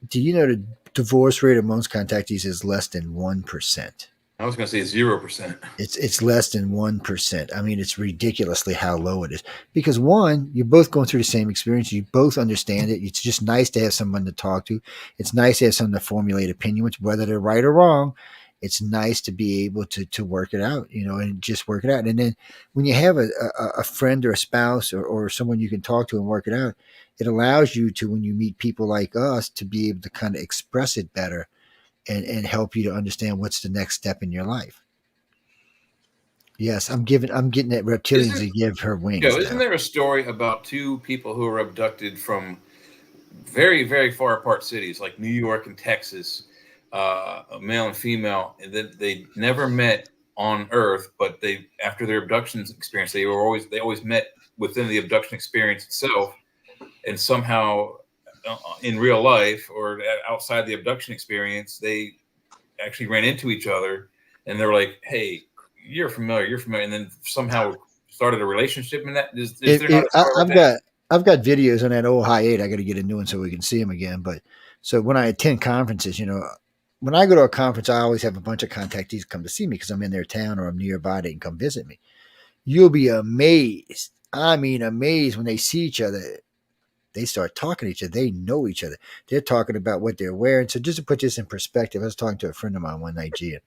do you know the divorce rate amongst contactees is less than 1%. I was going to say 0%. It's less than 1%. I mean, it's ridiculously how low it is. Because one, you're both going through the same experience. You both understand it. It's just nice to have someone to talk to. It's nice to have someone to formulate opinions, whether they're right or wrong. It's nice to be able to work it out, and just work it out. And then when you have a friend or a spouse or someone you can talk to and work it out, it allows you to, when you meet people like us, to be able to kind of express it better and help you to understand what's the next step in your life. Yes, I'm getting that reptilians to give her wings. Isn't there a story about two people who were abducted from very, very far apart cities like New York and Texas, a male and female, and that they never met on Earth, but after their abduction experience, they always met within the abduction experience itself, and somehow in real life or outside the abduction experience, they actually ran into each other, and they were like, "Hey, you're familiar," and then somehow started a relationship. And that is there not a story I've got videos on that old high 8. I got to get a new one so we can see them again. But so when I attend conferences, when I go to a conference, I always have a bunch of contactees come to see me because I'm in their town or I'm nearby. They can come visit me. You'll be amazed. I mean, amazed when they see each other. They start talking to each other. They know each other. They're talking about what they're wearing. So just to put this in perspective, I was talking to a friend of mine one night, Gia.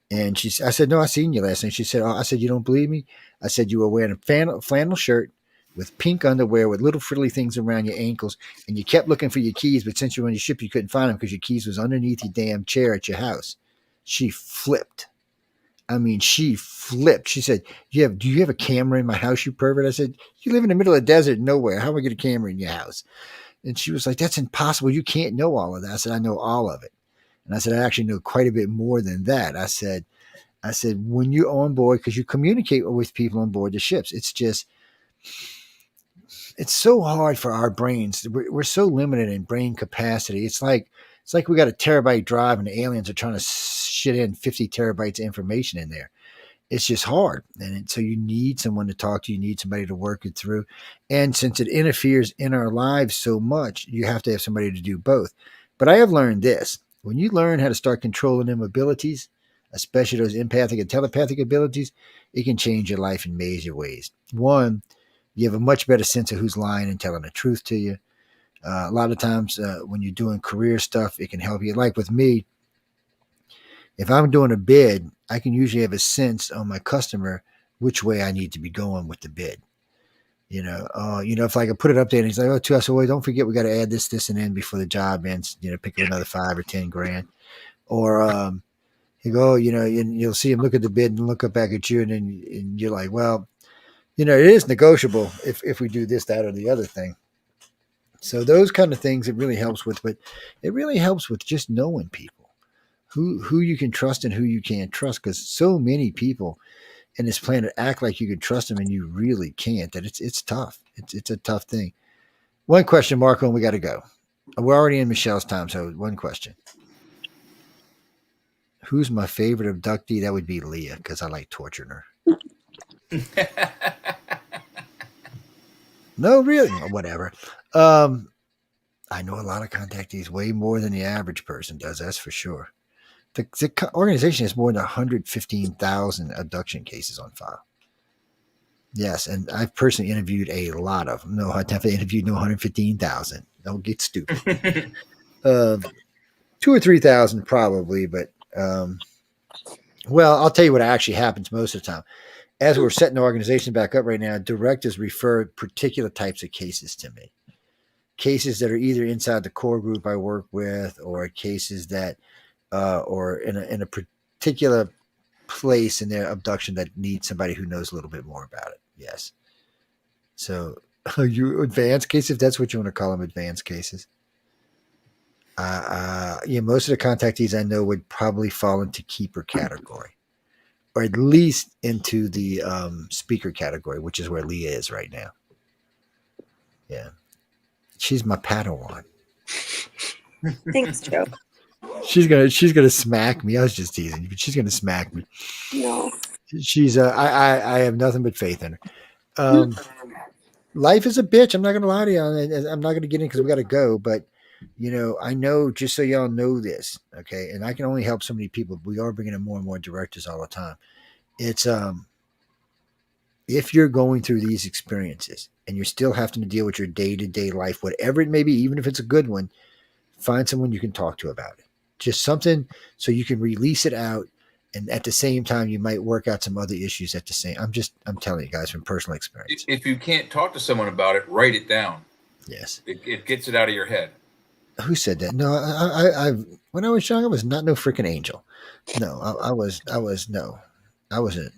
And I said, no, I seen you last night. She said, I said, you don't believe me? I said, you were wearing a flannel shirt with pink underwear with little frittly things around your ankles. And you kept looking for your keys. But since you were on your ship, you couldn't find them because your keys was underneath your damn chair at your house. She flipped. I mean, she flipped. She said, do you have a camera in my house, you pervert? I said, you live in the middle of the desert, nowhere. How am I get a camera in your house? And she was like, that's impossible. You can't know all of that. I said, I know all of it. And I said, I actually know quite a bit more than that. I said, when you're on board, because you communicate with people on board the ships, it's so hard for our brains. We're so limited in brain capacity. It's like we got a terabyte drive and the aliens are trying to shit in 50 terabytes of information in there. It's just hard. And so you need someone to talk to. You need somebody to work it through. And since it interferes in our lives so much, you have to have somebody to do both. But I have learned this. When you learn how to start controlling them abilities, especially those empathic and telepathic abilities, it can change your life in major ways. One, you have a much better sense of who's lying and telling the truth to you. A lot of times when you're doing career stuff, it can help you. Like with me, if I'm doing a bid, I can usually have a sense on my customer which way I need to be going with the bid. If I could put it up there and he's like, oh, I said, well, don't forget we got to add this, and then before the job ends, pick up another 5 or 10 grand. Or you go, and you'll see him look at the bid and look up back at you, and you're like, well, it is negotiable if we do this, that, or the other thing. So those kind of things it really helps with, but it really helps with just knowing people, who you can trust and who you can't trust, because so many people in this planet act like you can trust them and you really can't. That it's tough. It's a tough thing. One question, Marco, and we got to go. We're already in Michelle's time, so one question. Who's my favorite abductee? That would be Leah, because I like torturing her. No, really? Whatever. I know a lot of contactees, way more than the average person does, that's for sure. The organization has more than 115,000 abduction cases on file. Yes, and I've personally interviewed a lot of them. No, I've never interviewed 115,000. Don't get stupid. 2,000 or 3,000 probably, but well, I'll tell you what actually happens most of the time. As we're setting the organization back up right now, directors refer particular types of cases to me. Cases that are either inside the core group I work with, or cases that or in a particular place in their abduction that needs somebody who knows a little bit more about it. Yes. So you advanced cases, if that's what you want to call them, advanced cases. Most of the contactees I know would probably fall into keeper category, or at least into the speaker category, which is where Leah is right now. Yeah. She's my Padawan. Thanks, Joe. She's gonna smack me. I was just teasing you, but she's gonna smack me. No. She's I have nothing but faith in her. Life is a bitch. I'm not gonna lie to you. I'm not gonna get in because we got to go. But I know, just so y'all know this, okay, and I can only help so many people. We are bringing in more and more directors all the time. It's if you're going through these experiences and you're still having to deal with your day-to-day life, whatever it may be, even if it's a good one, find someone you can talk to about it. Just something so you can release it out, and at the same time you might work out some other issues at the same. I'm telling you guys from personal experience. If you can't talk to someone about it, write it down. Yes. It gets it out of your head. Who said that? No, I when I was young, I was not no freaking angel. No, I was no, I wasn't.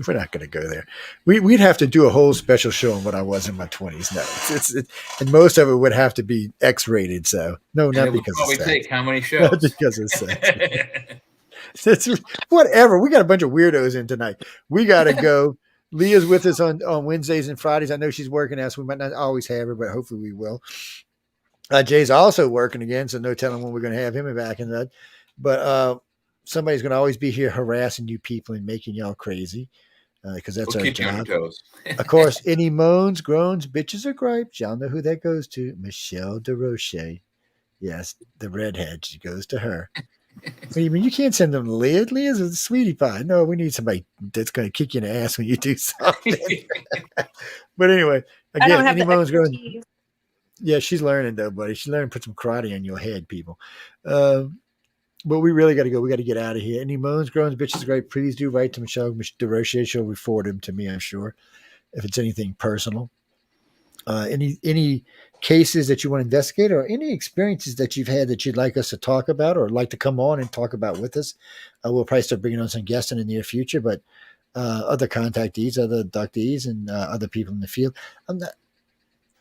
We're not going to go there. We'd have to do a whole special show on what I was in my 20s. No, and most of it would have to be X-rated. So no, And not it would because of probably sex. take how many Not shows? because of sex. It's whatever. We got a bunch of weirdos in tonight. We got to go. Leah's with us on Wednesdays and Fridays. I know she's working out, so we might not always have her, but hopefully we will. Jay's also working again, so no telling when we're going to have him back in that. But somebody's going to always be here harassing you people and making y'all crazy because that's We'll our keep you on your job. toes. Of course, any moans, groans, bitches, or gripes, y'all know who that goes to. Michelle DeRoche. Yes, the redhead. She goes to her. What do you mean? You can't send them to Leah. Leah's a sweetie pie. No, we need somebody that's going to kick you in the ass when you do something. But anyway, I don't again, have any the moans, groans. expertise. Yeah, she's learning though, buddy. She's learning to put some karate on your head, people. But we really got to go. We got to get out of here. Any moans, groans, bitches, great. Please do write to Michelle DeRoche. She'll forward them to me, I'm sure, if it's anything personal. Any cases that you want to investigate, or any experiences that you've had that you'd like us to talk about, or like to come on and talk about with us. We'll probably start bringing on some guests in the near future, but other contactees, other abductees, and other people in the field.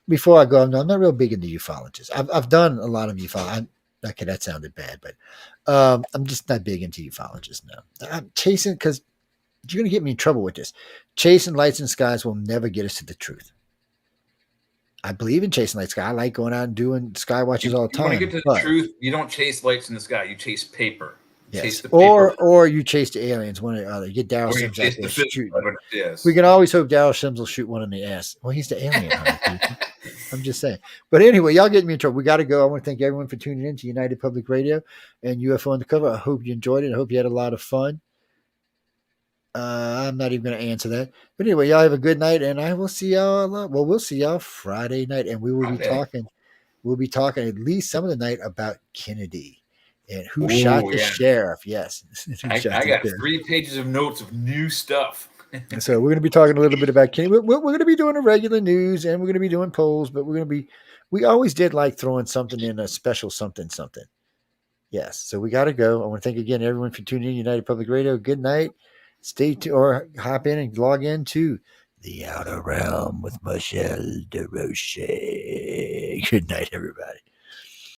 Before I go, I'm not real big into ufologists. I've done a lot of ufology. Okay, that sounded bad, but I'm just not big into ufologists now. I'm chasing, because you're going to get me in trouble with this. Chasing lights in skies will never get us to the truth. I believe in chasing lights in the sky. I like going out and doing sky watches all the You want time. to get to the truth, you don't chase lights in the sky. You chase paper. Yes. Chase the paper. Or you chase the aliens, one or the other. You get Daryl Or you Sims out chase there the shooting. yes. We can always hope Daryl Sims will shoot one in the ass. Well, he's the alien hunter, people. I'm just saying. But anyway, y'all get me in trouble. We got to go. I want to thank everyone for tuning in to United Public Radio and UFO Undercover. I hope you enjoyed it. I hope you had a lot of fun. I'm not even going to answer that. But anyway, y'all have a good night, and I will see y'all. Well, we'll see y'all Friday night, and we will be talking. We'll be talking at least some of the night about Kennedy and who shot the sheriff. Yes, I got 3 pages of notes of new stuff. So we're going to be talking a little bit about Kennedy. We're going to be doing a regular news, and we're going to be doing polls, but we always did like throwing something in, a special something. Yes. So we got to go. I want to thank again everyone for tuning in. United Public Radio. Good night. Stay tuned, or hop in and log in to The Outer Realm with Michelle DeRoche. Good night, everybody.